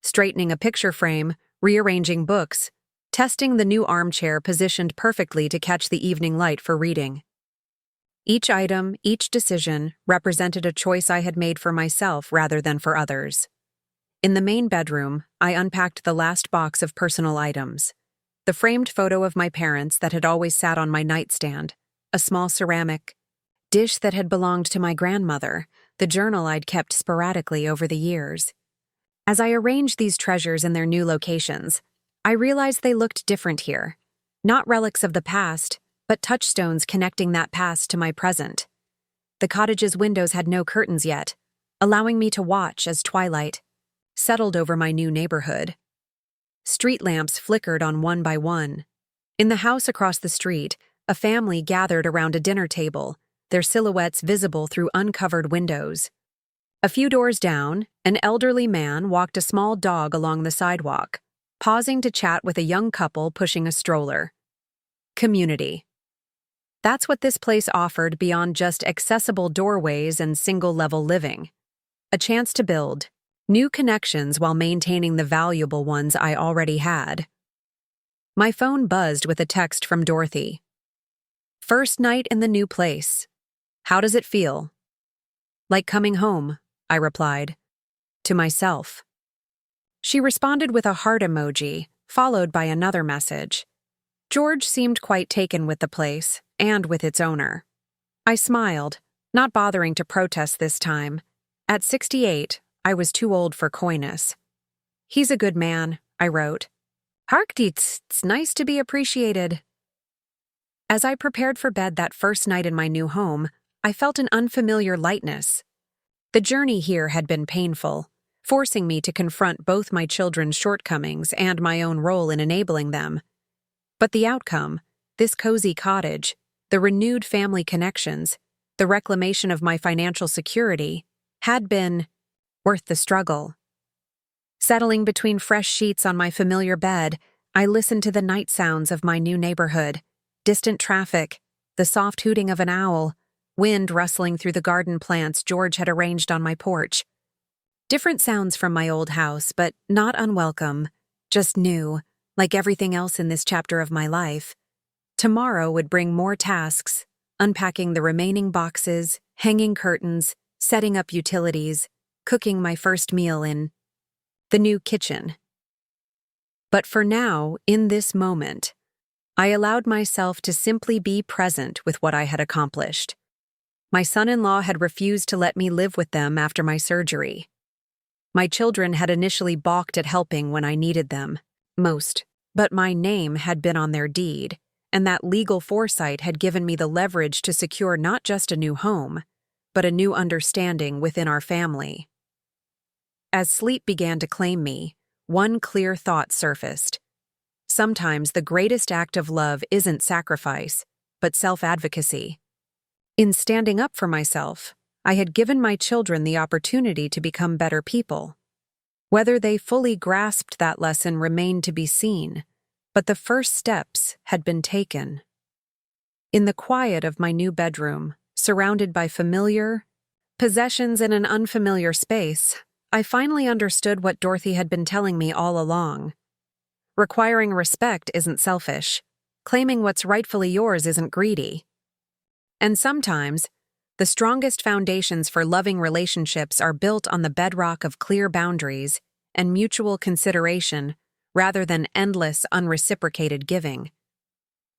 straightening a picture frame, rearranging books, testing the new armchair positioned perfectly to catch the evening light for reading. Each item, each decision, represented a choice I had made for myself rather than for others. In the main bedroom, I unpacked the last box of personal items. The framed photo of my parents that had always sat on my nightstand, a small ceramic dish that had belonged to my grandmother, the journal I'd kept sporadically over the years. As I arranged these treasures in their new locations, I realized they looked different here. Not relics of the past, but touchstones connecting that past to my present. The cottage's windows had no curtains yet, allowing me to watch as twilight settled over my new neighborhood. Street lamps flickered on one by one. In the house across the street, a family gathered around a dinner table, their silhouettes visible through uncovered windows. A few doors down, an elderly man walked a small dog along the sidewalk, pausing to chat with a young couple pushing a stroller. Community. That's what this place offered beyond just accessible doorways and single-level living. A chance to build new connections while maintaining the valuable ones I already had. My phone buzzed with a text from Dorothy. "First night in the new place. How does it feel?" "Like coming home," I replied. To myself. She responded with a heart emoji, followed by another message. George seemed quite taken with the place and with its owner. I smiled, not bothering to protest this time. At 68, I was too old for coyness. "He's a good man," I wrote. "It's nice to be appreciated." As I prepared for bed that first night in my new home, I felt an unfamiliar lightness. The journey here had been painful, forcing me to confront both my children's shortcomings and my own role in enabling them. But the outcome, this cozy cottage, the renewed family connections, the reclamation of my financial security, had been worth the struggle. Settling between fresh sheets on my familiar bed, I listened to the night sounds of my new neighborhood, distant traffic, the soft hooting of an owl, wind rustling through the garden plants George had arranged on my porch. Different sounds from my old house, but not unwelcome, just new, like everything else in this chapter of my life. Tomorrow would bring more tasks, unpacking the remaining boxes, hanging curtains, setting up utilities, cooking my first meal in the new kitchen. But for now, in this moment, I allowed myself to simply be present with what I had accomplished. My son-in-law had refused to let me live with them after my surgery. My children had initially balked at helping when I needed them most, but my name had been on their deed, and that legal foresight had given me the leverage to secure not just a new home, but a new understanding within our family. As sleep began to claim me, one clear thought surfaced. Sometimes the greatest act of love isn't sacrifice, but self-advocacy. In standing up for myself, I had given my children the opportunity to become better people. Whether they fully grasped that lesson remained to be seen, but the first steps had been taken. In the quiet of my new bedroom, surrounded by familiar possessions in an unfamiliar space, I finally understood what Dorothy had been telling me all along. Requiring respect isn't selfish. Claiming what's rightfully yours isn't greedy. And sometimes, the strongest foundations for loving relationships are built on the bedrock of clear boundaries and mutual consideration rather than endless, unreciprocated giving.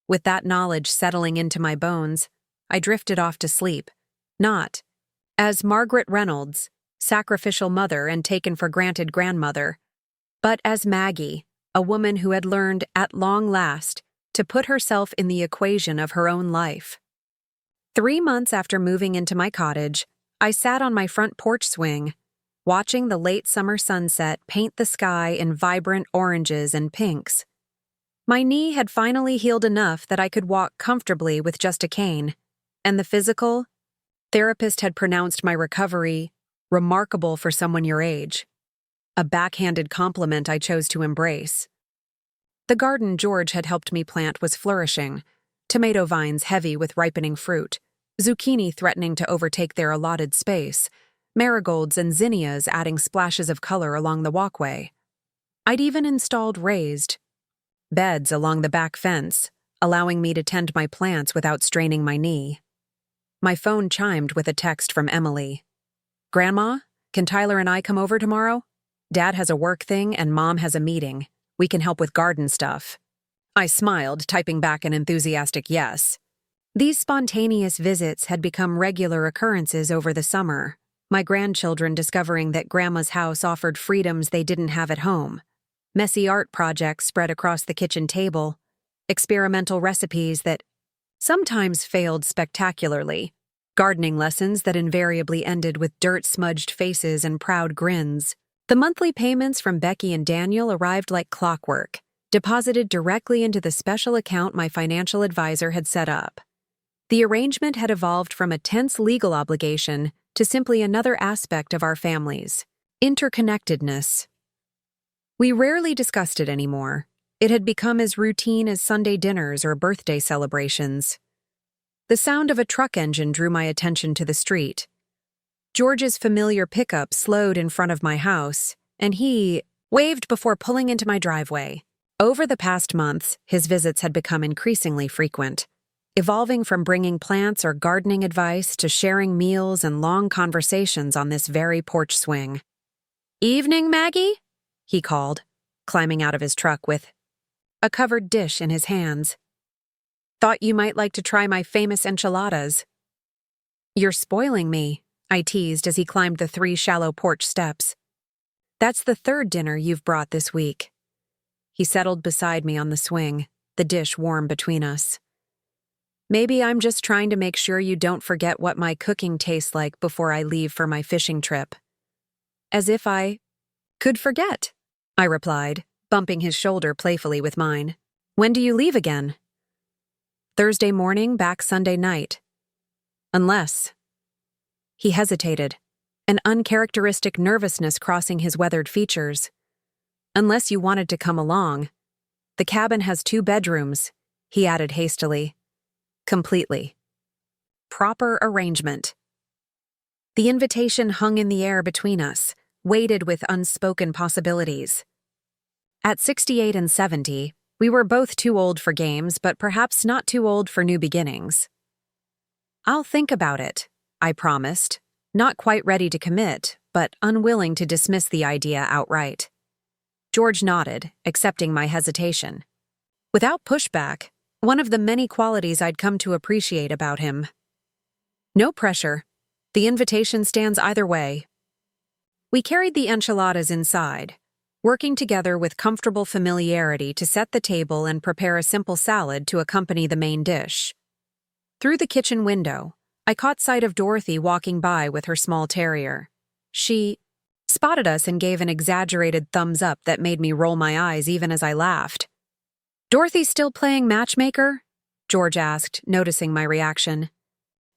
With that knowledge settling into my bones, I drifted off to sleep, not as Margaret Reynolds, sacrificial mother and taken-for-granted grandmother, but as Maggie, a woman who had learned, at long last, to put herself in the equation of her own life. 3 months after moving into my cottage, I sat on my front porch swing, watching the late summer sunset paint the sky in vibrant oranges and pinks. My knee had finally healed enough that I could walk comfortably with just a cane, and the physical therapist had pronounced my recovery remarkable for someone your age. A backhanded compliment I chose to embrace. The garden George had helped me plant was flourishing, tomato vines heavy with ripening fruit, zucchini threatening to overtake their allotted space, marigolds and zinnias adding splashes of color along the walkway. I'd even installed raised beds along the back fence, allowing me to tend my plants without straining my knee. My phone chimed with a text from Emily. "Grandma, can Tyler and I come over tomorrow? Dad has a work thing and Mom has a meeting. We can help with garden stuff." I smiled, typing back an enthusiastic yes. These spontaneous visits had become regular occurrences over the summer, my grandchildren discovering that Grandma's house offered freedoms they didn't have at home. Messy art projects spread across the kitchen table, experimental recipes that sometimes failed spectacularly, gardening lessons that invariably ended with dirt-smudged faces and proud grins. The monthly payments from Becky and Daniel arrived like clockwork, deposited directly into the special account my financial advisor had set up. The arrangement had evolved from a tense legal obligation to simply another aspect of our family's interconnectedness. We rarely discussed it anymore. It had become as routine as Sunday dinners or birthday celebrations. The sound of a truck engine drew my attention to the street. George's familiar pickup slowed in front of my house, and he waved before pulling into my driveway. Over the past months, his visits had become increasingly frequent, evolving from bringing plants or gardening advice to sharing meals and long conversations on this very porch swing. "Evening, Maggie?" he called, climbing out of his truck with a covered dish in his hands. "Thought you might like to try my famous enchiladas." "You're spoiling me," I teased as he climbed the 3 shallow porch steps. "That's the 3rd dinner you've brought this week." He settled beside me on the swing, the dish warm between us. "Maybe I'm just trying to make sure you don't forget what my cooking tastes like before I leave for my fishing trip." "As if I could forget," I replied, bumping his shoulder playfully with mine. "When do you leave again?" "Thursday morning, back Sunday night. Unless—" He hesitated, an uncharacteristic nervousness crossing his weathered features. "Unless you wanted to come along. The cabin has 2 bedrooms," he added hastily. "Completely. Proper arrangement." The invitation hung in the air between us, weighted with unspoken possibilities. At 68 and 70, we were both too old for games, but perhaps not too old for new beginnings. "I'll think about it," I promised, not quite ready to commit, but unwilling to dismiss the idea outright. George nodded, accepting my hesitation. Without pushback, one of the many qualities I'd come to appreciate about him. "No pressure. The invitation stands either way." We carried the enchiladas inside, working together with comfortable familiarity to set the table and prepare a simple salad to accompany the main dish. Through the kitchen window, I caught sight of Dorothy walking by with her small terrier. She spotted us and gave an exaggerated thumbs up that made me roll my eyes even as I laughed. "Dorothy still playing matchmaker?" George asked, noticing my reaction.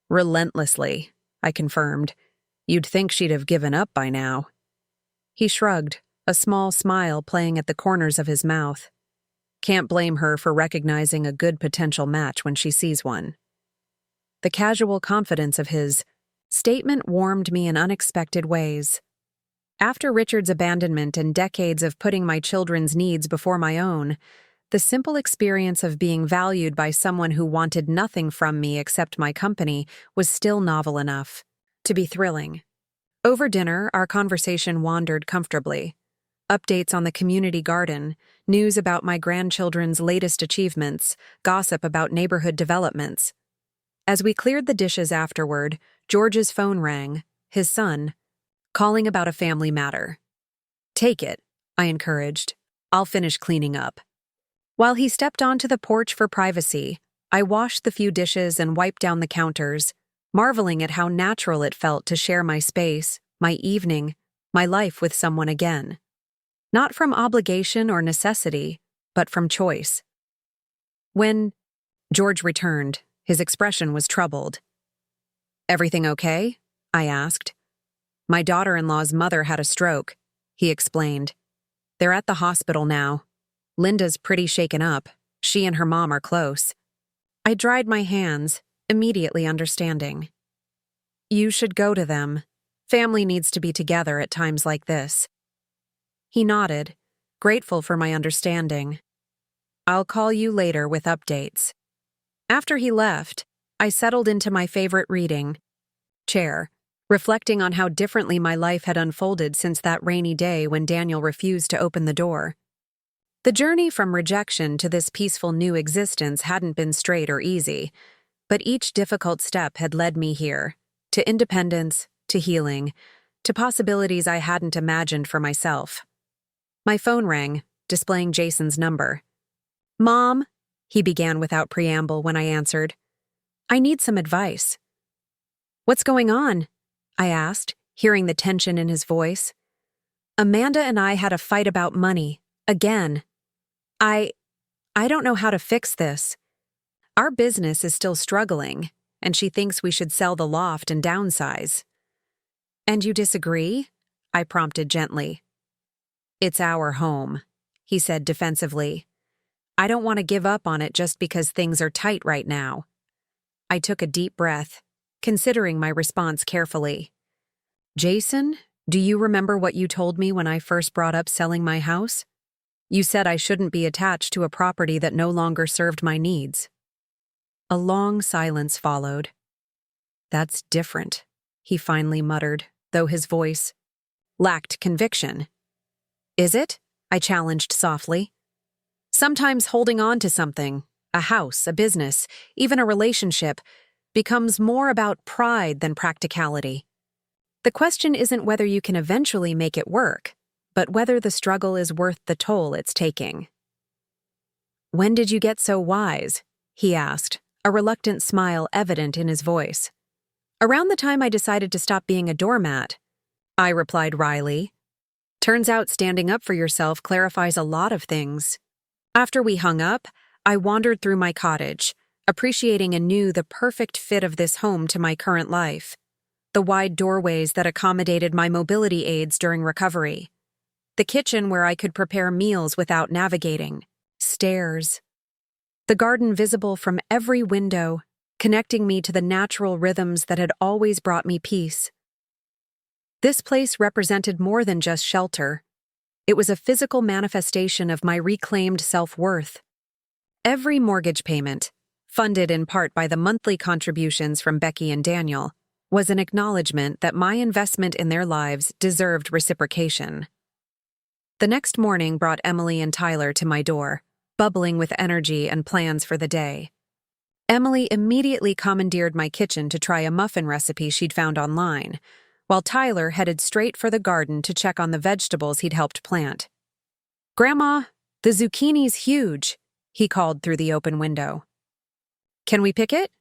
"Relentlessly," I confirmed. "You'd think she'd have given up by now." He shrugged, a small smile playing at the corners of his mouth. "Can't blame her for recognizing a good potential match when she sees one." The casual confidence of his statement warmed me in unexpected ways. After Richard's abandonment and decades of putting my children's needs before my own, the simple experience of being valued by someone who wanted nothing from me except my company was still novel enough to be thrilling. Over dinner, our conversation wandered comfortably. Updates on the community garden, news about my grandchildren's latest achievements, gossip about neighborhood developments. As we cleared the dishes afterward, George's phone rang, his son, calling about a family matter. "Take it," I encouraged. "I'll finish cleaning up." While he stepped onto the porch for privacy, I washed the few dishes and wiped down the counters, marveling at how natural it felt to share my space, my evening, my life with someone again. Not from obligation or necessity, but from choice. When George returned, his expression was troubled. "Everything okay?" I asked. "My daughter-in-law's mother had a stroke," he explained. "They're at the hospital now. Linda's pretty shaken up. She and her mom are close." I dried my hands, immediately understanding. "You should go to them. Family needs to be together at times like this." He nodded, grateful for my understanding. "I'll call you later with updates." After he left, I settled into my favorite reading chair, reflecting on how differently my life had unfolded since that rainy day when Daniel refused to open the door. The journey from rejection to this peaceful new existence hadn't been straight or easy, but each difficult step had led me here, to independence, to healing, to possibilities I hadn't imagined for myself. My phone rang, displaying Jason's number. "Mom," he began without preamble when I answered. "I need some advice." "What's going on?" I asked, hearing the tension in his voice. "Amanda and I had a fight about money, again. I don't know how to fix this. Our business is still struggling, and she thinks we should sell the loft and downsize." "And you disagree?" I prompted gently. "It's our home," he said defensively. "I don't want to give up on it just because things are tight right now." I took a deep breath, considering my response carefully. "Jason, do you remember what you told me when I first brought up selling my house? You said I shouldn't be attached to a property that no longer served my needs." A long silence followed. "That's different," he finally muttered, though his voice lacked conviction. "Is it?" I challenged softly. Sometimes holding on to something, a house, a business, even a relationship, becomes more about pride than practicality. The question isn't whether you can eventually make it work, but whether the struggle is worth the toll it's taking. "When did you get so wise?" he asked, a reluctant smile evident in his voice. "Around the time I decided to stop being a doormat," I replied wryly. "Turns out standing up for yourself clarifies a lot of things." After we hung up, I wandered through my cottage, appreciating anew the perfect fit of this home to my current life. The wide doorways that accommodated my mobility aids during recovery. The kitchen where I could prepare meals without navigating. Stairs. The garden visible from every window, connecting me to the natural rhythms that had always brought me peace. This place represented more than just shelter. It was a physical manifestation of my reclaimed self-worth. Every mortgage payment, funded in part by the monthly contributions from Becky and Daniel, was an acknowledgement that my investment in their lives deserved reciprocation. The next morning brought Emily and Tyler to my door, bubbling with energy and plans for the day. Emily immediately commandeered my kitchen to try a muffin recipe she'd found online, while Tyler headed straight for the garden to check on the vegetables he'd helped plant. "Grandma, the zucchini's huge," he called through the open window. "Can we pick it?"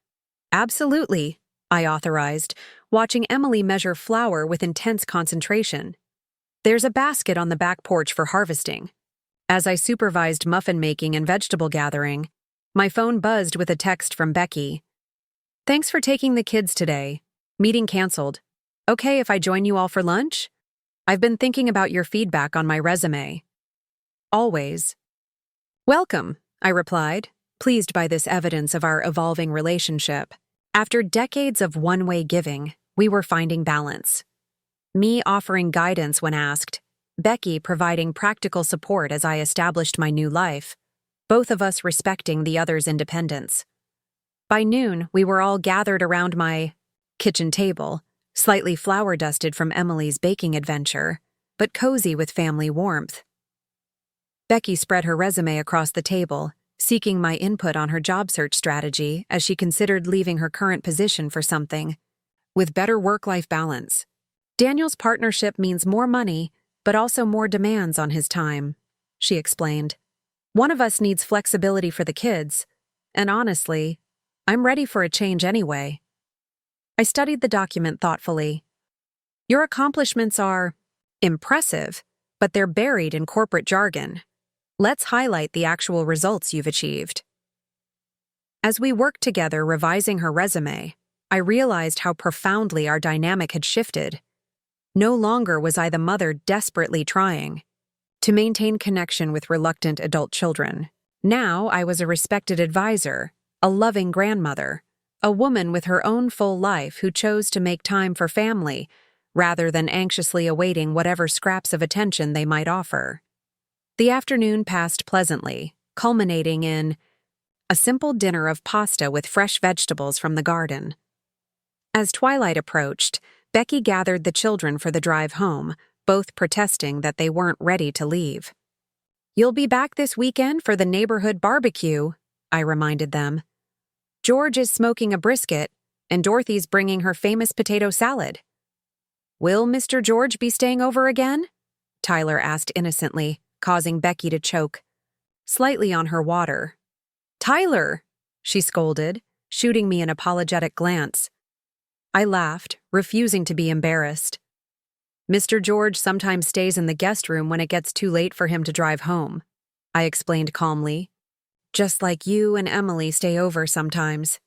"Absolutely," I authorized, watching Emily measure flour with intense concentration. "There's a basket on the back porch for harvesting." As I supervised muffin making and vegetable gathering, my phone buzzed with a text from Becky. "Thanks for taking the kids today. Meeting canceled. Okay if I join you all for lunch? I've been thinking about your feedback on my resume." "Always." "Welcome," I replied, pleased by this evidence of our evolving relationship. After decades of one-way giving, we were finding balance. Me offering guidance when asked, Becky providing practical support as I established my new life, both of us respecting the other's independence. By noon, we were all gathered around my kitchen table, slightly flour-dusted from Emily's baking adventure, but cozy with family warmth. Becky spread her resume across the table, seeking my input on her job search strategy as she considered leaving her current position for something with better work-life balance. "Daniel's partnership means more money, but also more demands on his time," she explained. "One of us needs flexibility for the kids, and honestly, I'm ready for a change anyway." I studied the document thoughtfully. "Your accomplishments are impressive, but they're buried in corporate jargon. Let's highlight the actual results you've achieved." As we worked together revising her resume, I realized how profoundly our dynamic had shifted. No longer was I the mother desperately trying to maintain connection with reluctant adult children. Now I was a respected advisor, a loving grandmother, a woman with her own full life who chose to make time for family rather than anxiously awaiting whatever scraps of attention they might offer. The afternoon passed pleasantly, culminating in a simple dinner of pasta with fresh vegetables from the garden. As twilight approached, Becky gathered the children for the drive home, both protesting that they weren't ready to leave. "You'll be back this weekend for the neighborhood barbecue," I reminded them. "George is smoking a brisket, and Dorothy's bringing her famous potato salad." "Will Mr. George be staying over again?" Tyler asked innocently, causing Becky to choke slightly on her water. "Tyler!" she scolded, shooting me an apologetic glance. I laughed, refusing to be embarrassed. "Mr. George sometimes stays in the guest room when it gets too late for him to drive home," I explained calmly. "Just like you and Emily stay over sometimes."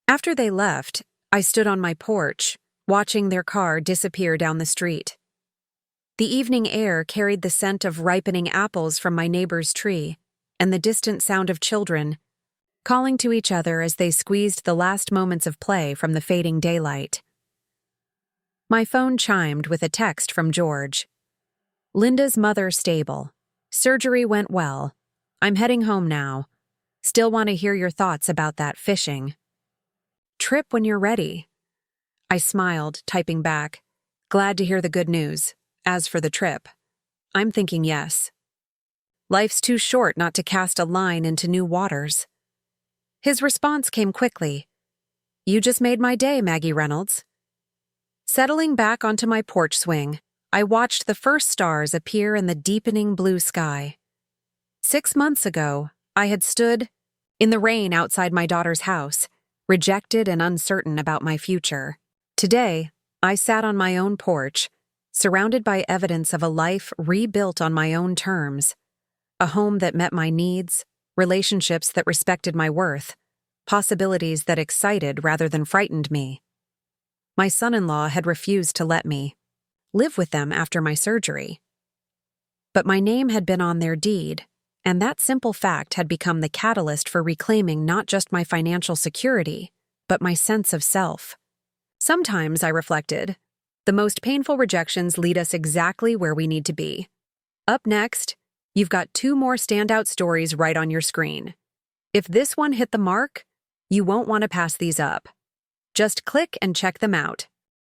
After they left, I stood on my porch, watching their car disappear down the street. The evening air carried the scent of ripening apples from my neighbor's tree, and the distant sound of children calling to each other as they squeezed the last moments of play from the fading daylight. My phone chimed with a text from George. "Linda's mother stable. Surgery went well. I'm heading home now. Still want to hear your thoughts about that fishing. Trip when you're ready." I smiled, typing back, "Glad to hear the good news. As for the trip, I'm thinking yes." Life's too short not to cast a line into new waters. His response came quickly. You just made my day, Maggie Reynolds. Settling back onto my porch swing, I watched the first stars appear in the deepening blue sky. 6 months ago, I had stood in the rain outside my daughter's house, rejected and uncertain about my future. Today, I sat on my own porch, surrounded by evidence of a life rebuilt on my own terms, a home that met my needs, relationships that respected my worth, possibilities that excited rather than frightened me. My son-in-law had refused to let me live with them after my surgery. But my name had been on their deed, and that simple fact had become the catalyst for reclaiming not just my financial security, but my sense of self. Sometimes, I reflected, the most painful rejections lead us exactly where we need to be. Up next, you've got 2 more standout stories right on your screen. If this one hit the mark, you won't want to pass these up. Just click and check them out.